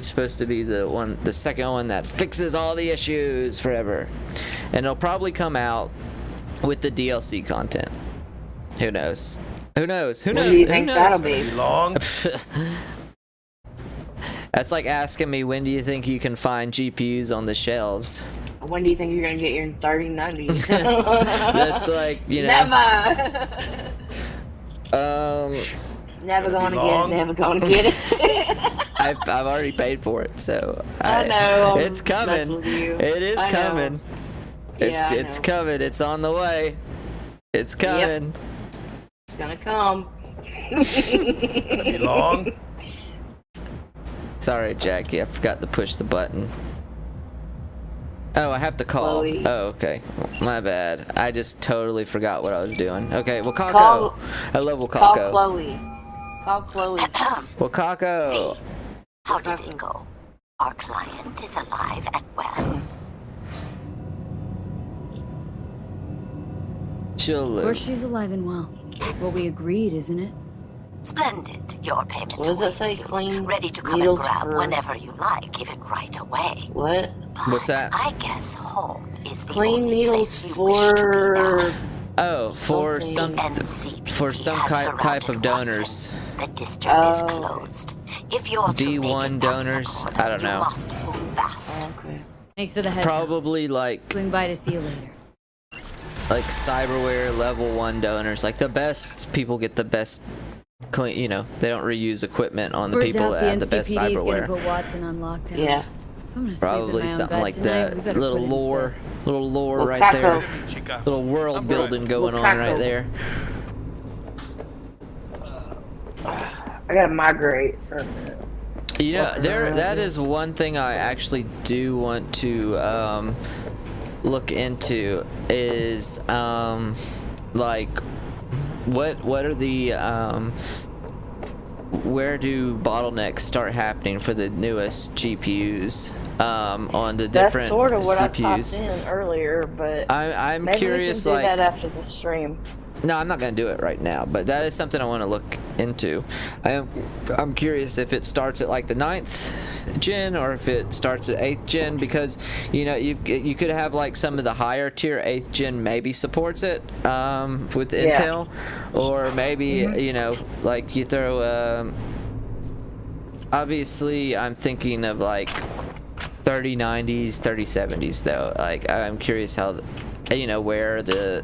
supposed to be the second one that fixes all the issues forever, and it'll probably come out with the DLC content. Who knows? Who knows? Who knows? When do you Who think knows? that'll be? Long. That's like asking me, when do you think you can find GPUs on the shelves? When do you think you're gonna get your 3090s? That's like, you know. Never. Never Gonna gonna be get long. it. Never gonna get it. I've already paid for it, so I know, I'm it's coming. messing with you. It is I know. coming. Yeah, I It's know. coming. It's on the way. It's coming. It's gonna come. Gonna be long. Sorry, Jackie. I forgot to push the button. Oh, I have to call. Chloe. Oh, okay. My bad. I just totally forgot what I was doing. Okay, Wakako. Call- I love Call Wakako. Chloe. Call Chloe. Wakako. How did it go? Our client is alive and well. She'll Of course live. she's alive and well. It's what we agreed, isn't it? Splendid. Your payment What does that awaits say? you. Clean Ready to come and needles grab for... whenever you like, given right away. What? What's that? I guess home is the Clean only needles place you wish to be for... now. Oh, for some type of donors. The district is closed. If you're D1 donors. I don't know. must move fast. Okay. Thanks for the heads up. Probably like Swing by to see you later. like cyberware level 1 donors. Like the best people get the best clean. You know, they don't reuse equipment on the Turns people out that have the best NCPD is gonna cyberware. put Watson on lockdown. Yeah. If I'm gonna sleep in my Probably own something bed like tonight, we that. better Little put in lore, fifth. little lore Well, right Paco. there. Little world building going on right there. I gotta migrate for a minute. You know, that is one thing I actually do want to look into is like what are the where do bottlenecks start happening for the newest GPUs on the different That's sort of what CPUs? I typed in earlier, but I'm maybe curious. we can do like that after the stream. No, I'm not gonna do it right now, but that is something I want to look into. I'm curious if it starts at like the 9th gen or if it starts at 8th gen, because you know you could have like some of the higher tier 8th gen maybe supports it with Intel, or maybe you know like you throw obviously I'm thinking of like 3090s 3070s though. Like I'm curious how you know where the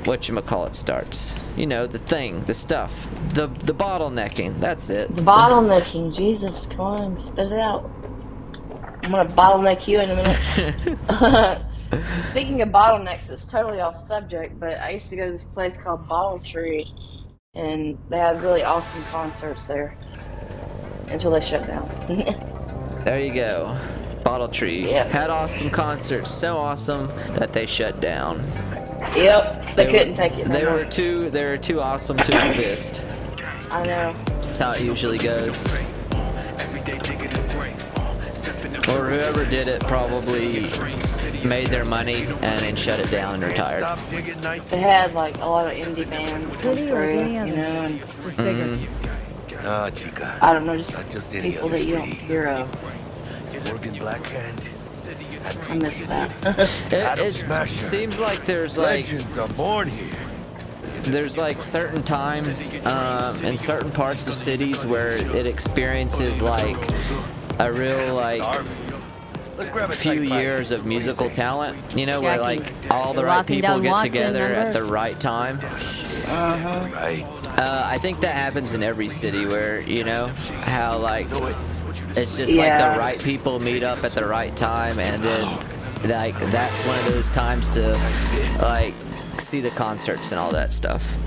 whatchamacallit starts. You know, the stuff. The bottlenecking. That's it. The bottlenecking. Jesus, come on, spit it out. I'm gonna bottleneck you in a minute. Speaking of bottlenecks, it's totally off subject, but I used to go to this place called Bottle Tree, and they had really awesome concerts there. Until they shut down. There you go. Bottle Tree. Yep. Had awesome concerts. So awesome that they shut down. Yep. They couldn't take it. They were too awesome to exist. I know. That's how it usually goes. Or whoever did it probably made their money and then shut it down and retired. They had like a lot of indie bands come City through, like any other. you know, and Just bigger. Ah, chica. I don't know, just any people other that you don't city. hear of. Morgan Blackhand. I miss that. It seems like there's like Legends are born here. there's like certain times in certain parts of cities where it experiences like a real like few years of musical talent, you know, where like all the right people get together at the right time. Right. I think that happens in every city where, you know, how like it's just like the right people meet up at the right time, and then like that's one of those times to like see the concerts and all that stuff.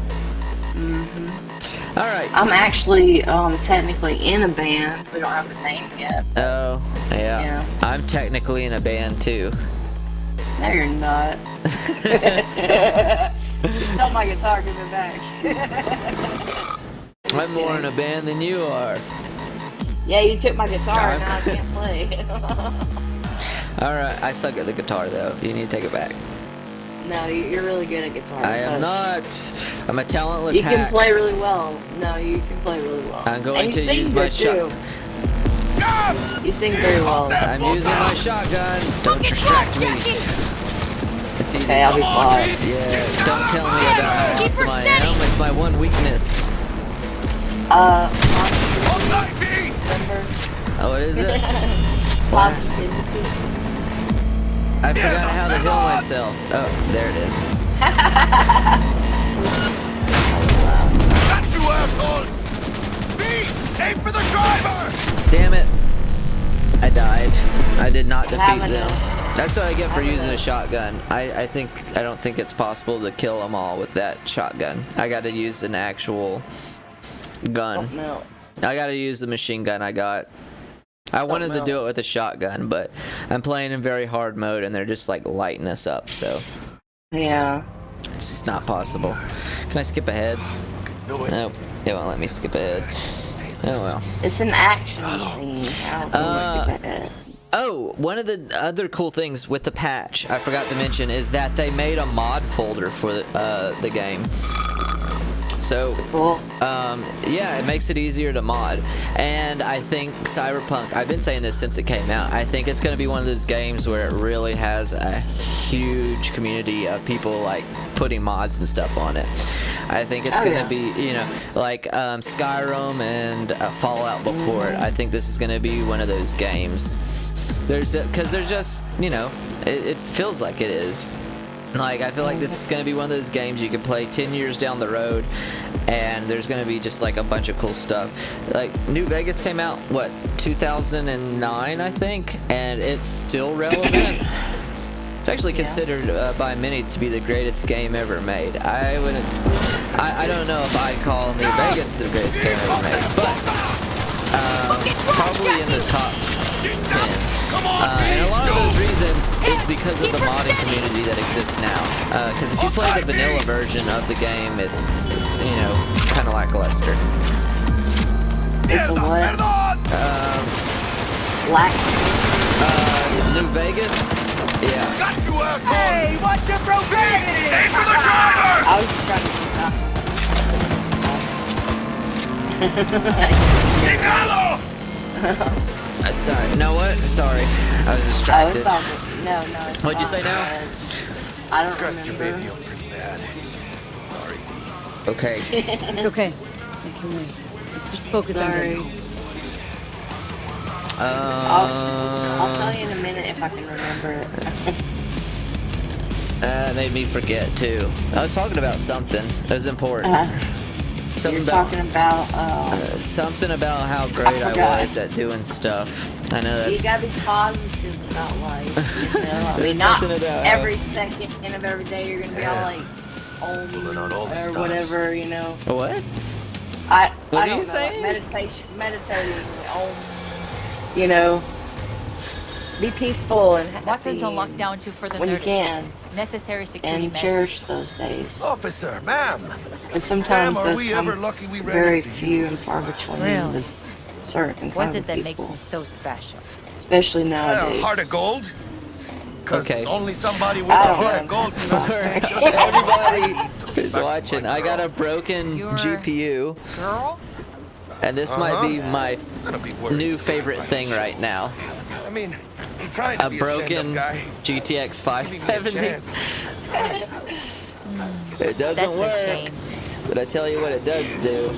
All right. I'm actually technically in a band. We don't have a name yet. Oh, yeah. I'm technically in a band too. No, you're not. Stole my guitar, give it back. I'm more in a band than you are. Yeah, you took my guitar and now I can't play. Alright, I suck at the guitar though. You need to take it back. No, you're really good at guitar. I am not. I'm a talentless You can hack. play really well. No, you can play really well. I'm going and you to sing use my good, too. You sing very well. I'm using my shotgun. Don't distract me. It's easy. Okay, I'll be quiet. Yeah, don't tell me about how awesome I am. It's my one weakness. Oh, what is it? Positivity. I forgot how to heal myself. Oh, there it is. Got you, asshole! Beat! Aim for the driver! Damn it. I died. I did not defeat them. That's what I get for using a shotgun. I don't think it's possible to kill them all with that shotgun. I gotta use an actual gun. I gotta use the machine gun I got. I wanted to do it with a shotgun, but I'm playing in very hard mode and they're just like lighting us up, so. Yeah. It's just not possible. Can I skip ahead? Nope. It won't let me skip ahead. Oh well. It's an action scene. How can we skip ahead? Oh, one of the other cool things with the patch I forgot to mention is that they made a mod folder for the game. So, yeah, it makes it easier to mod. And I think Cyberpunk, I've been saying this since it came out, I think it's going to be one of those games where it really has a huge community of people like putting mods and stuff on it. I think it's going to be, you know, like Skyrim and Fallout before it. I think this is going to be one of those games. Because there's just, you know, it feels like it is. Like, I feel like this is going to be one of those games you can play 10 years down the road, and there's going to be just, like, a bunch of cool stuff. Like, New Vegas came out, what, 2009, I think? And it's still relevant. It's actually considered by many to be the greatest game ever made. I don't know if I'd call New Vegas the greatest game ever made, but probably in the top 10. And a lot of those reasons is because of the modding community that exists now. Because if you play the vanilla version of the game, it's, you know, kind of lackluster. It's a what? New Vegas? Yeah. Got you, asshole! Hey, watch your profanity! Aim for the driver! I was just trying to do something. Sorry. No, what? Sorry. I was distracted. Oh, it's all good. No, it's What'd you say now? I don't remember. Sorry. Okay. It's okay. I can wait. Let's just focus on it. I'll tell you in a minute if I can remember it. That made me forget too. I was talking about something. It was important. Something You're talking about something about how great I was at doing stuff. I know that's. You gotta be positive about life. You know? I mean, not every second of every day you're gonna be all like, or whatever. You know. What? I What are don't you know, saying? Like meditating. You know, be peaceful and happy. What does the lockdown do for the when you can? Necessary security And measures. cherish those days. Officer, ma'am. Because sometimes Ma'am, are those we come ever lucky we ran very into you? few and far between. Really? With certain What's kind it of that makes people. me so special? Especially nowadays. Heart of gold? Okay. Only somebody with I a don't heart know. of gold For can understand just everybody who's watching, I got a broken GPU, Girl? and this might be my new favorite thing right now. I mean, I'm trying to A be broken a stand-up guy. GTX Give me a 570. chance. It doesn't That's a shame. work, but I tell you what it does do.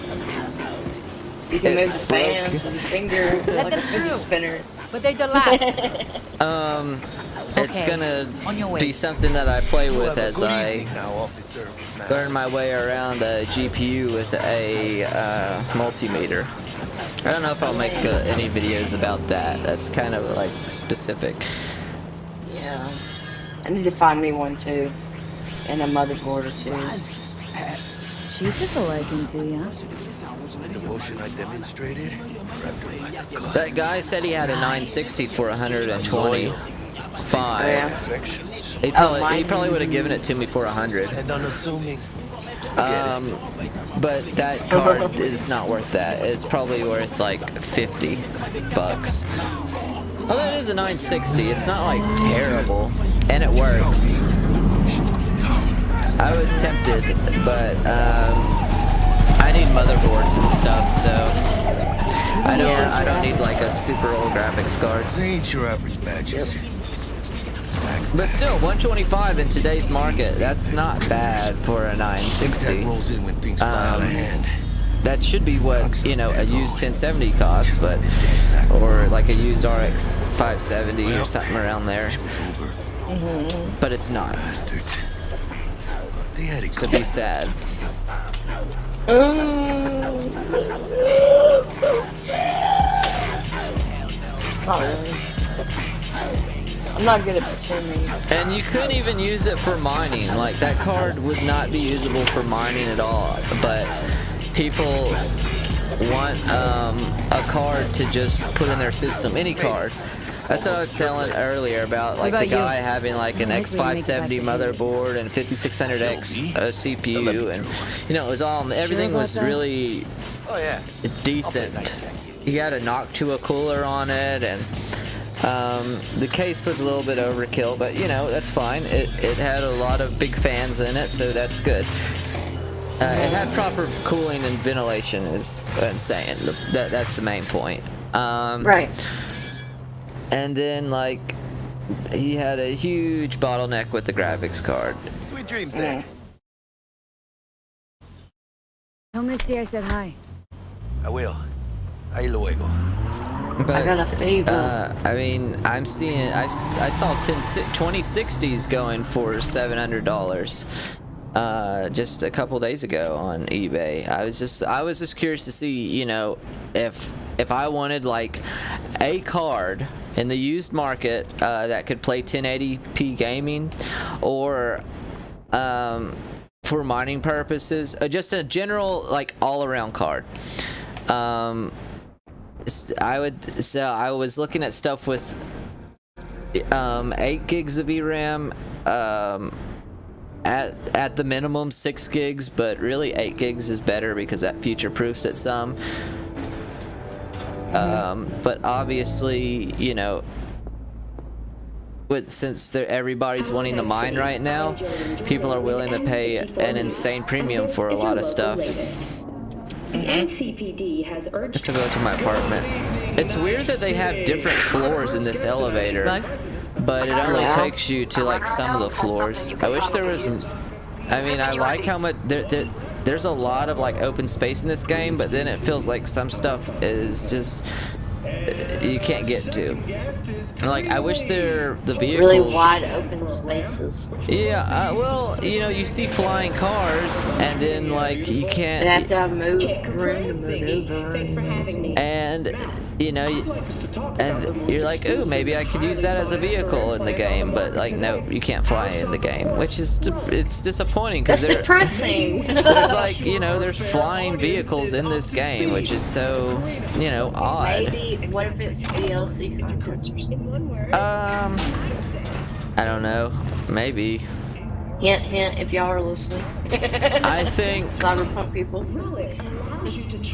You can move It's the fans with your finger Let like a them fidget through. spinner. But they don't last. It's Okay, gonna on your way. be something that I play with Have a as good I evening now, officer. Ma'am. learn my way around a GPU with a multimeter. I don't know if I'll make any videos about that. That's kind of like specific. Yeah. I need to find me one too. And a motherboard or two. She took a liking to you. The devotion I demonstrated. That guy said he had a 960 for 125. He probably would have given it to me for 100. And unassuming. But that card is not worth that. It's probably worth like $50. Although it is a 960, it's not like terrible, and it works. I was tempted, but I need motherboards and stuff, so I don't need like a super old graphics card. They ain't your average badges. But still, 125 in today's market, that's not bad for a 960. Rolls in when things fly out of hand. That should be what, you know, a used 1070 costs, but, or like a used RX 570 or something around there. But it's not. So be sad. Not really. I'm not good at pretending. And you couldn't even use it for mining. Like, that card would not be usable for mining at all. But people want a card to just put in their system, any card. That's what I was telling earlier about, like, the guy having like an X570 motherboard and 5600X CPU, and you know, it was all, everything was really decent. He had a Noctua cooler on it, and The case was a little bit overkill, but you know, that's fine. It had a lot of big fans in it, so that's good. It had proper cooling and ventilation, is what I'm saying. That's the main point. Right. And then, like, he had a huge bottleneck with the graphics card. Sweet dreams, then. Tell Misty I said hi. I will. Ahí luego. But, I got a favor. I mean, I saw 2060s going for $700. Just a couple days ago on eBay. I was just curious to see, you know, if I wanted like a card in the used market that could play 1080p gaming, or for mining purposes, just a general like all-around card. I was looking at stuff with 8 gigs of VRAM, at the minimum 6 gigs, but really 8 gigs is better because that future-proofs it some. But obviously, you know, since everybody's wanting the mine right now, people are willing to pay an insane premium for a lot of stuff. Let's go to my apartment. It's weird that they have different floors in this elevator, but it only takes you to like some of the floors. I wish there was. I mean, I like how much there's a lot of like open space in this game, but then it feels like some stuff is just you can't get to. Like, I wish the vehicles really wide open spaces. Yeah, well, you know, you see flying cars, and then like you can't. They have to have room to maneuver. And you know, and you're like, ooh, maybe I could use that as a vehicle in the game, but like, no, you can't fly in the game, which is it's disappointing because that's depressing. There's like, you know, there's flying vehicles in this game, which is so, you know, odd. Maybe what if it's DLC content or something? I don't know. Maybe. Hint, hint, if y'all are listening. I think Cyberpunk people.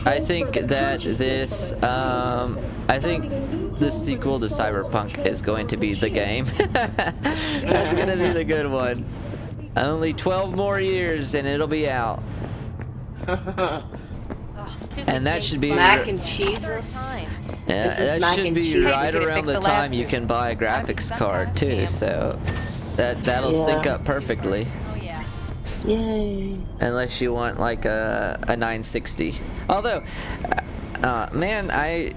I think that this I think the sequel to Cyberpunk is going to be the game. That's gonna be the good one. Only 12 more years and it'll be out. And that should be mac and cheeses. Yeah, that should be right around the time you can buy a graphics card too, so that'll sync up perfectly. Yay. Unless you want like a 960. Although, man, I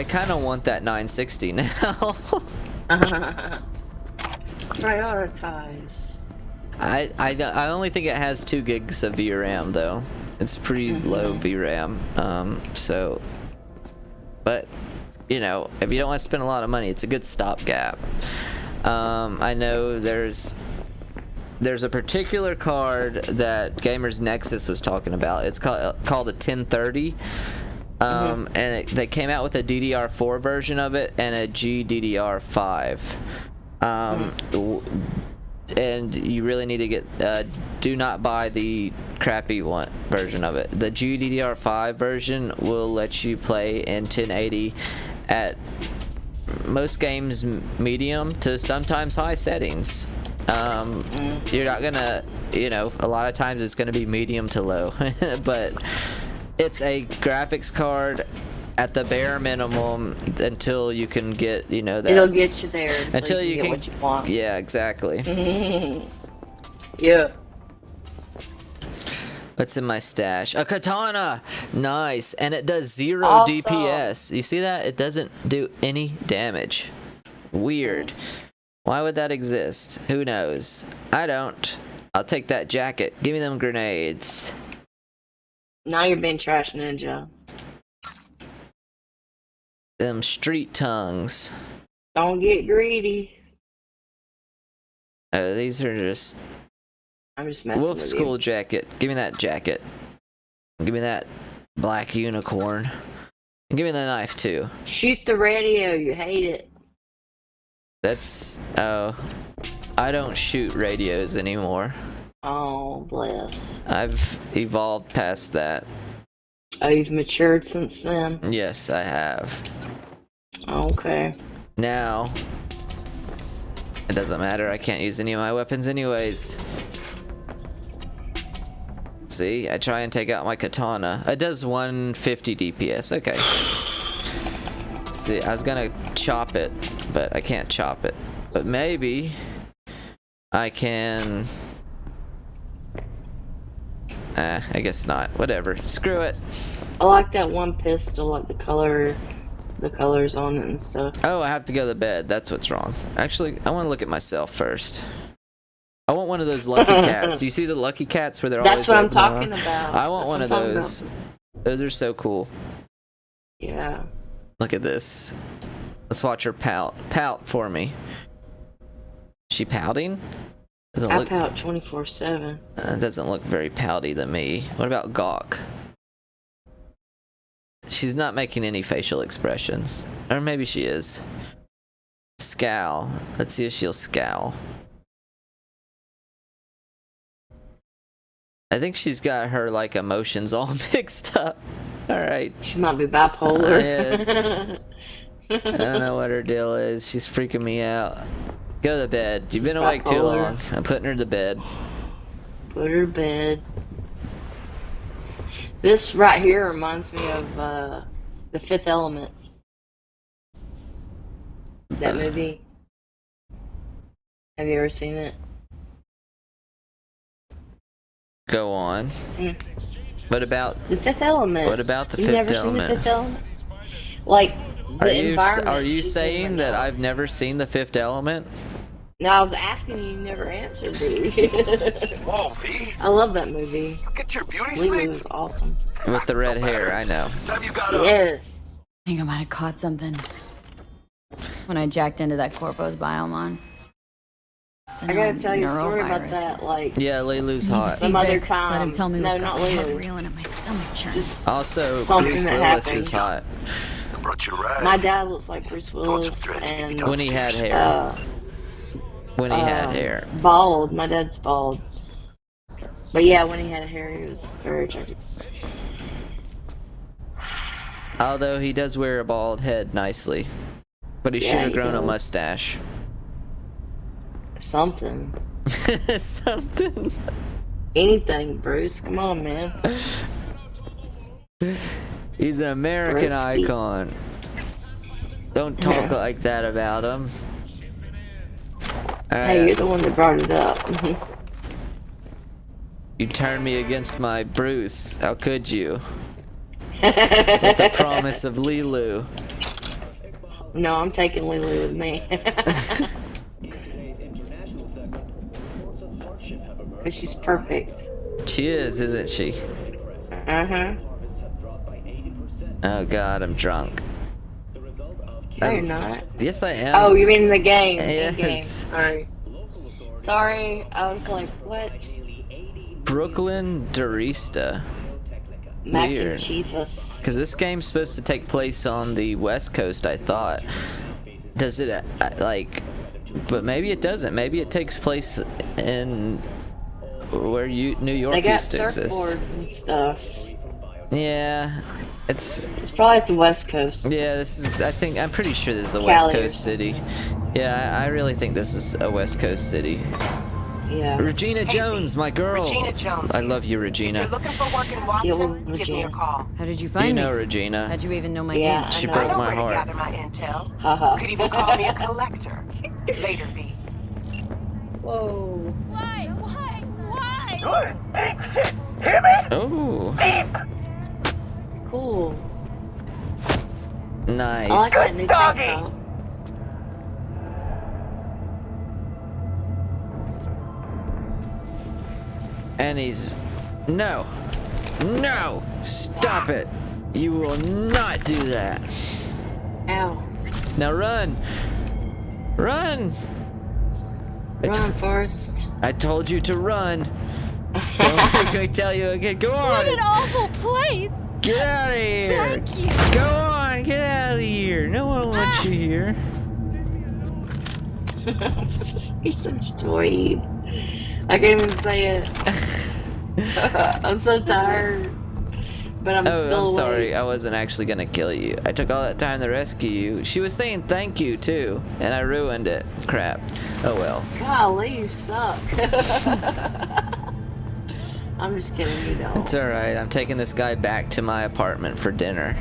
kind of want that 960 now. Prioritize. I only think it has 2 gigs of VRAM though. It's pretty low VRAM. So, but you know, if you don't want to spend a lot of money, it's a good stopgap. I know there's a particular card that Gamers Nexus was talking about. It's called a 1030. And they came out with a DDR4 version of it and a GDDR5. And you really need to get do not buy the crappy version of it. The GDDR5 version will let you play in 1080 at most games medium to sometimes high settings. You're not gonna, you know, a lot of times it's gonna be medium to low, but it's a graphics card at the bare minimum until you can get, you know, that it'll get you there until you can get what you want. Yeah, exactly. Yeah. What's in my stash? A katana. Nice. And it does 0 awesome. DPS. You see that? It doesn't do any damage. Weird. Why would that exist? Who knows? I don't. I'll take that jacket. Give me them grenades. Now you're being trash ninja. Them street tongues. Don't get greedy. Oh, these are just... I'm just messing Wolf with School you. jacket. Give me that jacket. Give me that black unicorn. And give me the knife, too. Shoot the radio. You hate it. That's... Oh. I don't shoot radios anymore. Oh, bless. I've evolved past that. Oh, you've matured since then? Yes, I have. Okay. Now, it doesn't matter. I can't use any of my weapons anyways. See, I try and take out my katana. It does 150 DPS. Okay. See, I was gonna chop it, but I can't chop it. But maybe I can. I guess not. Whatever. Screw it. I like that one pistol, like the colors on it and stuff. Oh, I have to go to bed. That's what's wrong. Actually, I want to look at myself first. I want one of those lucky cats. Do you see the lucky cats where they're always? That's what I'm talking about. I want one of those. Those are so cool. Yeah. Look at this. Let's watch her pout. Pout for me. Is she pouting? I pout 24/7. Doesn't look very pouty to me. What about Gawk? She's not making any facial expressions. Or maybe she is. Scowl. Let's see if she'll scowl. I think she's got her like emotions all mixed up. Alright. She might be bipolar. I don't know what her deal is. She's freaking me out. Go to bed. You've been awake too long. I'm putting her to bed. Put her to bed. This right here reminds me of The Fifth Element. That movie. Have you ever seen it? Go on. What about The Fifth Element? What about the You've Fifth never Element? seen The Fifth Element? Like the environment. Are you saying that I've never seen The Fifth Element? No, I was asking you never answered, dude. Whoa, V. I love that movie. Get your beauty Lily sleep. was awesome. With the red hair, I know. Yes. I think I might have caught something when I jacked into that Corpo's biome. I gotta tell you a story about that, like... Yeah, Lilu's hot. Some other time. Let him tell me no, what's not got my head Lulu. reeling in my stomach churn. Just Also, something Bruce that Willis happened. is hot. Brought you right. My dad looks like Bruce Willis, and... When he had hair. When he had hair. Bald. My dad's bald. But yeah, when he had hair, he was very attractive. Although he does wear a bald head nicely. But he should have grown a mustache. Something. Something. Anything, Bruce. Come on, man. He's an American Bruce icon. Don't talk like that about him. Hey, you're the one that brought it up. You turned me against my Bruce. How could you? With the promise of Lilu. No, I'm taking Lily with me. Because she's perfect. She is, isn't she? Uh-huh. Oh god, I'm drunk. No, you're not. Yes, I am. Oh, you mean in the game. Yes. In game. Sorry. Sorry, I was like, what? Brooklyn Dorista. Mac Weird. and Jesus. Because this game's supposed to take place on the West Coast, I thought. Does it, like... But maybe it doesn't. Maybe it takes place in... where New York They got used to exist. surfboards and stuff. Yeah. It's probably at the West Coast. Yeah, this is... I'm pretty sure this is a Cali West or Coast city. Yeah, I really think this is a West Coast city. Yeah. Regina Jones, my girl. Regina Jones. I love you, Regina. If you're looking for work in Watson, give me a call. How did you find me? You know Regina. How'd you even know my Yeah, name? She I broke I know my where to heart. gather my intel. Haha. Could even call me a collector. Later, V. Whoa. Why? Good. Shit. Hear me? Oh, Cool. nice. I like that new tank top. And he's... No! No! Stop it! You will not do that! Ow. Now run! Run! Run, Forrest. I told you to run! Don't make me tell you again. Go on! What an awful place! Get out of here! Thank you. Go on! Get out of here! No one wants you here. You're such a dweeb. I can't even say it. I'm so tired. but I'm still I'm awake. sorry. I wasn't actually gonna kill you. I took all that time to rescue you. She was saying thank you too, and I ruined it. Crap. Oh well. Golly, you suck. I'm just kidding, you don't. It's alright. I'm taking this guy back to my apartment for dinner.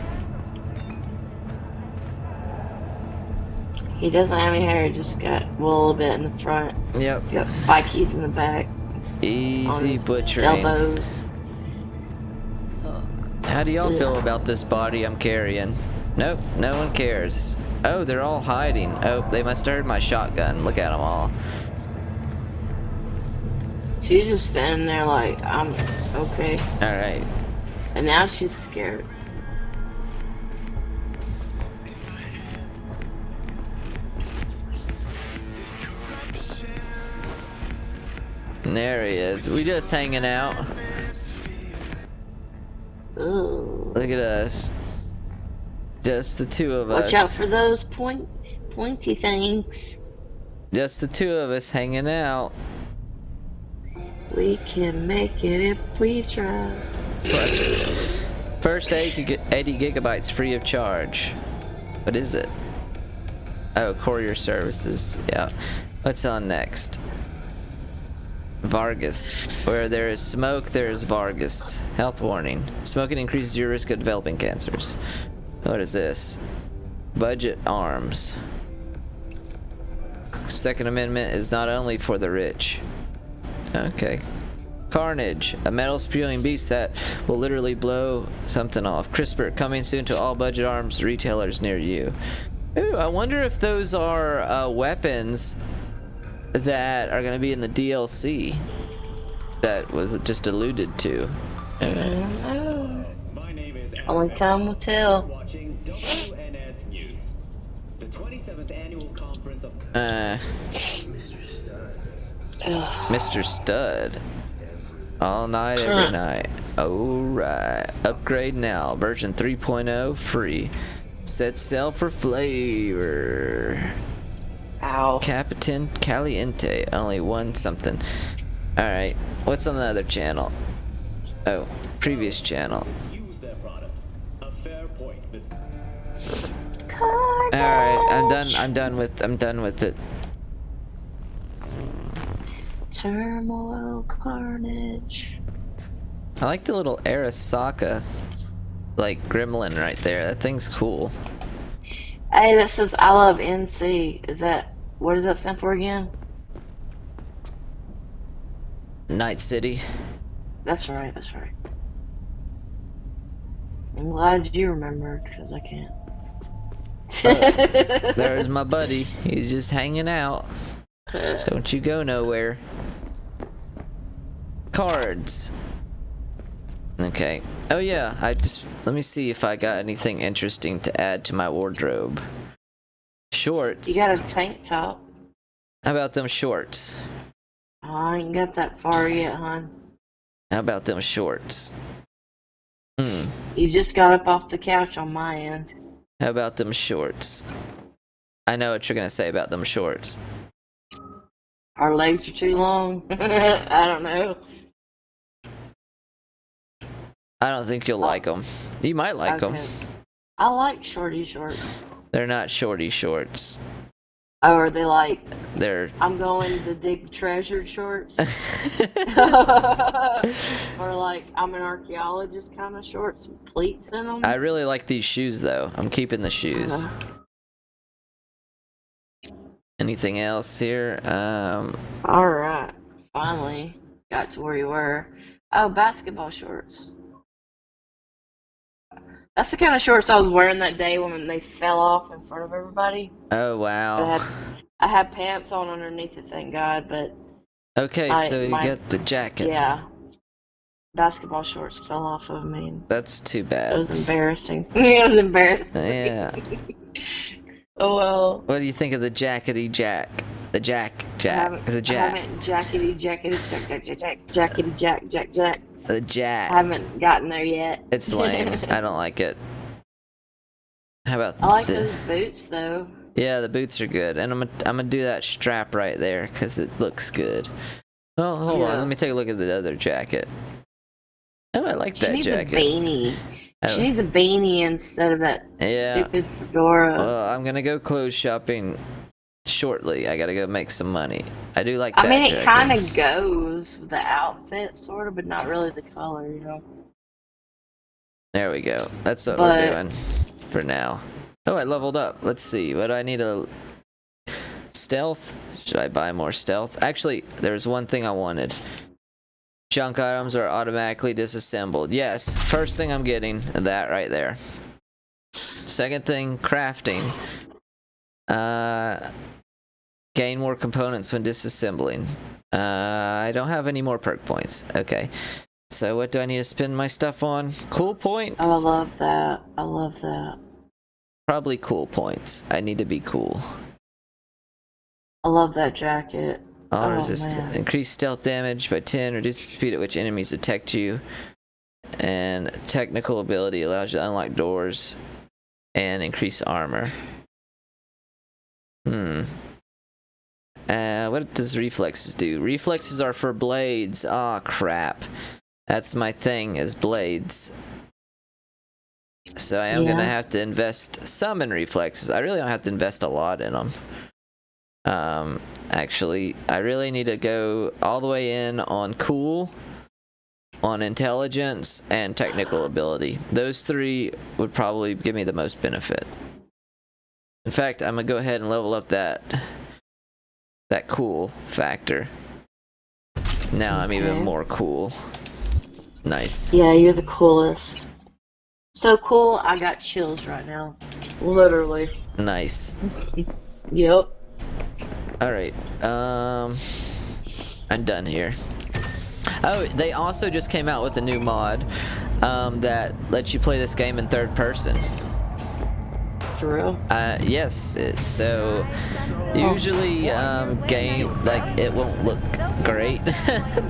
He doesn't have any hair, he just got wool a bit in the front. Yep. He's got spikies in the back. Easy butchering. Elbows. How do y'all feel about this body I'm carrying? Nope, no one cares. Oh, they're all hiding. Oh, they must have heard my shotgun. Look at them all. She's just standing there like, I'm okay. Alright. And now she's scared. And there he is. We just hanging out. Ooh. Look at us. Just the two of us. Watch out for those pointy things. Just the two of us hanging out. We can make it if we try. First 80 gigabytes free of charge. What is it? Oh, courier services. Yeah. What's on next? Vargas. Where there is smoke, there is Vargas. Health warning. Smoking increases your risk of developing cancers. What is this? Budget arms. Second Amendment is not only for the rich. Okay. Carnage. A metal spewing beast that will literally blow something off. CRISPR. Coming soon to all budget arms retailers near you. Ooh, I wonder if those are weapons that are going to be in the DLC that was just alluded to. Only time will tell. Mr. Stud. All night, every night. Alright. Upgrade now. Version 3.0 free. Set sail for flavor. Ow. Capitan Caliente. Only one something. Alright. What's on the other channel? Oh, previous channel. Alright, I'm done with it. Turmoil carnage. I like the little Arasaka like gremlin right there. That thing's cool. Hey, that says I love NC. Is that, what does that stand for again? Night City. That's right, that's right. I'm glad you remembered, because I can't. There's my buddy. He's just hanging out. Don't you go nowhere. Cards. Okay. Oh yeah, let me see if I got anything interesting to add to my wardrobe. Shorts. You got a tank top. How about them shorts? Oh, I ain't got that far yet, hon. How about them shorts? You just got up off the couch on my end. How about them shorts? I know what you're gonna say about them shorts. Our legs are too long. I don't know. I don't think you'll like them. You might like them. I like shorty shorts. They're not shorty shorts. Oh, are they like... They're... I'm going to dig treasure shorts? Or like, I'm an archaeologist kind of shorts with pleats in them? I really like these shoes though. I'm keeping the shoes. Anything else here? Alright. Finally got to where you were. Oh, basketball shorts. That's the kind of shorts I was wearing that day when they fell off in front of everybody. Oh, wow. I had pants on underneath it, thank God, but... Okay, so you get the jacket. Yeah. Basketball shorts fell off of me. That's too bad. It was embarrassing. It was embarrassing. Yeah. Oh, well. What do you think of the jackety jack? The jack. It's a jack. I haven't jackety jack. The jack. I haven't gotten there yet. It's lame. I don't like it. How about I like those boots though. Yeah, the boots are good, and I'm gonna do that strap right there because it looks good. Oh, hold on. Let me take a look at the other jacket. Oh, I like that jacket. You need the beanie. She needs a beanie instead of that stupid fedora. Well, I'm gonna go clothes shopping shortly. I gotta go make some money. I do like that. I mean, it jacket. kind of goes with the outfit, sort of, but not really the color, you know. There we go. That's what we're doing for now. Oh, I leveled up. Let's see. What do I need? A stealth? Should I buy more stealth? Actually, there's one thing I wanted. Junk items are automatically disassembled. Yes, first thing I'm getting, that right there. Second thing, crafting. Gain more components when disassembling. I don't have any more perk points. Okay. So what do I need to spend my stuff on? Cool points? Oh, I love that. I love that. Probably cool points. I need to be cool. I love that jacket. All resistance. Increase stealth damage by 10. Reduce the speed at which enemies detect you. And technical ability allows you to unlock doors. And increase armor. What does reflexes do? Reflexes are for blades. Aw, crap. That's my thing, is blades. So I am gonna have to invest some in reflexes. I really don't have to invest a lot in them. Actually, I really need to go all the way in on cool, on intelligence, and technical ability. Those three would probably give me the most benefit. In fact, I'm gonna go ahead and level up that cool factor. Now I'm even more cool. Nice. Yeah, you're the coolest. So cool, I got chills right now. Literally. Nice. Yep. Alright, I'm done here. Oh, they also just came out with a new mod that lets you play this game in third person. For real? Yes. So usually game like it won't look great,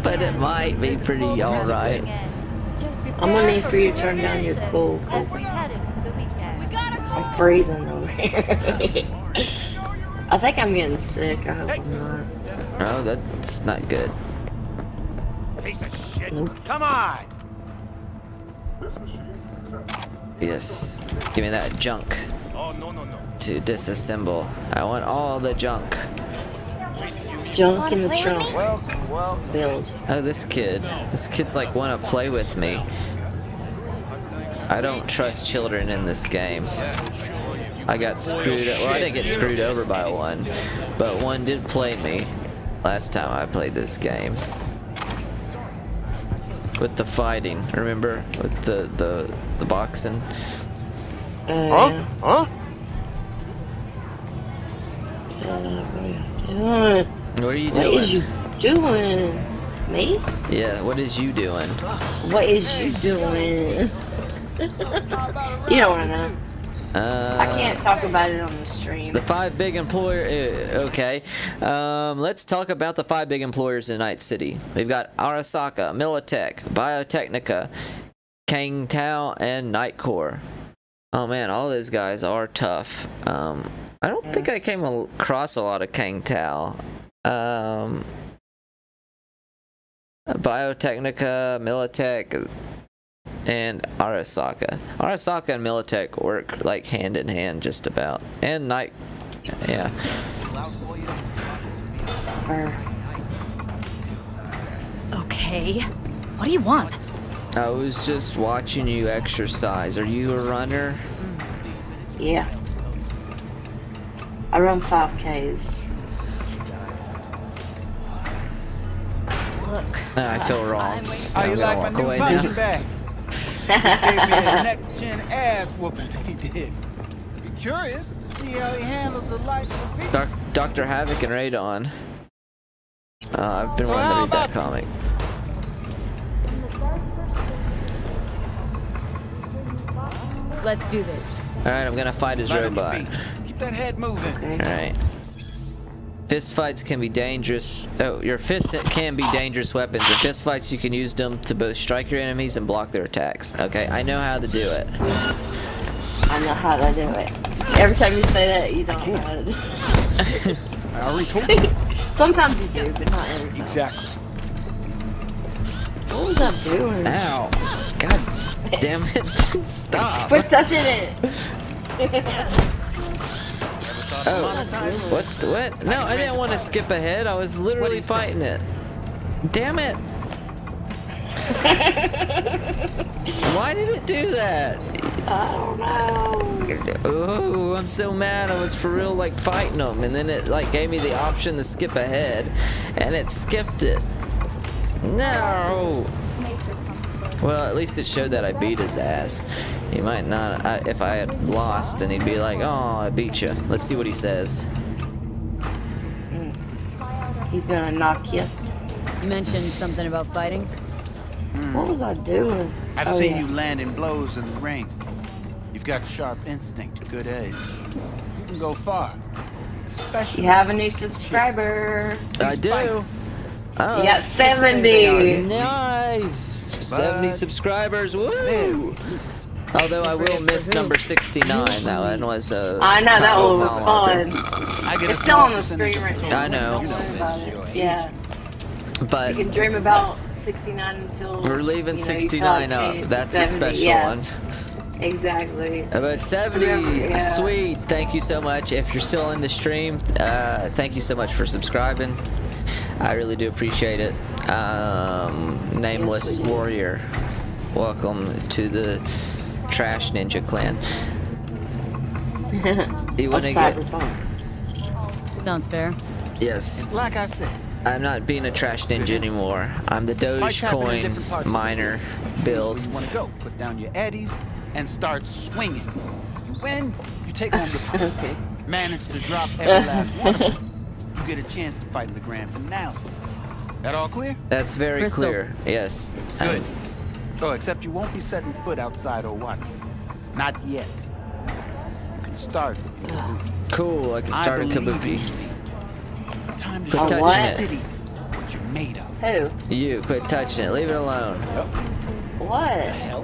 but it might be pretty alright. I'm gonna need for you to turn down your cool, cause I'm freezing over here. I think I'm getting sick. I hope I'm not. Oh, that's not good. Piece of shit. Come on. Yes. Give me that junk. Oh, no. To disassemble. I want all the junk. Junk in the trunk. Build. Oh, this kid's like wanna play with me. I don't trust children in this game. I got screwed. Well, I didn't get screwed over by one, but one did play me last time I played this game. With the fighting, remember? With the boxing. Huh? What are you doing? What is you doing? Me? Yeah, what is you doing? What is you doing? You don't want to know. I can't talk about it on the stream. The 5 big okay. Let's talk about the 5 big employers in Night City. We've got Arasaka, Militech, Biotechnica, Kang Tao, and Mhz Core. Oh man, all those guys are tough. I don't think I came across a lot of Kang Tao. Biotechnica, Militech, and Arasaka. Arasaka and Militech work like hand in hand just about. And Mhz, yeah. Okay. What do you want? I was just watching you exercise. Are you a runner? Yeah. I run 5Ks. Look. I feel wrong. How you like my new punching bag? He gave me a next-gen ass whooping. He did. Be curious to see how he handles the life of beast. Dr. Havoc and Radon. I've been wanting to read that comic. Let's do this. Alright, I'm gonna fight his robot. Keep that head moving. Alright. Fist fights can be dangerous. Oh, your fists can be dangerous weapons. In fist fights, you can use them to both strike your enemies and block their attacks. Okay, I know how to do it. I know how to do it. Every time you say that, you don't know how to do it. I already told you. Sometimes you do, but not every time. Exactly. What was that doing? Ow. God damn it. Stop. Quit touching it. Oh, what? No, I didn't want to skip ahead. I was literally fighting it. Damn it. Why did it do that? I don't know. Oh, I'm so mad. I was for real like fighting them, and then it like gave me the option to skip ahead, and it skipped it. No. Well, at least it showed that I beat his ass. He might not. If I had lost, then he'd be like, "Oh, I beat you." Let's see what he says. He's gonna knock you. You mentioned something about fighting? What was I doing? I've seen you landing blows in the ring. You've got sharp instinct, good edge. You can go far. Especially. You have a new subscriber. I do. Oh, you got 70. Nice. 70 subscribers. Woo! Although I will miss number 69. That one was a. I know that one was fun. It's still on the screen right now. I know. Don't worry about it. Yeah. But you can dream about 69 until. We're leaving 69 up. That's a special one. Exactly. But 70, sweet. Thank you so much. If you're still in the stream, thank you so much for subscribing. I really do appreciate it. Nameless Warrior, welcome to the Trash Ninja Clan. You want to get? Cyberpunk. Sounds fair. Yes. Like I said. I'm not being a Trash Ninja anymore. I'm the Dogecoin miner build. You want to go? Put down your eddies and start swinging. You win, you take home the prize. Okay. Manage to drop every last one of them. You get a chance to fight in the grand finale. That all clear? That's very clear. Yes. Good. Oh, except you won't be setting foot outside or what? Not yet. You can start with your kabuki. Cool. I can start a kabuki. Time to Quit show touching the it. city what you're made of. Who? You quit touching it. Leave it alone. What? The hell?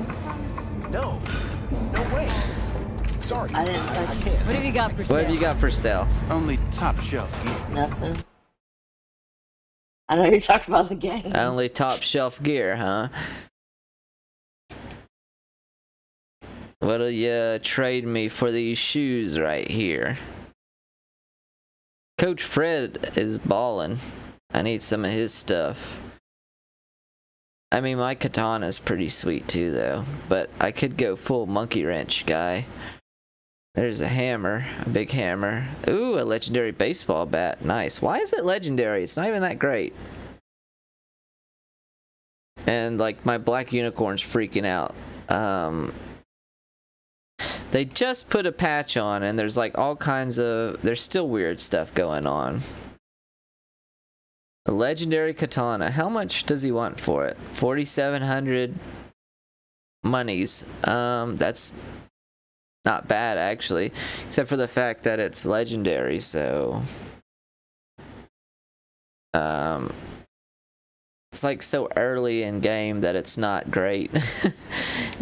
No. No way. Sorry. I didn't touch it. What have you got for sale? What have you got for sale? Only top shelf gear. Nothing. I know you're talking about the game. Only top shelf gear, huh? What'll you trade me for these shoes right here? Coach Fred is balling. I need some of his stuff. I mean, my katana's pretty sweet too, though. But I could go full monkey wrench guy. There's a hammer, a big hammer. Ooh, a legendary baseball bat. Nice. Why is it legendary? It's not even that great. And, like, my black unicorn's freaking out. They just put a patch on, and there's, like, all kinds of... There's still weird stuff going on. A legendary katana. How much does he want for it? 4,700 monies. That's... not bad, actually, except for the fact that it's legendary, so it's like so early in game that it's not great.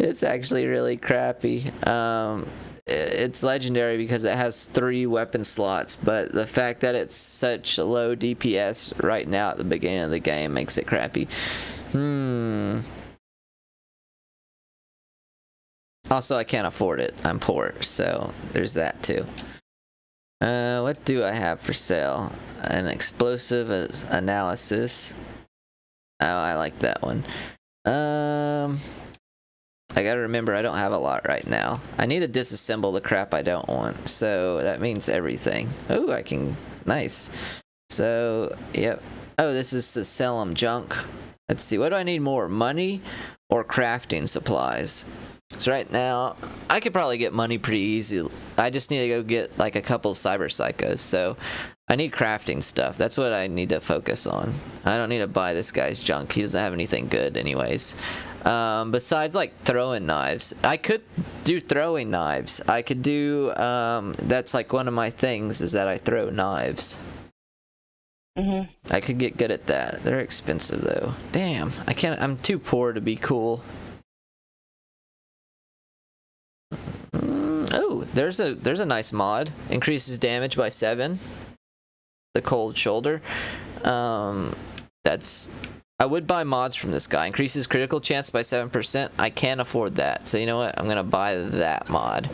It's actually really crappy. It's legendary because it has 3 weapon slots, but the fact that it's such low DPS right now at the beginning of the game makes it crappy. Also, I can't afford it. I'm poor, so there's that too. What do I have for sale? An explosive analysis. Oh, I like that one. I gotta remember I don't have a lot right now. I need to disassemble the crap I don't want, so that means everything. Oh, I can... Nice. So, yep. Oh, this is to sell them junk. Let's see, what do I need more? Money or crafting supplies? So right now, I could probably get money pretty easy. I just need to go get like a couple cyber psychos. So I need crafting stuff. That's what I need to focus on. I don't need to buy this guy's junk. He doesn't have anything good anyways. Besides like throwing knives. I could do throwing knives. I could do, that's like one of my things is that I throw knives. I could get good at that. They're expensive though. Damn, I can't, I'm too poor to be cool. Oh, there's a nice mod. Increases damage by 7. The cold shoulder. That's I would buy mods from this guy. Increases critical chance by 7%. I can't afford that. So you know what? I'm going to buy that mod.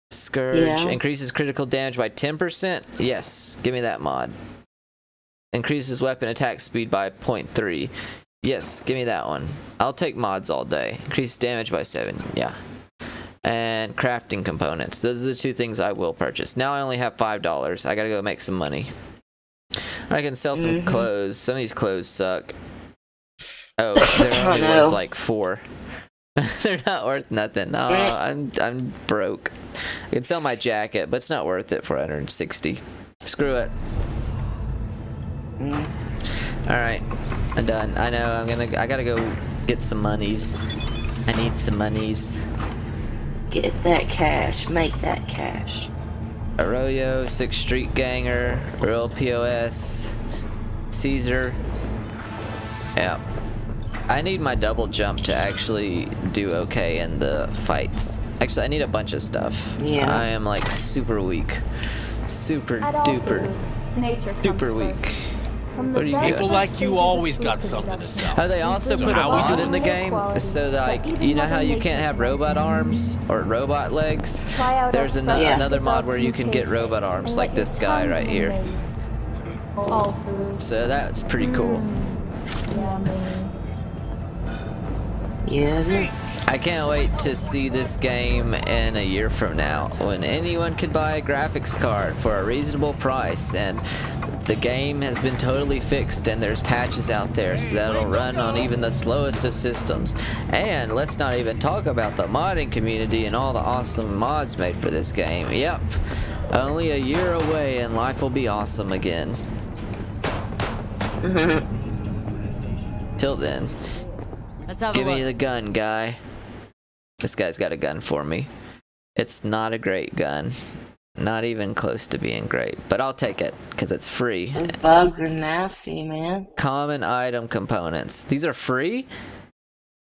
Scourge. Increases critical damage by 10%. Yes. Give me that mod. Increases weapon attack speed by 0.3. Yes. Give me that one. I'll take mods all day. Increases damage by 7. Yeah. And crafting components. Those are the two things I will purchase. Now I only have $5. I got to go make some money. I can sell some clothes. Some of these clothes suck. Oh, they're only worth like 4. They're not worth nothing. No, I'm broke. I can sell my jacket, but it's not worth it for 160. Screw it. All right, I'm done. I know I gotta go get some monies. I need some monies. Get that cash. Make that cash. Arroyo, 6th Street Ganger, Real POS, Caesar. Yeah. I need my double jump to actually do okay in the fights. Actually, I need a bunch of stuff. Yeah. I am like super weak. Super duper. Duper weak. What are you doing? People like you always got something to sell. Oh, they also put a mod in the game so that, like, you know how you can't have robot arms or robot legs? There's another mod where you can get robot arms, like this guy right here. So that's pretty cool. Yeah, it is. I can't wait to see this game in a year from now, when anyone could buy a graphics card for a reasonable price, and the game has been totally fixed and there's patches out there so that it'll run on even the slowest of systems. And let's not even talk about the modding community and all the awesome mods made for this game. Yep, only a year away and life will be awesome again. Till then, give me the gun, guy. This guy's got a gun for me. It's not a great gun. Not even close to being great, but I'll take it because it's free. Those bugs are nasty, man. Common item components. These are free?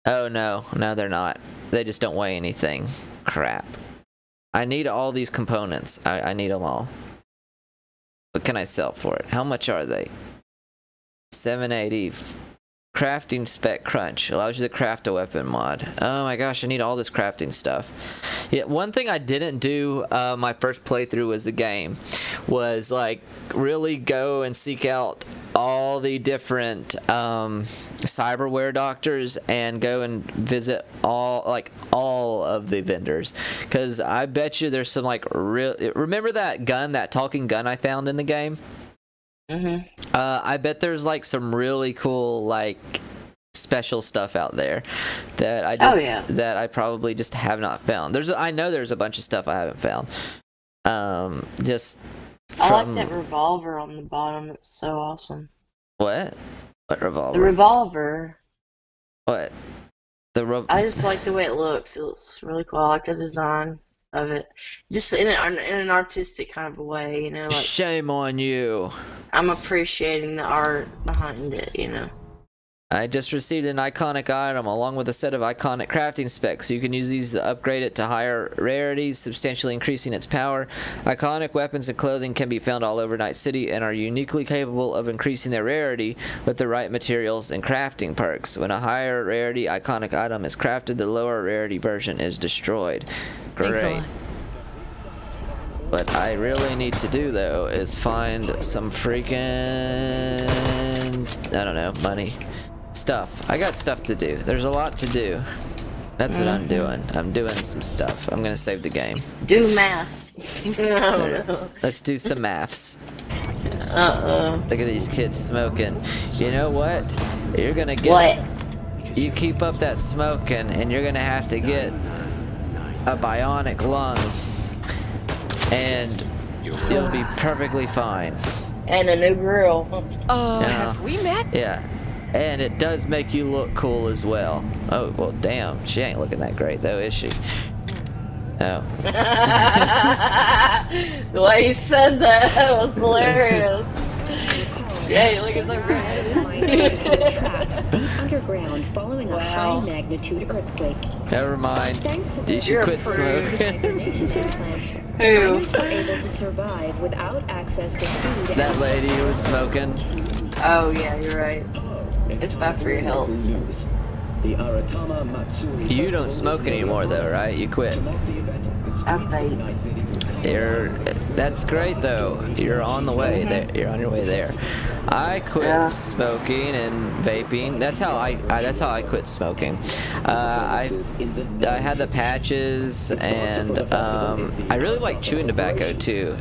Oh no, no they're not. They just don't weigh anything. Crap. I need all these components. I need them all. What can I sell for it? How much are they? $7.80. Crafting spec crunch allows you to craft a weapon mod. Oh my gosh, I need all this crafting stuff. Yeah, one thing I didn't do my first playthrough was the game was like really go and seek out all the different cyberware doctors and go and visit all of the vendors, because I bet you there's some like real. Remember that gun, that talking gun I found in the game? I bet there's like some really cool like special stuff out there that I just that I probably just have not found. I know there's a bunch of stuff I haven't found. Just I like that revolver on the bottom. It's so awesome. What revolver? The revolver. What? I just like the way it looks. It looks really cool. I like the design of it, just in an artistic kind of a way, you know. Like, shame on you. I'm appreciating the art behind it, you know. I just received an iconic item along with a set of iconic crafting specs. So you can use these to upgrade it to higher rarities, substantially increasing its power. Iconic weapons and clothing can be found all over Night City and are uniquely capable of increasing their rarity with the right materials and crafting perks. When a higher rarity iconic item is crafted, the lower rarity version is destroyed. Great. What I really need to do though is find some freaking, I don't know, money. Stuff. I got stuff to do. There's a lot to do. That's what I'm doing. I'm doing some stuff. I'm gonna save the game. Do math. No. Let's do some maths. Look at these kids smoking. You know what? You're gonna get. What? You keep up that smoking, and you're gonna have to get a bionic lung, and you'll be perfectly fine. And a new grill. Have we met? Yeah. And it does make you look cool as well. Oh, well, damn. She ain't looking that great, though, is she? No. The way you said that was hilarious. She ain't looking so great. Underground following a high magnitude earthquake. Never mind. You should quit smoking. Who? Were able to survive without access to food. That lady who was smoking. Oh, yeah, you're right. It's bad for your health. You don't smoke anymore though, right? You quit. I vape. That's great though. You're on the way there. You're on your way there. I quit smoking and vaping. That's how I quit smoking. I had the patches, and I really like chewing tobacco too.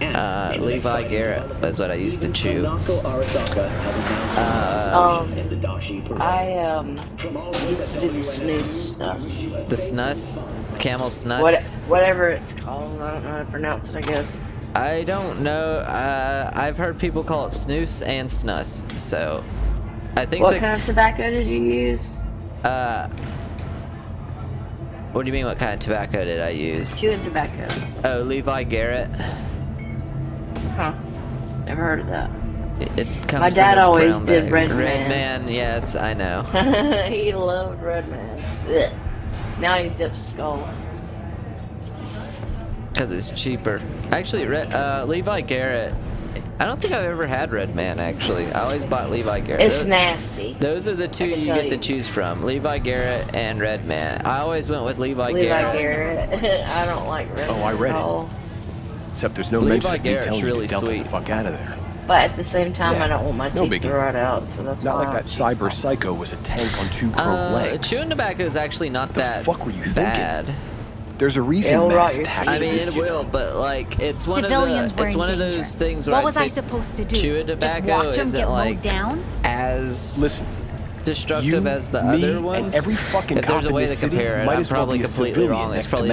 Levi Garrett is what I used to chew. I used to do the snus stuff. The snus? Camel snus? Whatever it's called. I don't know how to pronounce it, I guess. I don't know. I've heard people call it snus and snus. So, I think. What kind of tobacco did you use? What do you mean? What kind of tobacco did I use? Chewing tobacco. Oh, Levi Garrett. Huh. Never heard of that. It comes. My dad always did Red Man. Red Man, yes, I know. He loved Red Man. Ugh. Now he dips Skull. Because it's cheaper. Actually, Levi Garrett. I don't think I've ever had Red Man, actually. I always bought Levi Garrett. It's nasty. Those are the two you get to choose from. Levi Garrett and Red Man. I always went with Levi Garrett. I don't like Red Man. Oh, I read it. Except there's no mention of me telling you to delta the fuck out of there. But at the same time, I don't want my teeth to rot out, so that's not like that cyber psycho was a tank on two chrome legs. Chewing tobacco is actually not that fuck were you bad. Thinking? There's a reason Max I mean, it will, but like it's one of those things where what was I supposed to do? Chewing tobacco isn't like as destructive as the other ones. Every fucking if there's a way to compare it, I'm probably completely wrong. It's probably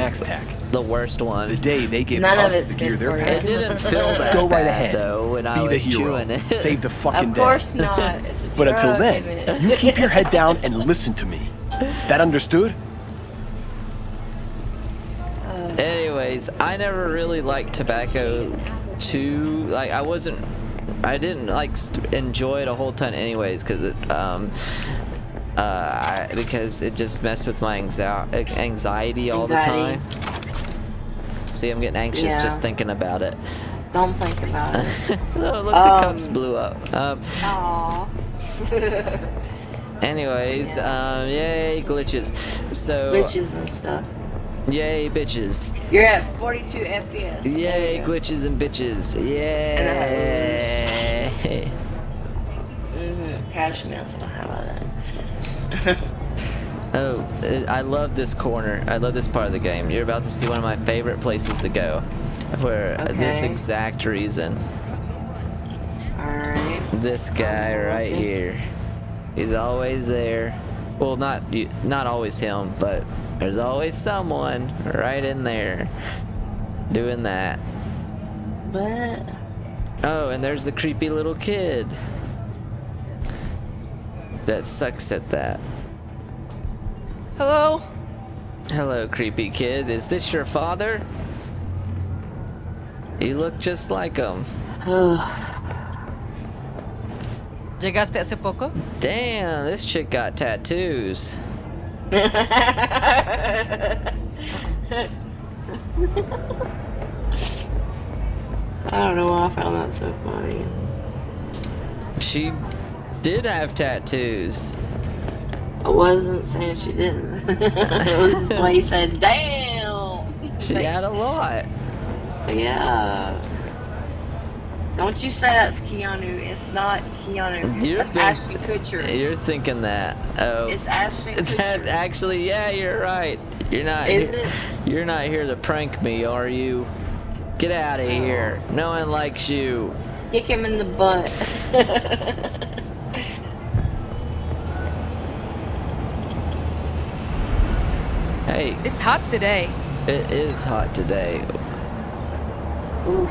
the worst one. The day they gave us the gear they're It didn't feel that Go right bad, ahead. though, when I was chewing it. Save the fucking day. Of course not. It's a But until drug, then, you keep your head down and listen to me. That understood? Anyways, I never really liked tobacco too. Like, I didn't like enjoy it a whole ton anyways, because it because it just messed with my anxiety all the time. See, I'm getting anxious just thinking about it. Don't think about it. Oh, look, the cups blew up. Aww. Anyways, yay glitches. So glitches and stuff. Yay bitches. You're at 42 FPS. Yay glitches and bitches. Yay. Cash meals. I don't have all that. Oh, I love this corner. I love this part of the game. You're about to see one of my favorite places to go. For this exact reason. Alright. This guy right here. He's always there. Well, not always him, but there's always someone right in there doing that. But oh, and there's the creepy little kid that sucks at that. Hello? Hello, creepy kid. Is this your father? You look just like him. ¿Llegaste hace poco? Damn, this chick got tattoos. I don't know why I found that so funny. She did have tattoos. I wasn't saying she didn't. It was just the way you said, damn! She had a lot. Yeah. Don't you say that's Keanu. It's not Keanu. That's Ashton Kutcher. You're thinking that. Oh. It's Ashton Kutcher. That actually, yeah, you're right. You're not. You're not here to prank me, are you? Get out of here. No one likes you. Kick him in the butt. Hey. It's hot today. It is hot today. Oof.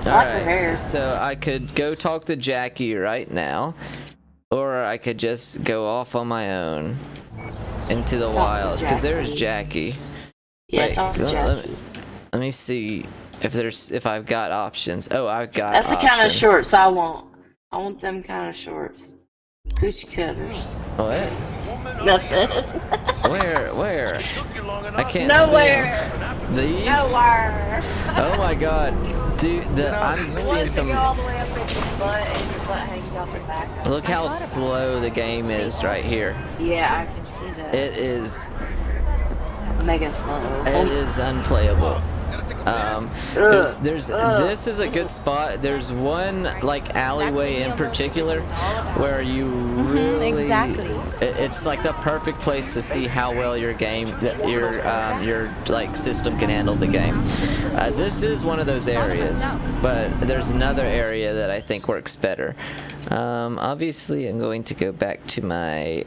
Alright, so I could go talk to Jackie right now, or I could just go off on my own into the wilds, because there's Jackie. Yeah, talk to Jackie. Let me see if I've got options. Oh, I've got That's options. the kind of shorts I want. I want them kind of shorts. Coochie cutters. What? Nothing. Where? I can't Nowhere. see them. These? Nowhere. Oh my god. Dude, I'm seeing some... all the way up in butt and your butt hangs out the back. Look how slow the game is right here. Yeah, I can see that. It is mega slow. It is unplayable. This is a good spot. There's one like alleyway in particular where you really it's like the perfect place to see how well your like system can handle the game. This is one of those areas, but there's another area that I think works better. Obviously, I'm going to go back to my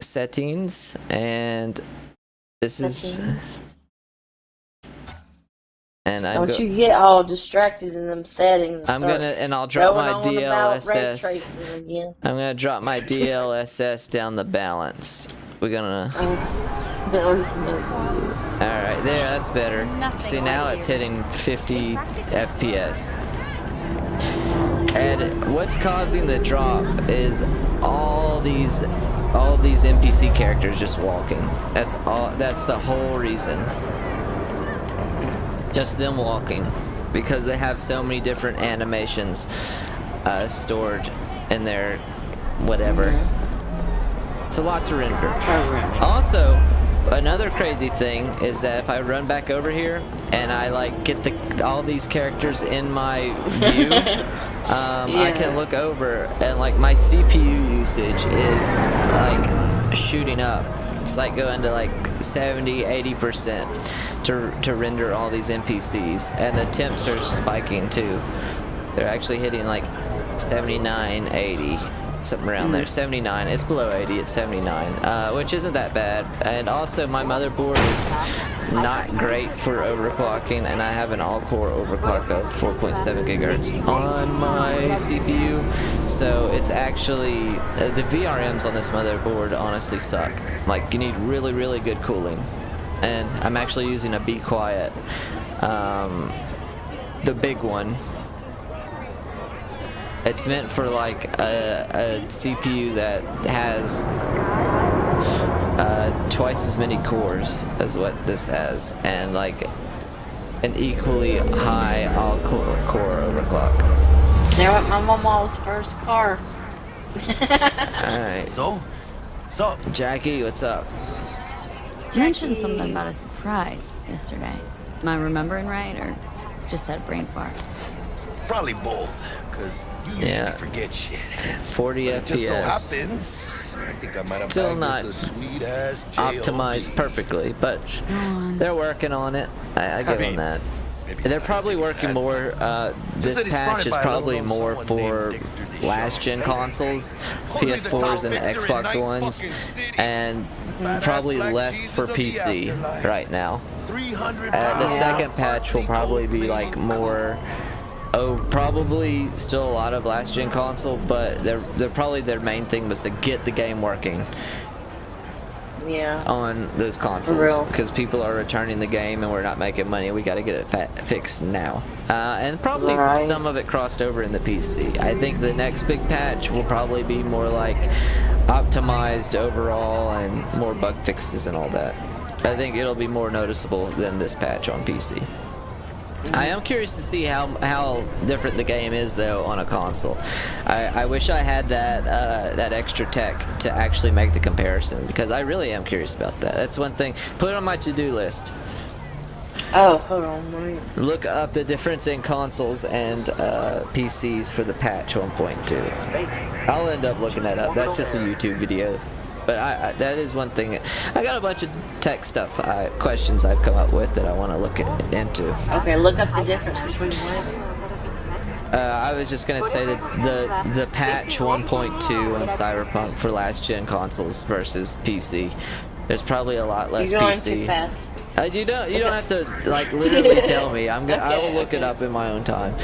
settings, and this is. And don't you get all distracted in them settings. I'll drop my DLSS. I'm gonna drop my DLSS down the balanced. We're gonna. Alright, there, that's better. See, now it's hitting 50 FPS. And what's causing the drop is all these NPC characters just walking. That's the whole reason. Just them walking, because they have so many different animations stored in their whatever. It's a lot to render. Also, another crazy thing is that if I run back over here and I like get all these characters in my view, I can look over and like my CPU usage is like shooting up. It's like going to like 70-80%. To render all these NPCs, and the temps are spiking too. They're actually hitting like 79, 80, something around there. 79. It's below 80. It's 79, which isn't that bad. And also, my motherboard is not great for overclocking, and I have an all-core overclock of 4.7 gigahertz on my CPU. So it's actually the VRMs on this motherboard honestly suck. Like you need really, really good cooling. And I'm actually using a Be Quiet, the big one. It's meant for like a CPU that has twice as many cores as what this has, and like an equally high all-core overclock. There went my mama's first car. Alright. So, Jackie, what's up? You mentioned something about a surprise yesterday. Am I remembering right, or just had a brain fart? Probably both, because you usually forget shit. 40 FPS. Just so happens, I think I might have still not optimized perfectly, but they're working on it. I give them that. They're probably working more. This patch is probably more for last-gen consoles, PS4s and Xbox Ones, and probably less for PC right now. The second patch will probably be like more. Probably still a lot of last-gen console, but they're probably their main thing was to get the game working. Yeah. On those consoles, because people are returning the game and we're not making money. We got to get it fixed now, and probably some of it crossed over in the PC. I think the next big patch will probably be more like optimized overall and more bug fixes and all that. I think it'll be more noticeable than this patch on PC. I am curious to see how different the game is though on a console. I wish I had that extra tech to actually make the comparison, because I really am curious about that. That's one thing. Put it on my to-do list. Oh, hold on. Look up the difference in consoles and PCs for the patch 1.2. I'll end up looking that up. That's just a YouTube video. But that is one thing. I got a bunch of tech stuff, questions I've come up with that I want to look into. Okay, look up the difference between what? I was just going to say that the patch 1.2 on Cyberpunk for last-gen consoles versus PC. There's probably a lot less You're going PC. too fast. You don't have to like literally tell me. I will look it up in my own time.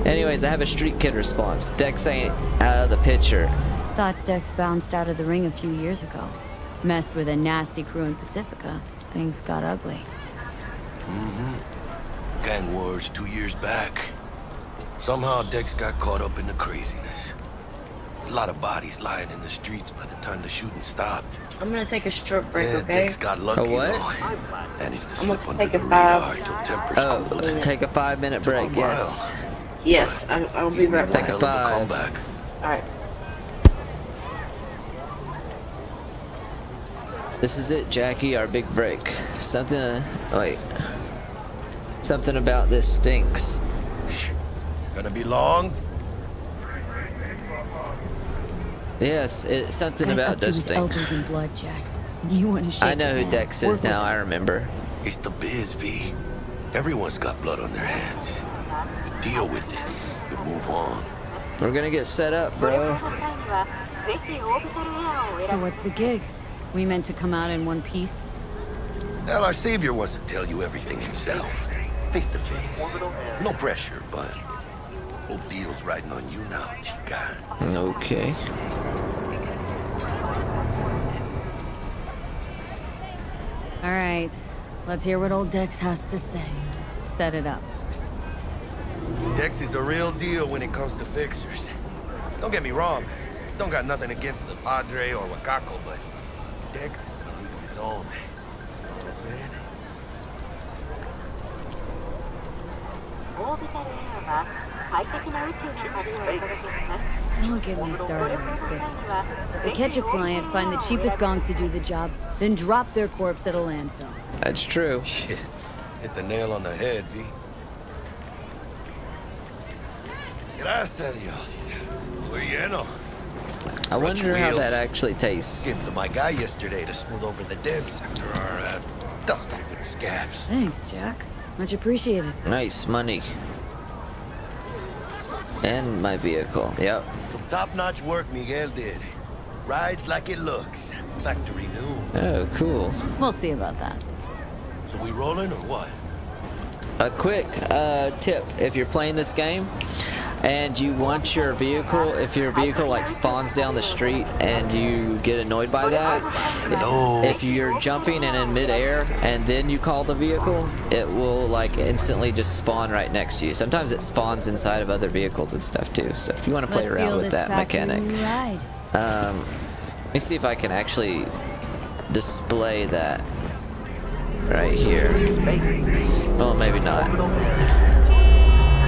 Anyways, I have a Street Kid response. Dex ain't out of the picture. Thought Dex bounced out of the ring a few years ago. Messed with a nasty crew in Pacifica. Things got ugly. Gang wars 2 years back. Somehow Dex got caught up in the craziness. A lot of bodies lying in the streets by the time the shooting stopped. I'm gonna take a short break, okay? Dex got lucky, though. And he's to slip under the radar till tempers cool. Take a 5-minute break, yes. Yes, I'll be right back. Take a 5. Alright. This is it, Jackie, our big break. Something about this stinks. Gonna be long? Yes, it's something Guy's about up to does his stink. elbows in blood, Jack. You want to shake I know his who hand. Dex is Work now, with I remember. It's the biz, V. Everyone's got blood on their hands. You deal with it. You move on. We're gonna get set up, bro. So what's the gig? We meant to come out in one piece? Hell, our savior wants to tell you everything himself. Face to face. No pressure, but whole deal's riding on you now, chica. Okay. All right, let's hear what old Dex has to say. Set it up. Dex is a real deal when it comes to fixers. Don't get me wrong. Don't got nothing against the Padre or Wakako, but Dex is in a league of his own. You know what I'm saying? Don't get me started on fixers. They catch a client, find the cheapest gong to do the job, then drop their corpse at a landfill. That's true. Shit. Hit the nail on the head, V. Gracias a Dios. Estoy lleno. I wonder how that actually tastes. Gave to my guy yesterday to smooth over the dents after our dust up with the scabs. Thanks, Jack. Much appreciated. Nice money. And my vehicle. Yep. Some top-notch work Miguel did. Rides like it looks. Factory new. Oh, cool. We'll see about that. So we rolling or what? A quick tip: if you're playing this game and you want your vehicle, if your vehicle like spawns down the street and you get annoyed by that, if you're jumping and in midair and then you call the vehicle, it will like instantly just spawn right next to you. Sometimes it spawns inside of other vehicles and stuff too. So if you want to play around with that mechanic, let me see if I can actually display that right here. Well, maybe not.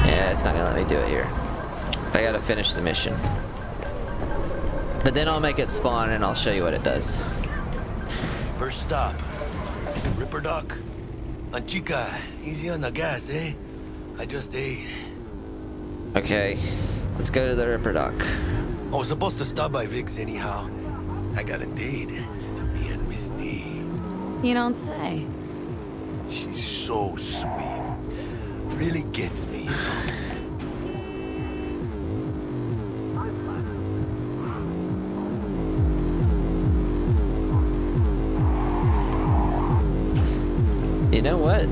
Yeah, it's not gonna let me do it here. I gotta finish the mission. But then I'll make it spawn and I'll show you what it does. First stop. Ripper Dock. Chica, easy on the gas, eh? I just ate. Okay, let's go to the Ripper Dock. I was supposed to stop by Vic's anyhow. I got a date. Me and Miss D. You don't say. She's so sweet. Really gets me, you know? You know what?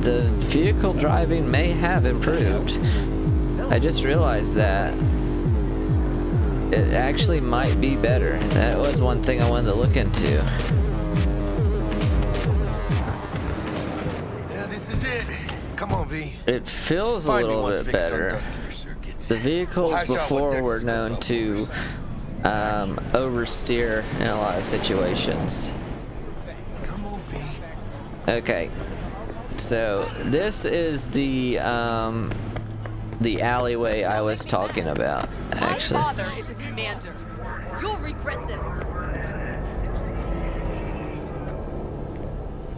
The vehicle driving may have improved. I just realized that it actually might be better. That was one thing I wanted to look into. Yeah, this is it. Come on, V. It feels a little bit better. The vehicles before were known to oversteer in a lot of situations. Okay, so this is the alleyway I was talking about, actually. My father is a commander. You'll regret this.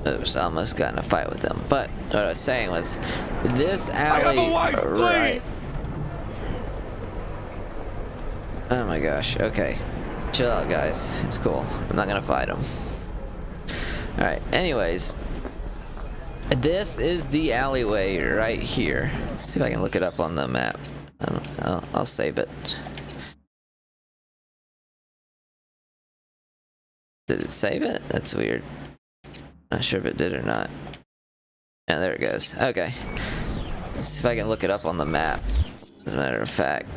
Oops, I almost got in a fight with them. But what I was saying was, this alley, right? Oh my gosh. Okay, chill out, guys. It's cool. I'm not gonna fight them. All right. Anyways. This is the alleyway right here. See if I can look it up on the map. I'll save it. Did it save it? That's weird. Not sure if it did or not. Yeah, there it goes. Okay. Let's see if I can look it up on the map. As a matter of fact.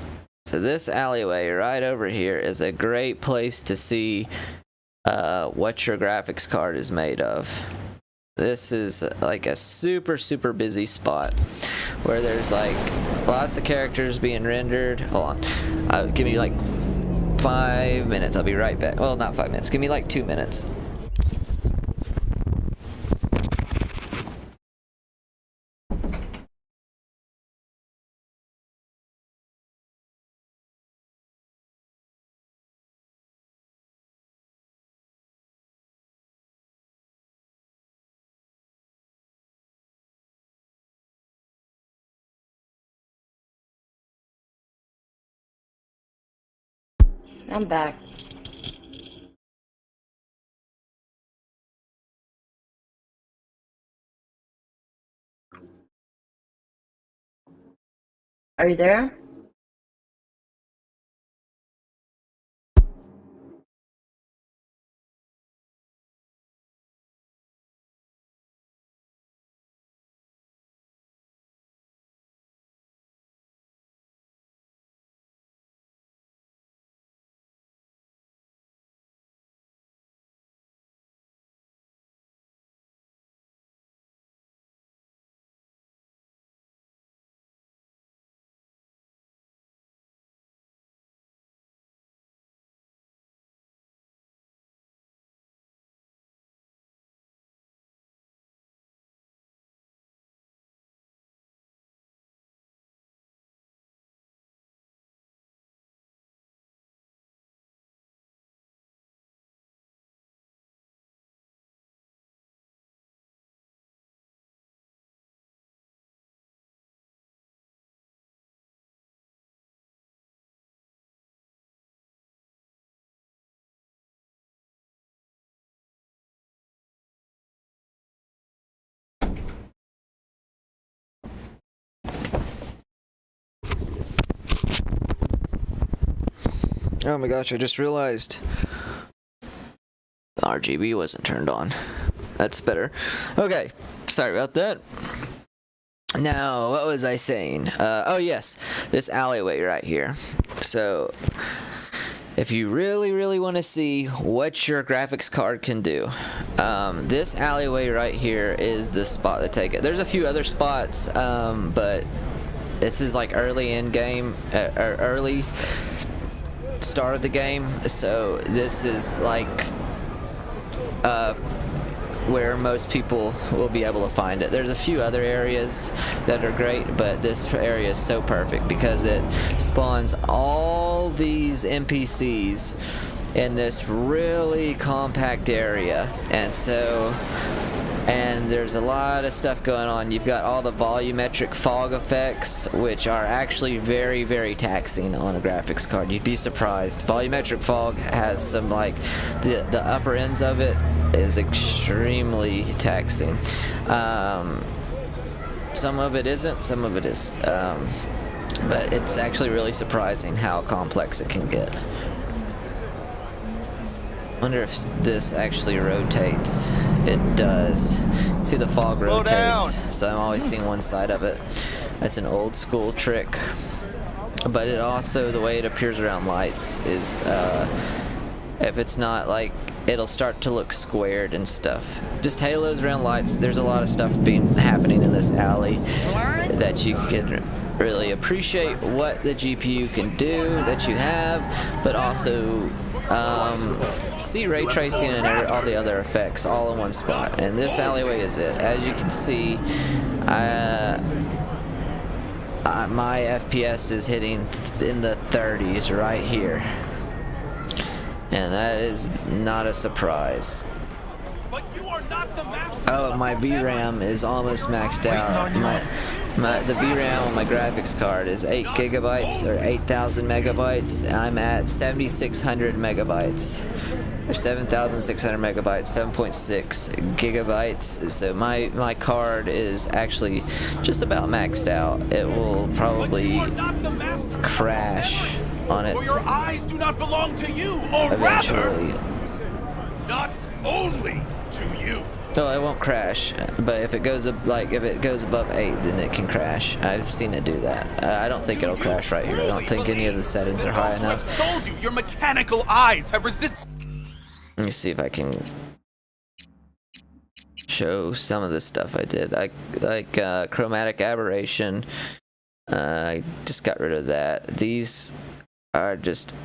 So this alleyway right over here is a great place to see what your graphics card is made of. This is like a super busy spot where there's like lots of characters being rendered. Hold on. Give me like 5 minutes. I'll be right back. Well, not 5 minutes. Give me like 2 minutes. I'm back. Are you there? Oh my gosh, I just realized the RGB wasn't turned on. That's better. Okay, sorry about that. Now, what was I saying? Oh yes, this alleyway right here. So, if you really want to see what your graphics card can do, this alleyway right here is the spot to take it. There's a few other spots, but this is like early in game, early start of the game, so this is like where most people will be able to find it. There's a few other areas that are great, but this area is so perfect because it spawns all these NPCs in this really compact area, and there's a lot of stuff going on. You've got all the volumetric fog effects, which are actually very taxing on a graphics card. You'd be surprised. Volumetric fog has some, like, the upper ends of it is extremely taxing. Some of it isn't, some of it is. But it's actually really surprising how complex it can get. Wonder if this actually rotates. It does. See, the fog rotates, so I'm always seeing one side of it. That's an old school trick. But it also, the way it appears around lights is, if it's not like, it'll start to look squared and stuff. Just halos around lights. There's a lot of stuff happening in this alley that you can really appreciate what the GPU can do that you have, but also see ray tracing and all the other effects all in one spot. And this alleyway is it. As you can see, my FPS is hitting in the 30s right here, and that is not a surprise. Oh, my VRAM is almost maxed out. The VRAM on my graphics card is 8 gigabytes or 8,000 megabytes. I'm at 7,600 megabytes or 7,600 megabytes, 7.6 gigabytes. So my card is actually just about maxed out. It will probably crash on it. For your eyes do not belong to you, or eventually. Rather, not only to you. No, it won't crash, but if it goes up, like if it goes above 8, then it can crash. I've seen it do that. I don't think it'll crash right here. I don't think any of the settings are high enough. Told you, your mechanical eyes have resisted. Let me see if I can show some of the stuff I did. Like chromatic aberration. I just got rid of that. These are just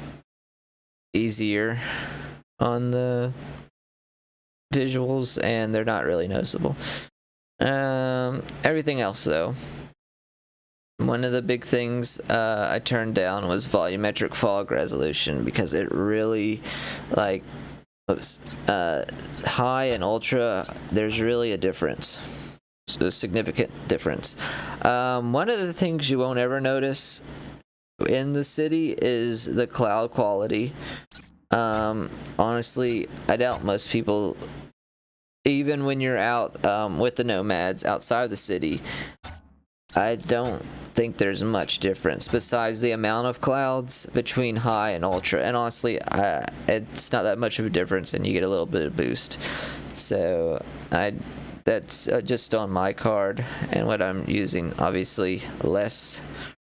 easier on the visuals, and they're not really noticeable. Everything else, though, one of the big things I turned down was volumetric fog resolution, because it really, like, high and ultra, there's really a difference, a significant difference. One of the things you won't ever notice in the city is the cloud quality. Honestly, I doubt most people, even when you're out with the nomads outside of the city, I don't think there's much difference besides the amount of clouds between high and ultra. And honestly, it's not that much of a difference, and you get a little bit of boost. So that's just on my card, and what I'm using. Obviously, less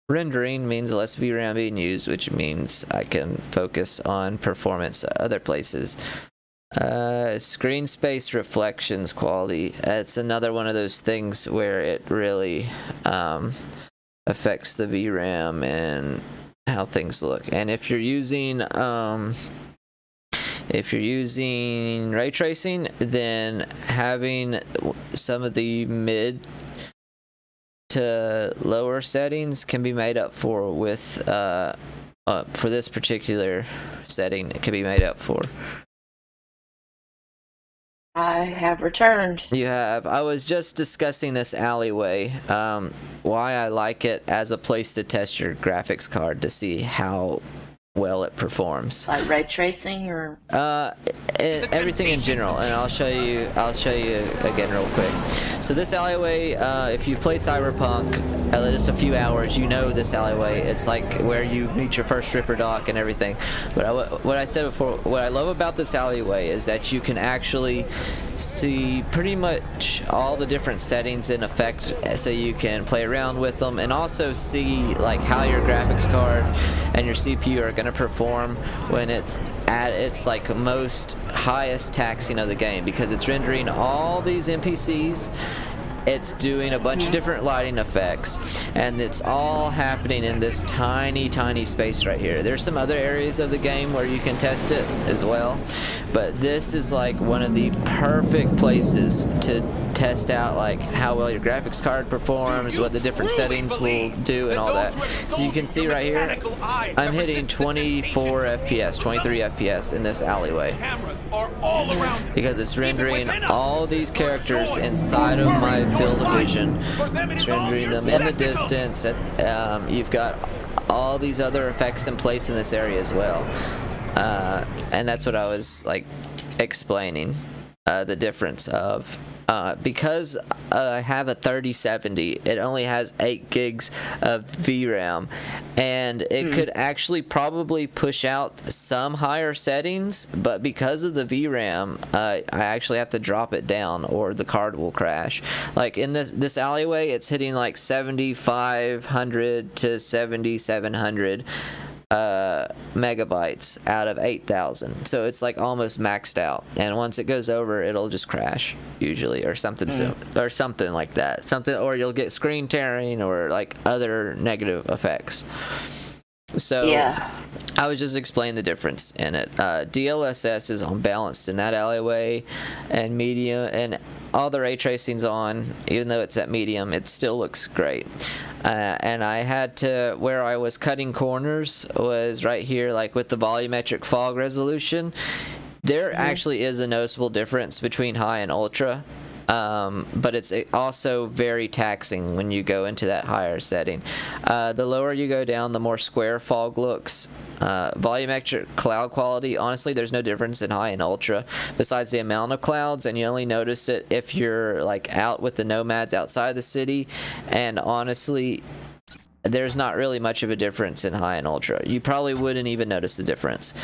rendering means less VRAM being used, which means I can focus on performance other places. Screen space reflections quality. It's another one of those things where it really affects the VRAM and how things look. And if you're using ray tracing, then having some of the mid to lower settings can be made up for with for this particular setting. It can be made up for. I have returned. You have. I was just discussing this alleyway, why I like it as a place to test your graphics card to see how well it performs. Like ray tracing or everything in general, and I'll show you again real quick. So this alleyway, if you've played Cyberpunk just a few hours, you know this alleyway. It's like where you meet your first stripper doc and everything. But what I said before, what I love about this alleyway is that you can actually see pretty much all the different settings in effect, so you can play around with them and also see like how your graphics card and your CPU are going to perform when it's at its like most highest taxing of the game, because it's rendering all these NPCs. It's doing a bunch of different lighting effects, and it's all happening in this tiny space right here. There's some other areas of the game where you can test it as well, but this is like one of the perfect places to test out like how well your graphics card performs, what the different settings will do, and all that. So you can see right here, I'm hitting 24 FPS, 23 FPS in this alleyway, because it's rendering all these characters inside of my field of vision. It's rendering them in the distance. You've got all these other effects in place in this area as well, and that's what I was like explaining, the difference of because I have a 3070, it only has 8 gigs of VRAM, and it could actually probably push out some higher settings, but because of the VRAM, I actually have to drop it down or the card will crash. Like in this alleyway, it's hitting like 7500 to 7700 megabytes out of 8,000, so it's like almost maxed out, and once it goes over, it'll just crash usually, or something or something like that, or you'll get screen tearing or like other negative effects. So yeah, I was just explaining the difference in it. DLSS is unbalanced in that alleyway, and medium, and all the ray tracing's on. Even though it's at medium, it still looks great. And I had to, where I was cutting corners was right here, like with the volumetric fog resolution. There actually is a noticeable difference between high and ultra, but it's also very taxing when you go into that higher setting. The lower you go down, the more square fog looks. Volumetric cloud quality, honestly, there's no difference in high and ultra besides the amount of clouds, and you only notice it if you're like out with the nomads outside the city, and honestly, there's not really much of a difference in high and ultra. You probably wouldn't even notice the difference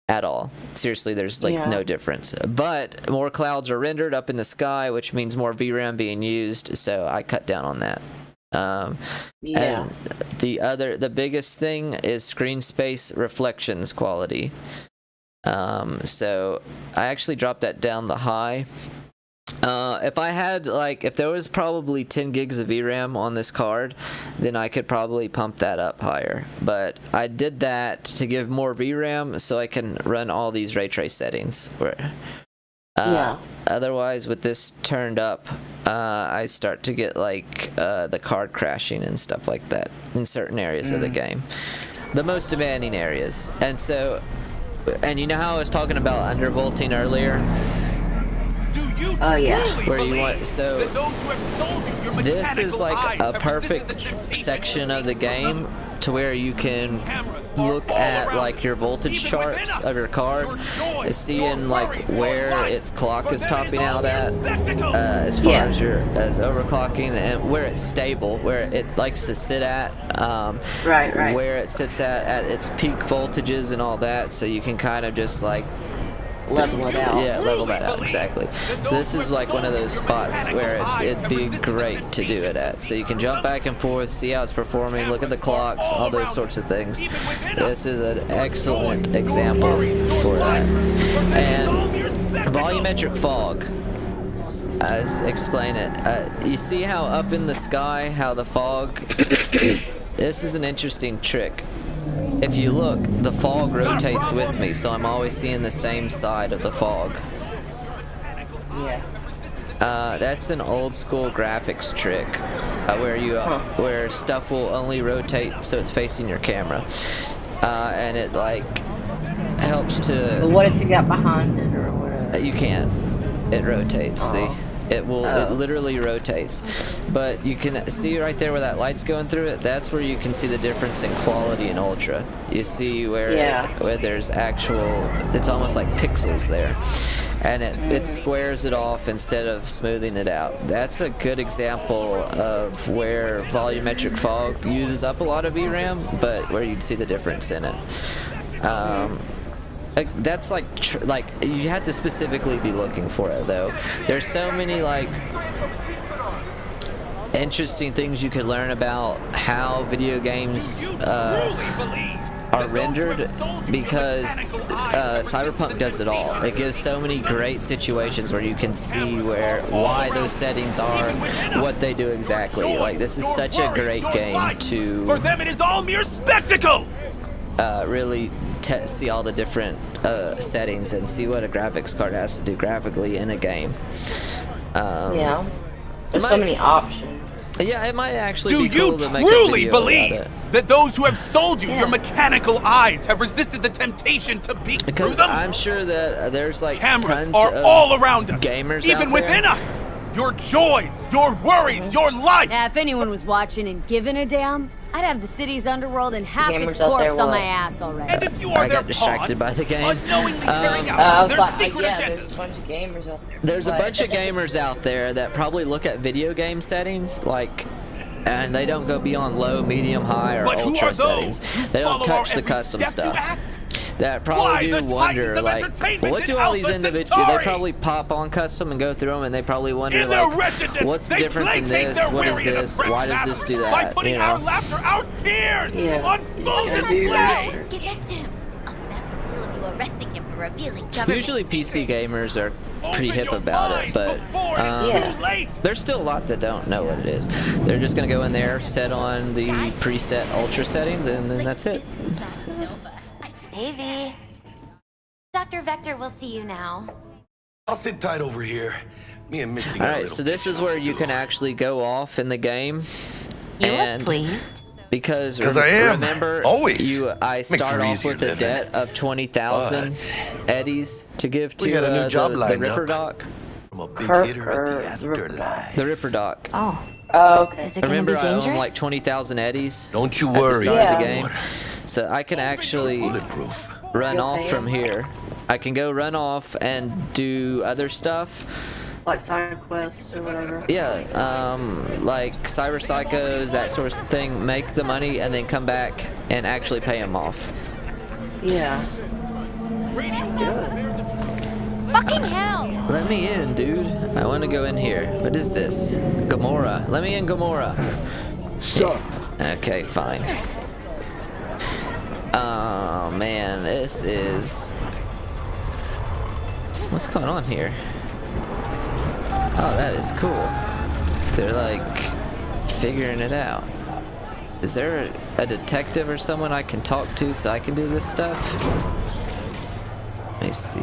at all. Seriously, there's like no difference, but more clouds are rendered up in the sky, which means more VRAM being used, so I cut down on that. And the biggest thing is screen space reflections quality. So I actually dropped that down the high. If I had if there was probably 10 gigs of VRAM on this card, then I could probably pump that up higher. But I did that to give more VRAM so I can run all these ray trace settings. Otherwise, with this turned up, I start to get the card crashing and stuff like that in certain areas of the game, the most demanding areas. And so, and you know how I was talking about undervolting earlier? Do you Oh yeah. Where you want, so this is like a perfect section of the game to where you can look at like your voltage charts of your card, seeing like where its clock is topping out at, as far as as overclocking, and where it's stable, where it likes to sit at, where it sits at its peak voltages and all that, so you can kind of just like level it out. Yeah, level that out, exactly. So this is like one of those spots where it'd be great to do it at. So you can jump back and forth, see how it's performing, look at the clocks, all those sorts of things. This is an excellent example for that. And volumetric fog, explain it. You see how up in the sky, how the fog, this is an interesting trick. If you look, the fog rotates with me, so I'm always seeing the same side of the fog. Yeah. That's an old school graphics trick, where stuff will only rotate so it's facing your camera, and it like helps to. But what if you got behind it or whatever? You can't. It rotates. See. It will. It literally rotates, but you can see right there where that light's going through it. That's where you can see the difference in quality in ultra. You see where where there's actual. It's almost like pixels there, and it squares it off instead of smoothing it out. That's a good example of where volumetric fog uses up a lot of VRAM, but where you'd see the difference in it. That's like you have to specifically be looking for it though. There's so many like interesting things you could learn about how video games are rendered, because Cyberpunk does it all. It gives so many great situations where you can see why those settings are what they do exactly. Like this is such a great game to For them it is all mere spectacle. Really see all the different settings and see what a graphics card has to do graphically in a game. Yeah, there's so many options. Yeah, it might actually be cool to make a truly video believe about it. that those who have sold you your mechanical eyes have resisted the temptation to peek Because through them? I'm sure that there's like Cameras tons are of all around us, gamers even out within there. us. Your joys, your worries, your life. Yeah, if anyone was watching and giving a damn, I'd have the city's underworld and half its Gamers out there corpse on will. my ass already. And if you I got distracted by the game. unknowingly carrying out their secret yeah, agendas. there's a bunch of gamers out there. There's a bunch of gamers out there that probably look at video game settings like, and they don't go beyond low, medium, high, or But who ultra are those settings. They don't follow our touch the every custom step, you stuff. ask? That Why probably the do titans wonder, of like, entertainment what do and all these Alpha individuals? They Centauri? probably pop on custom and go through them, and they probably wonder, In their like, wretchedness, what's the they difference in placate this? their What is weary and this? oppressed Why does this do masses By that? putting You our know? laughter, our tears Yeah. on full It's display. right. Get next to him. I'll snap a still of you arresting him for revealing government Usually PC secrets. gamers are pretty hip about it, but there's still a lot that don't know what it is. They're just gonna go in there, set on the preset ultra settings, and then that's it. Hey, V. Dr. Vector will see you now. I'll sit tight over here. Me and Misty. Alright, so this is where you can actually go off in the game. You and look pleased. Because I am. remember, Always. I start for off easier with a living. debt of 20,000 eddies to give We to got a new job the lined Ripper up. Doc. I'm a big Kirk hitter at or the afterlife. The Ripper Doc. Oh, okay. is it gonna be Remember, I dangerous? own like 20,000 eddies Don't you at the worry. start of the Yeah. game. So I can actually Bulletproof. run You'll off pay from it? here. I can go run off and do other stuff. Like side quests or whatever. Yeah, like Cyber Psychos, that sort of thing. Make the money and then come back and actually pay them off. Yeah. Fucking hell! Let me in, dude. I want to go in here. What is this? Gamora. Let me in, Gamora. Sup? Okay, fine. Oh, man. This is... What's going on here? Oh, that is cool. They're, like, figuring it out. Is there a detective or someone I can talk to so I can do this stuff? Let me see.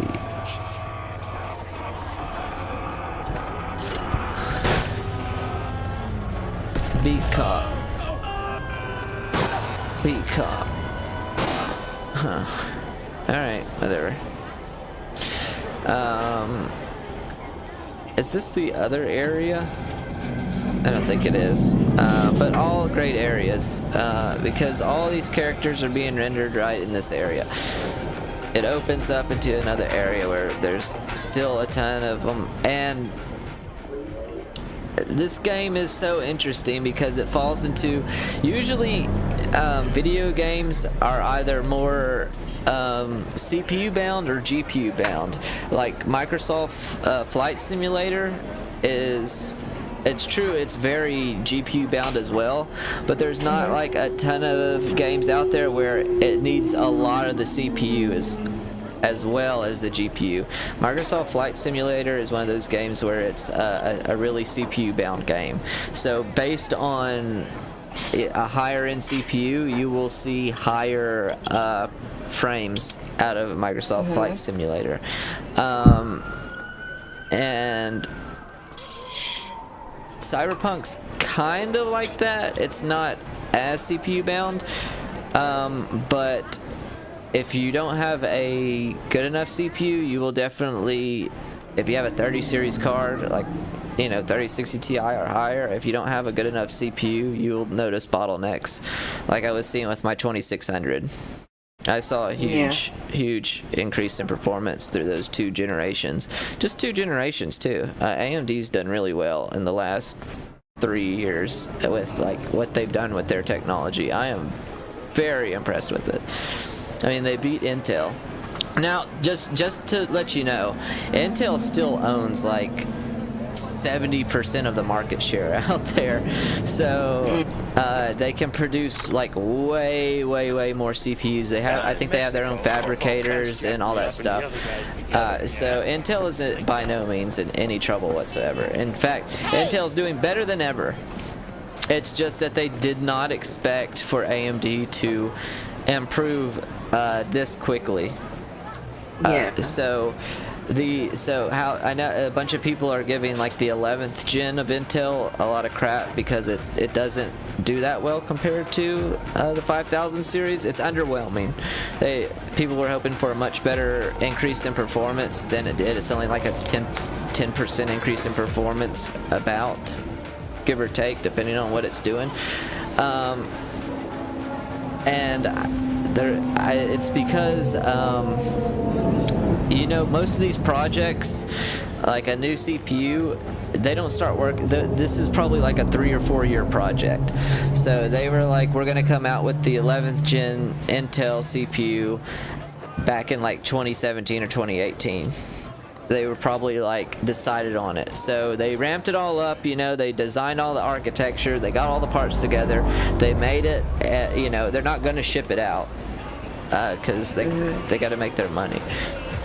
Beat cop. Beat cop. Huh. Alright, whatever. Is this the other area? I don't think it is, but all great areas, because all these characters are being rendered right in this area. It opens up into another area where there's still a ton of them, and this game is so interesting because it falls into, usually video games are either more CPU bound or GPU bound. Like Microsoft Flight Simulator is, it's true, it's very GPU bound as well, but there's not like a ton of games out there where it needs a lot of the CPU as well as the GPU. Microsoft Flight Simulator is one of those games where it's a really CPU bound game. So based on a higher end CPU, you will see higher frames out of Microsoft Flight Simulator. And Cyberpunk's kind of like that. It's not as CPU bound, but if you don't have a good enough CPU, you will definitely, if you have a 30 series card, like, you know, 3060 Ti or higher, if you don't have a good enough CPU, you'll notice bottlenecks, like I was seeing with my 2600. I saw a huge increase in performance through those 2 generations. Just 2 generations too. AMD's done really well in the last 3 years with like what they've done with their technology. I am very impressed with it. I mean, they beat Intel. Now, just to let you know, Intel still owns like 70% of the market share out there, so they can produce like way more CPUs. They have, I think they have their own fabricators and all that stuff. So Intel isn't by no means in any trouble whatsoever. In fact, Intel's doing better than ever. It's just that they did not expect for AMD to improve this quickly. So how I know a bunch of people are giving like the 11th gen of Intel a lot of crap because it doesn't do that well compared to the 5000 series. It's underwhelming. People were hoping for a much better increase in performance than it did. It's only like a 10% increase in performance, about, give or take, depending on what it's doing. It's because you know, most of these projects, like a new CPU, they don't start work. This is probably like a 3 or 4 year project. So they were like, we're gonna come out with the 11th gen Intel CPU back in like 2017 or 2018. They were probably like decided on it. So they ramped it all up, you know, they designed all the architecture, they got all the parts together, they made it, you know, they're not gonna ship it out because they got to make their money.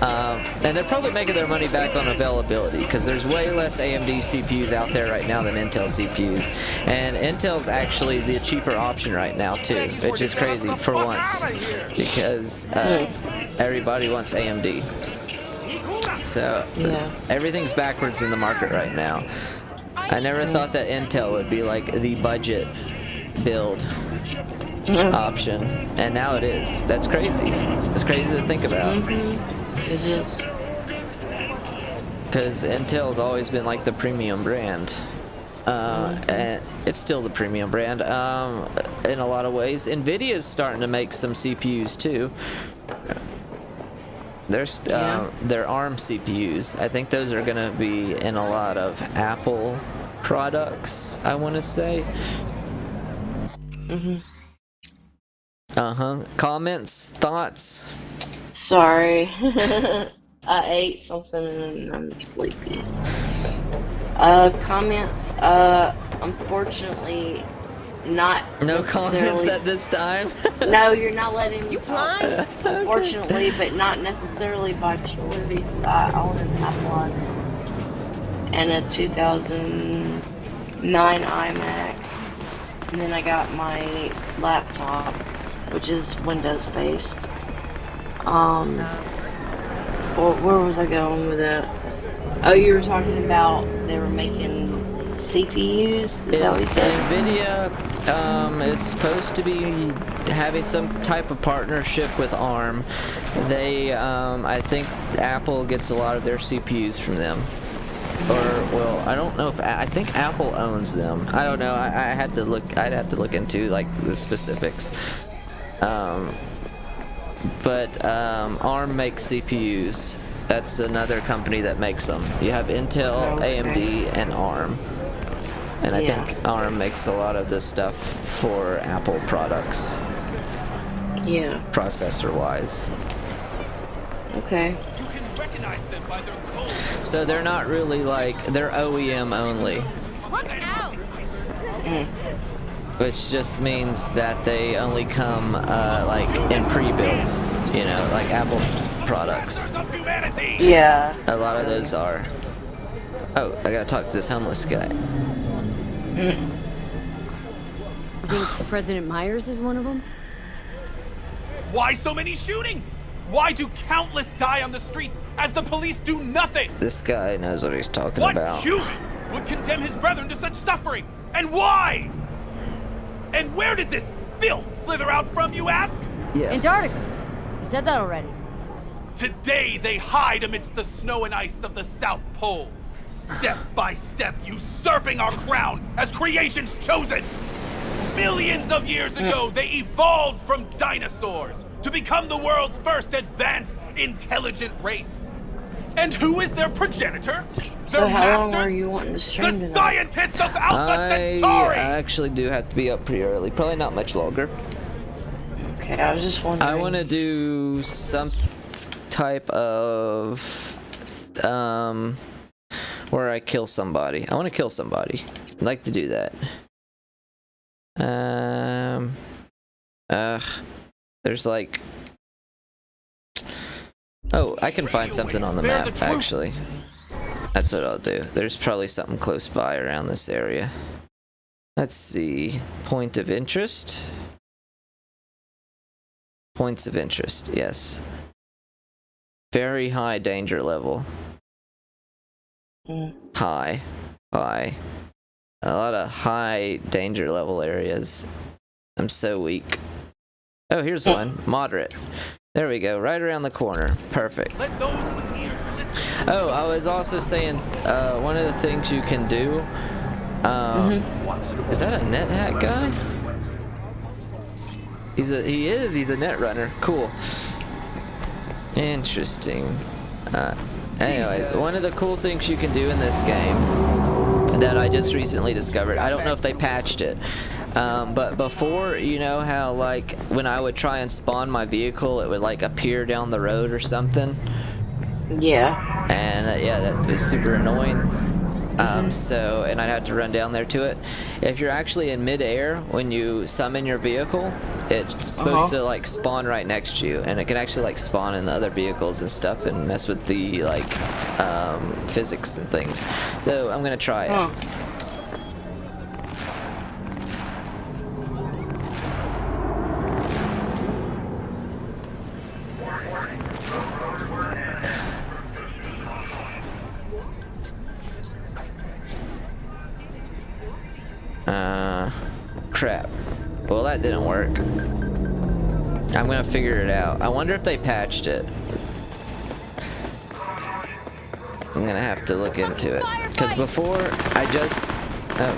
And they're probably making their money back on availability because there's way less AMD CPUs out there right now than Intel CPUs, and Intel's actually the cheaper option right now too, which is crazy for once because everybody wants AMD. So everything's backwards in the market right now. I never thought that Intel would be like the budget build option, and now it is. That's crazy. It's crazy to think about. It is. Because Intel's always been like the premium brand. And it's still the premium brand in a lot of ways. Nvidia's starting to make some CPUs too. There's their ARM CPUs. I think those are gonna be in a lot of Apple products, I want to say. Comments, thoughts? Sorry. I ate something and I'm sleepy. Comments, unfortunately not. No comments at this time? No, you're not letting me talk. Unfortunately, but not necessarily by choice. I own an Apple and a 2009 iMac. And then I got my laptop, which is Windows based. Where was I going with that? Oh, you were talking about they were making CPUs? Is that what you said? NVIDIA is supposed to be having some type of partnership with ARM. They, I think Apple gets a lot of their CPUs from them. or well, I don't know if I think Apple owns them. I don't know. I had to look. I'd have to look into like the specifics. But ARM makes CPUs. That's another company that makes them. You have Intel, AMD, and ARM. And I think ARM makes a lot of this stuff for Apple products. Yeah. Processor-wise. Okay. So they're not really like, they're OEM only. Look out! Which just means that they only come like in pre-builds, you know, like Apple products. Yeah. A lot of those are. Oh, I gotta talk to this homeless guy. You think President Myers is one of them? Why so many shootings? Why do countless die on the streets as the police do nothing? This guy knows what he's talking What about. human would condemn his brethren to such suffering? And why? And where did this filth slither out from, you ask? Yes. Antarctica. You said that already. Today they hide amidst the snow and ice of the South Pole, step by step usurping our crown as creation's chosen. Millions of years ago, they evolved from dinosaurs to become the world's first advanced, intelligent race. And who is their progenitor? So their how long masters? are you wanting to stream The tonight? scientists of Alpha I Centauri! actually do have to be up pretty early. Probably not much longer. Okay, I was just wondering. I want to do some type of where I kill somebody. I want to kill somebody. I'd like to do that. There's like, oh, I can find something on the map actually. That's what I'll do. There's probably something close by around this area. Let's see. Point of interest. Points of interest, yes. Very high danger level. High. A lot of high danger level areas. I'm so weak. Oh, here's one. Moderate. There we go. Right around the corner. Perfect. Oh, I was also saying, one of the things you can do, is that a net hack guy? He's a net runner. Cool. Interesting. Anyway, one of the cool things you can do in this game that I just recently discovered, I don't know if they patched it, but before, you know how like when I would try and spawn my vehicle, it would like appear down the road or something? Yeah. And yeah, that was super annoying. And I'd have to run down there to it. If you're actually in mid-air when you summon your vehicle, it's supposed to like spawn right next to you, and it can actually like spawn in the other vehicles and stuff and mess with the like physics and things. So I'm gonna try it. Crap. Well, that didn't work. I'm gonna figure it out. I wonder if they patched it. I'm gonna have to look into it. Because before, I just... Oh.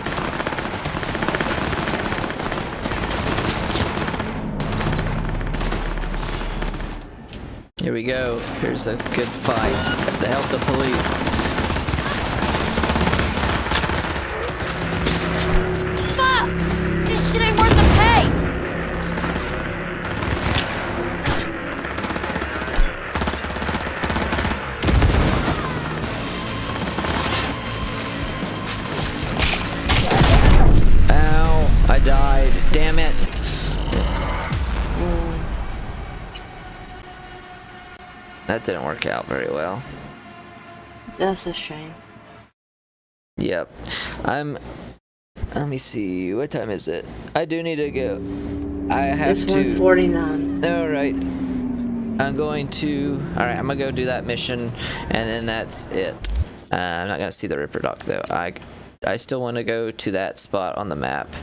Here we go. Here's a good fight to help the police. This shit ain't worth the pay! Ow, I died. Damn it. That didn't work out very well. That's a shame. Yep. Let me see. What time is it? I do need to go. I have It's to. 1:49. Alright. I'm going to. Alright, I'm gonna go do that mission, and then that's it. I'm not gonna see the Ripper Dock though. I still want to go to that spot on the map,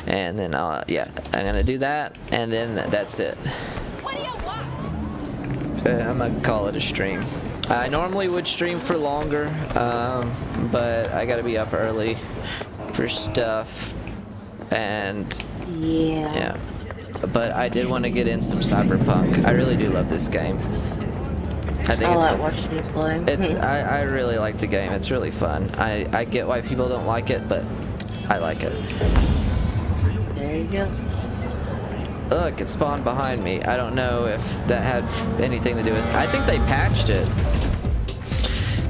and then yeah, I'm gonna do that, and then that's it. I'm gonna call it a stream. I normally would stream for longer, but I gotta be up early for stuff, and yeah. But I did want to get in some Cyberpunk. I really do love this game. I think I like watching you play. I really like the game. It's really fun. I get why people don't like it, but I like it. There you go. Look, it spawned behind me. I don't know if that had anything to do with... I think they patched it.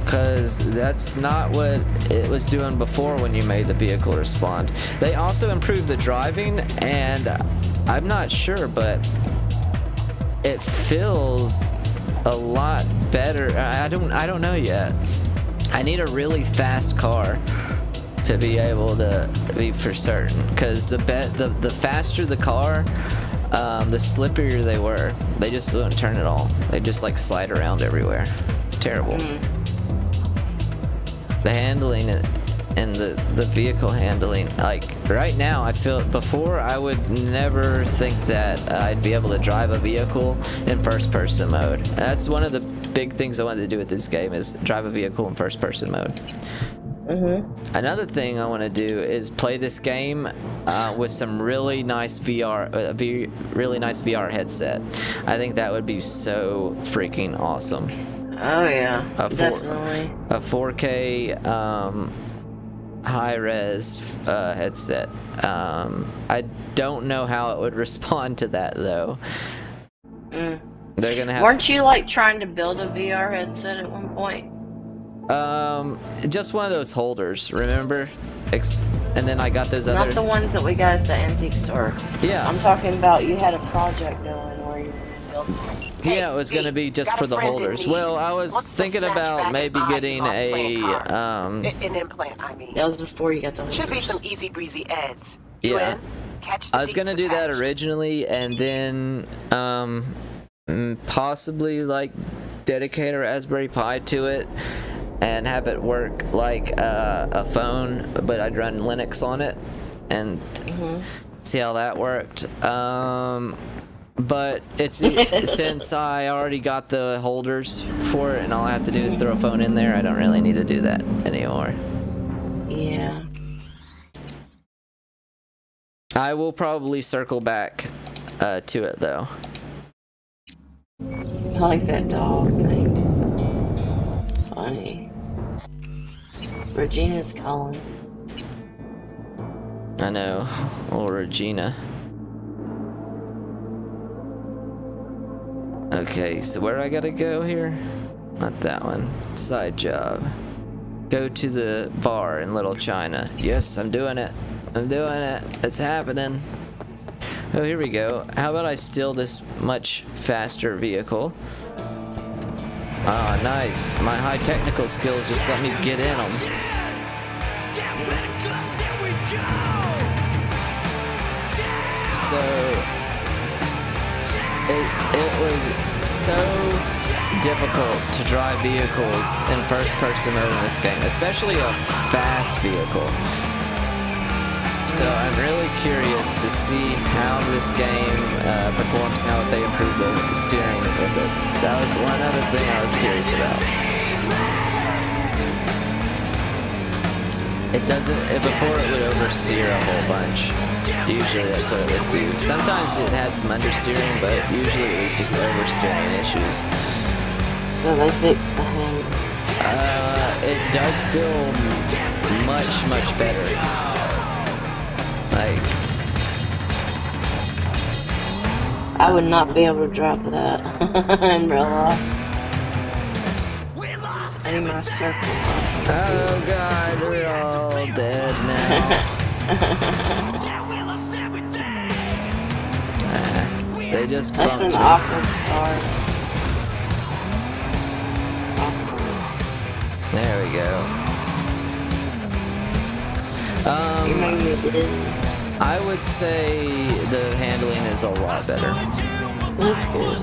Because that's not what it was doing before when you made the vehicle respond. They also improved the driving, and I'm not sure, but it feels a lot better. I don't know yet. I need a really fast car to be able to be for certain, because the faster the car, the slippier they were. They just don't turn at all. They just like slide around everywhere. It's terrible. The handling and the vehicle handling, like right now, I feel before I would never think that I'd be able to drive a vehicle in first-person mode. And that's one of the big things I wanted to do with this game, is drive a vehicle in first-person mode. Another thing I want to do is play this game with some really nice VR headset. I think that would be so freaking awesome. Oh yeah, definitely. A 4K high-res headset. I don't know how it would respond to that though. They're gonna have. Weren't you like trying to build a VR headset at one point? Just one of those holders, remember? And then I got those other... Not the ones that we got at the antique store. Yeah. I'm talking about you had a project going where you were building. Yeah, it was going to be just for the holders. Well, I was thinking about maybe getting an implant, I mean. That was before you got the holders. Should be some easy breezy ads. Yeah. I was going to do that originally, and then possibly like dedicate a Raspberry Pi to it and have it work like a phone, but I'd run Linux on it and see how that worked. But it's since I already got the holders for it and all I have to do is throw a phone in there, I don't really need to do that anymore. Yeah. I will probably circle back to it though. I like that dog thing. It's funny. Regina's calling. I know. Oh, Regina. Okay, so where I gotta go here? Not that one. Side job. Go to the bar in Little China. Yes, I'm doing it. I'm doing it. It's happening. Oh, here we go. How about I steal this much faster vehicle? Ah, nice. My high technical skills just let me get in them. So it was so difficult to drive vehicles in first-person mode in this game, especially a fast vehicle. So I'm really curious to see how this game performs now that they improved the steering with it. That was one other thing I was curious about. It doesn't, before it would oversteer a whole bunch. Usually that's what it would do. Sometimes it had some understeering, but usually it was just oversteering issues. So they fixed the hand. It does feel much, much better. Like, I would not be able to drop that in real life. I need my circle. Oh god, we're all dead now. They just bumped That's an me. awkward part. There we go. You're making me dizzy. I would say the handling is a lot better. That's good.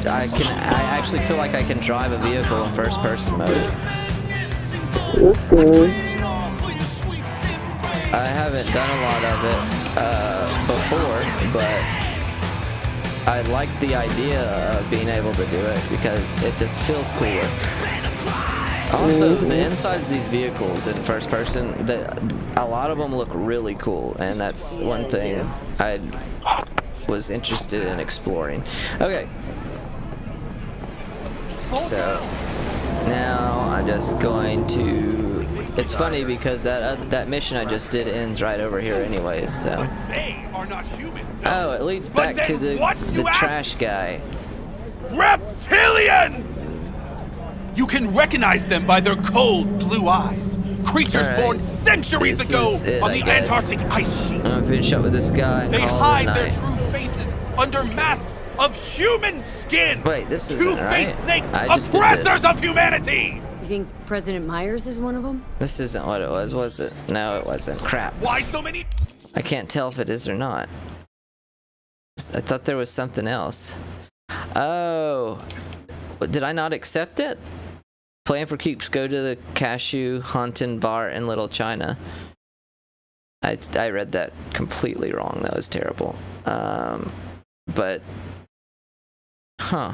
I actually feel like I can drive a vehicle in first-person mode. That's good. I haven't done a lot of it before, but I like the idea of being able to do it because it just feels cooler. Also, the insides of these vehicles in first person, a lot of them look really cool, and that's one thing I was interested in exploring. Okay. So now I'm just going to. It's funny because that mission I just did ends right over here, anyways. So. Oh, it leads back to the trash guy. Reptilians! You can recognize them by their cold blue eyes. Creatures born centuries ago on the Antarctic ice sheet. I'm gonna finish up with this guy and they call hide it a their night. true faces under masks of human skin. Wait, this isn't right. Two-faced snakes, I just did this. aggressors of humanity. You think President Myers is one of them? This isn't what it was it? No, it wasn't. Crap. Why so many? I can't tell if it is or not. I thought there was something else. Oh, did I not accept it? Plan for keeps. Go to the Cashew Haunted Bar in Little China. I read that completely wrong. That was terrible. But huh?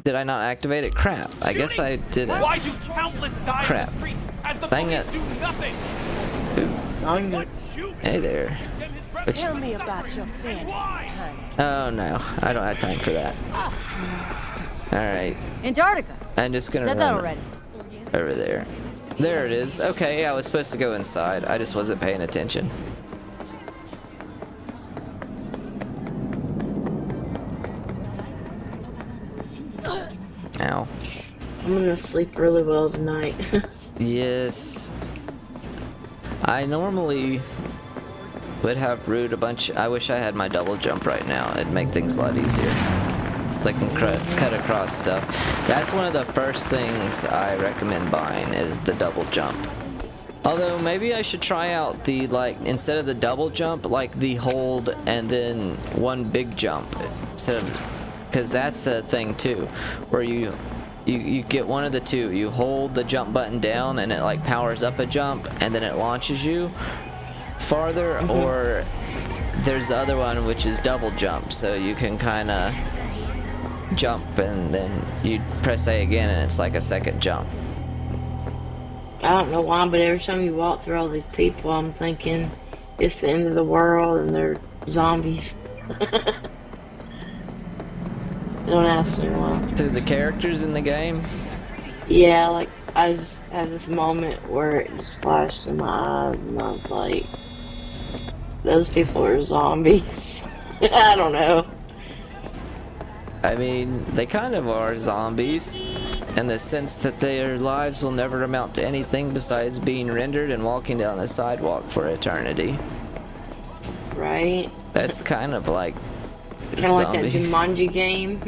Did I not activate it? Crap. I guess I didn't. Why do countless die Crap. in the streets as the Dang police it. do nothing? Hey there. Tell me about your fantasy, honey. Oh no, I don't have time for that. Alright. Antarctica. I'm just gonna Said that run already. over there. There it is. Okay, I was supposed to go inside. I just wasn't paying attention. Ow. I'm gonna sleep really well tonight. Yes. I normally would have brewed a bunch. I wish I had my double jump right now. It'd make things a lot easier. So I can cut across stuff. That's one of the first things I recommend buying is the double jump. Although maybe I should try out the, like, instead of the double jump, like the hold and then one big jump. Because that's the thing too, where you get one of the two. You hold the jump button down and it like powers up a jump and then it launches you farther, or there's the other one which is double jump, so you can kind of jump and then you press A again and it's like a second jump. I don't know why, but every time you walk through all these people, I'm thinking it's the end of the world and they're zombies. Don't ask me why. Through the characters in the game? Yeah, like I just had this moment where it just flashed in my eyes and I was like, those people are zombies. I don't know. I mean, they kind of are zombies in the sense that their lives will never amount to anything besides being rendered and walking down the sidewalk for eternity. Right? That's kind of like kind of like that Jumanji game.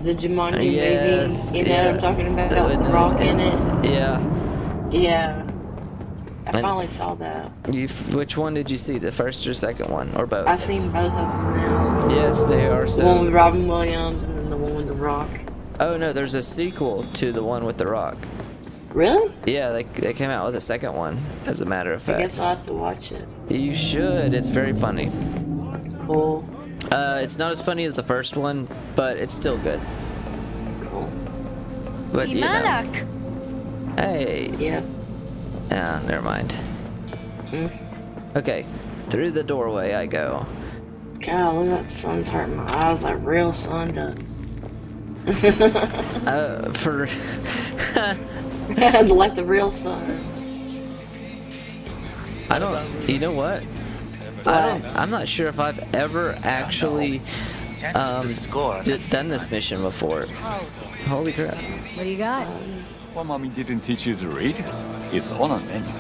The Jumanji movie. You know what I'm talking about? With the rock in it. Yeah. Yeah. I finally saw that. Which one did you see? The first or second one? Or both? I've seen both of them now. Yes, they are so... The one with Robin Williams and then the one with the rock. Oh no, there's a sequel to the one with the rock. Really? Yeah, they came out with a second one, as a matter of fact. I guess I'll have to watch it. You should. It's very funny. Cool. It's not as funny as the first one, but it's still good. Cool. But you know. Hey. Yeah. Ah, never mind. Okay, through the doorway I go. God, look, that sun's hurting my eyes like real sun does. For like the real sun. I don't. You know what? I'm not sure if I've ever actually done this mission before. Holy crap! What do you got? What mommy didn't teach you to read? It's on a menu.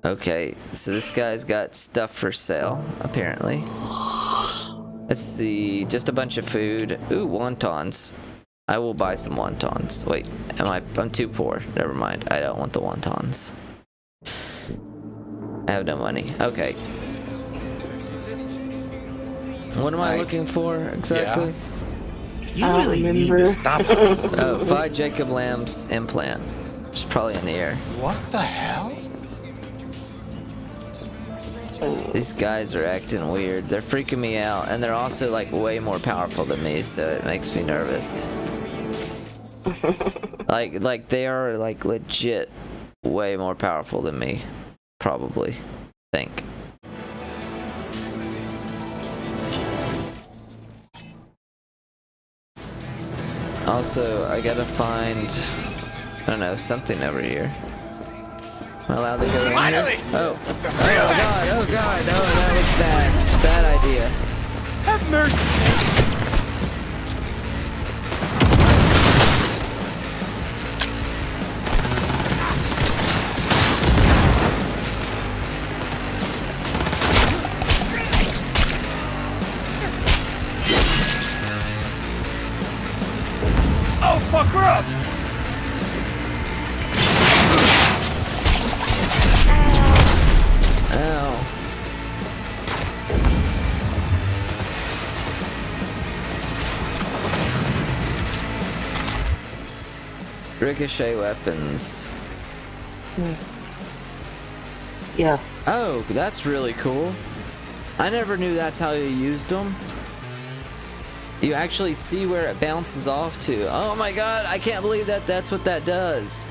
Okay, so this guy's got stuff for sale, apparently. Let's see, just a bunch of food. Ooh, wontons. I will buy some wontons. Wait, I'm too poor. Never mind, I don't want the wontons. I have no money. Okay. What am I looking for exactly? You really need to stop. Oh, 5 Jacob Lamb's implant. It's probably in the air. What the hell? These guys are acting weird. They're freaking me out, and they're also like way more powerful than me, so it makes me nervous. like they are like legit way more powerful than me, probably. Think. Also, I gotta find, I don't know, something over here. Am I allowed to go in here? Oh. Oh god, oh, that was bad. Bad idea. Have mercy. Oh, fuck her up! Ow. Ricochet weapons. Yeah. Oh, that's really cool. I never knew that's how you used them. You actually see where it bounces off to. Oh my god, I can't believe that that's what that does.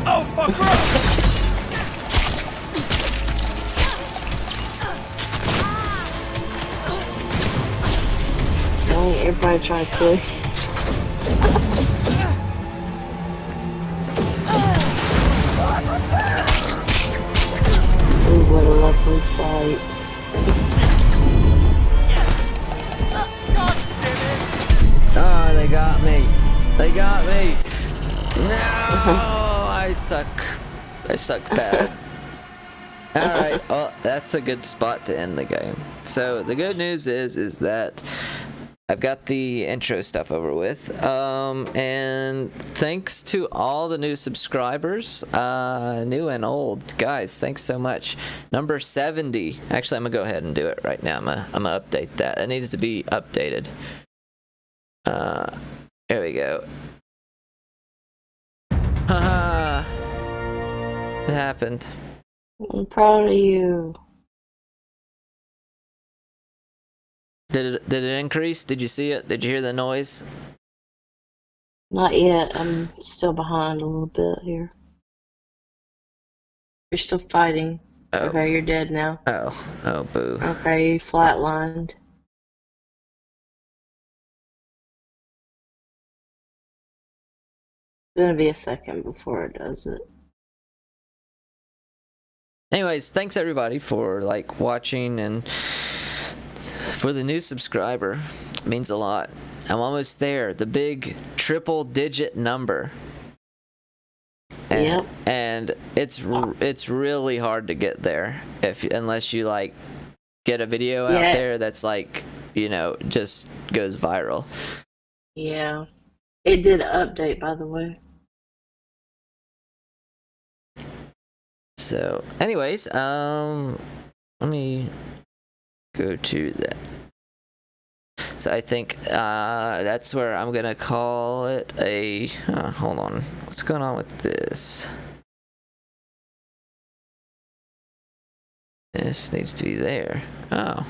Oh, fuck her up! Everybody try to play. Ooh, what a lovely sight. Oh, they got me. They got me. No, I suck. I suck bad. Alright, well, that's a good spot to end the game. So, the good news is that I've got the intro stuff over with, and thanks to all the new subscribers, new and old. Guys, thanks so much. Number 70. Actually, I'm gonna go ahead and do it right now. I'm gonna update that. It needs to be updated. There we go. Haha. It happened. I'm proud of you. Did it increase? Did you see it? Did you hear the noise? Not yet. I'm still behind a little bit here. You're still fighting. Oh. Okay, you're dead now. Oh, boo. Okay, you flatlined. It's gonna be a second before it does it. Anyways, thanks everybody for like watching, and for the new subscriber. It means a lot. I'm almost there. The big triple-digit number. Yep. And it's really hard to get there unless you like get a video out there that's like, you know, just goes viral. Yeah. It did update, by the way. So, anyways, let me go to that. So I think that's where I'm gonna call it a. Hold on, what's going on with this? This needs to be there. Oh.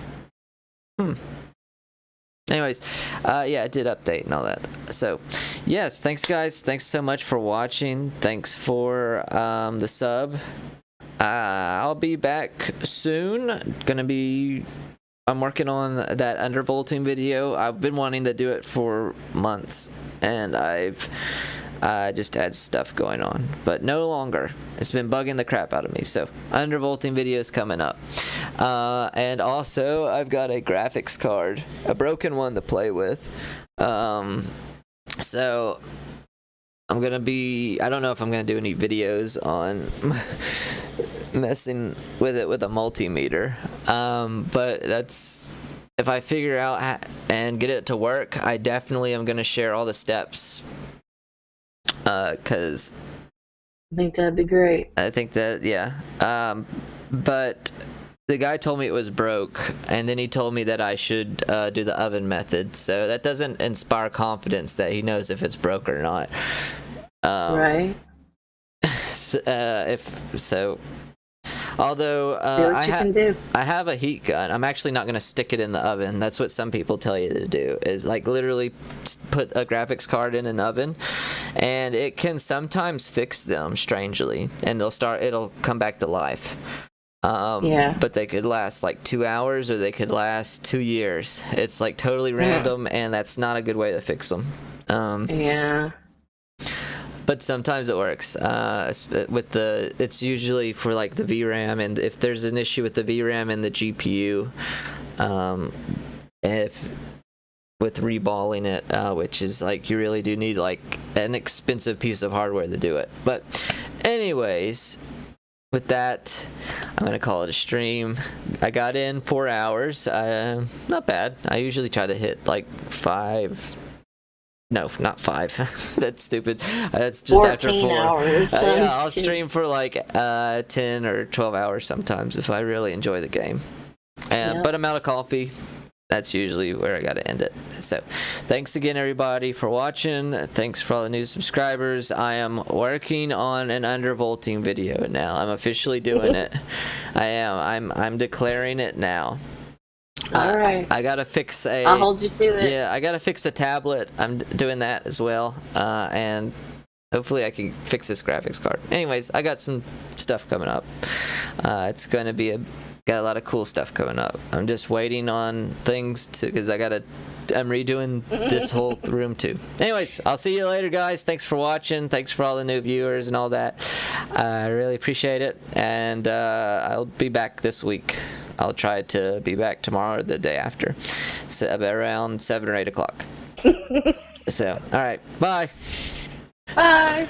Anyways, yeah, it did update and all that. So, yes, thanks guys. Thanks so much for watching. Thanks for the sub. I'll be back soon. I'm working on that undervolting video. I've been wanting to do it for months, and I've just had stuff going on, but no longer. It's been bugging the crap out of me. So undervolting videos coming up, and also I've got a graphics card, a broken one to play with. So I'm gonna be. I don't know if I'm gonna do any videos on messing with it with a multimeter, but that's if I figure out and get it to work. I definitely am gonna share all the steps, cause I think that'd be great. I think that, yeah. but the guy told me it was broke, and then he told me that I should do the oven method. So that doesn't inspire confidence that he knows if it's broke or not. Right. Although I have a heat gun, I'm actually not going to stick it in the oven. That's what some people tell you to do, is like literally put a graphics card in an oven, and it can sometimes fix them strangely, and it'll come back to life. But they could last like 2 hours, or they could last 2 years. It's like totally random, and that's not a good way to fix them. But sometimes it works. It's usually for like the VRAM, and if there's an issue with the VRAM and the GPU, with reballing it, which is like you really do need like an expensive piece of hardware to do it. But anyways, with that, I'm gonna call it a stream. I got in 4 hours. Not bad. I usually try to hit like 5. No, not 5. That's stupid. That's just after 4 hours. Yeah, I'll stream for like 10 or 12 hours sometimes if I really enjoy the game. But I'm out of coffee. That's usually where I gotta end it. So thanks again, everybody, for watching. Thanks for all the new subscribers. I am working on an undervolting video now. I'm officially doing it. I am. I'm declaring it now. All right. I gotta fix I'll hold you to it. Yeah, I gotta fix a tablet. I'm doing that as well, and hopefully I can fix this graphics card. Anyways, I got some stuff coming up. It's gonna be got a lot of cool stuff coming up. I'm just waiting on things because I'm redoing this whole room too. Anyways, I'll see you later, guys. Thanks for watching. Thanks for all the new viewers and all that. I really appreciate it, and I'll be back this week. I'll try to be back tomorrow or the day after, so around 7 or 8 o'clock. So, all right, bye. Bye.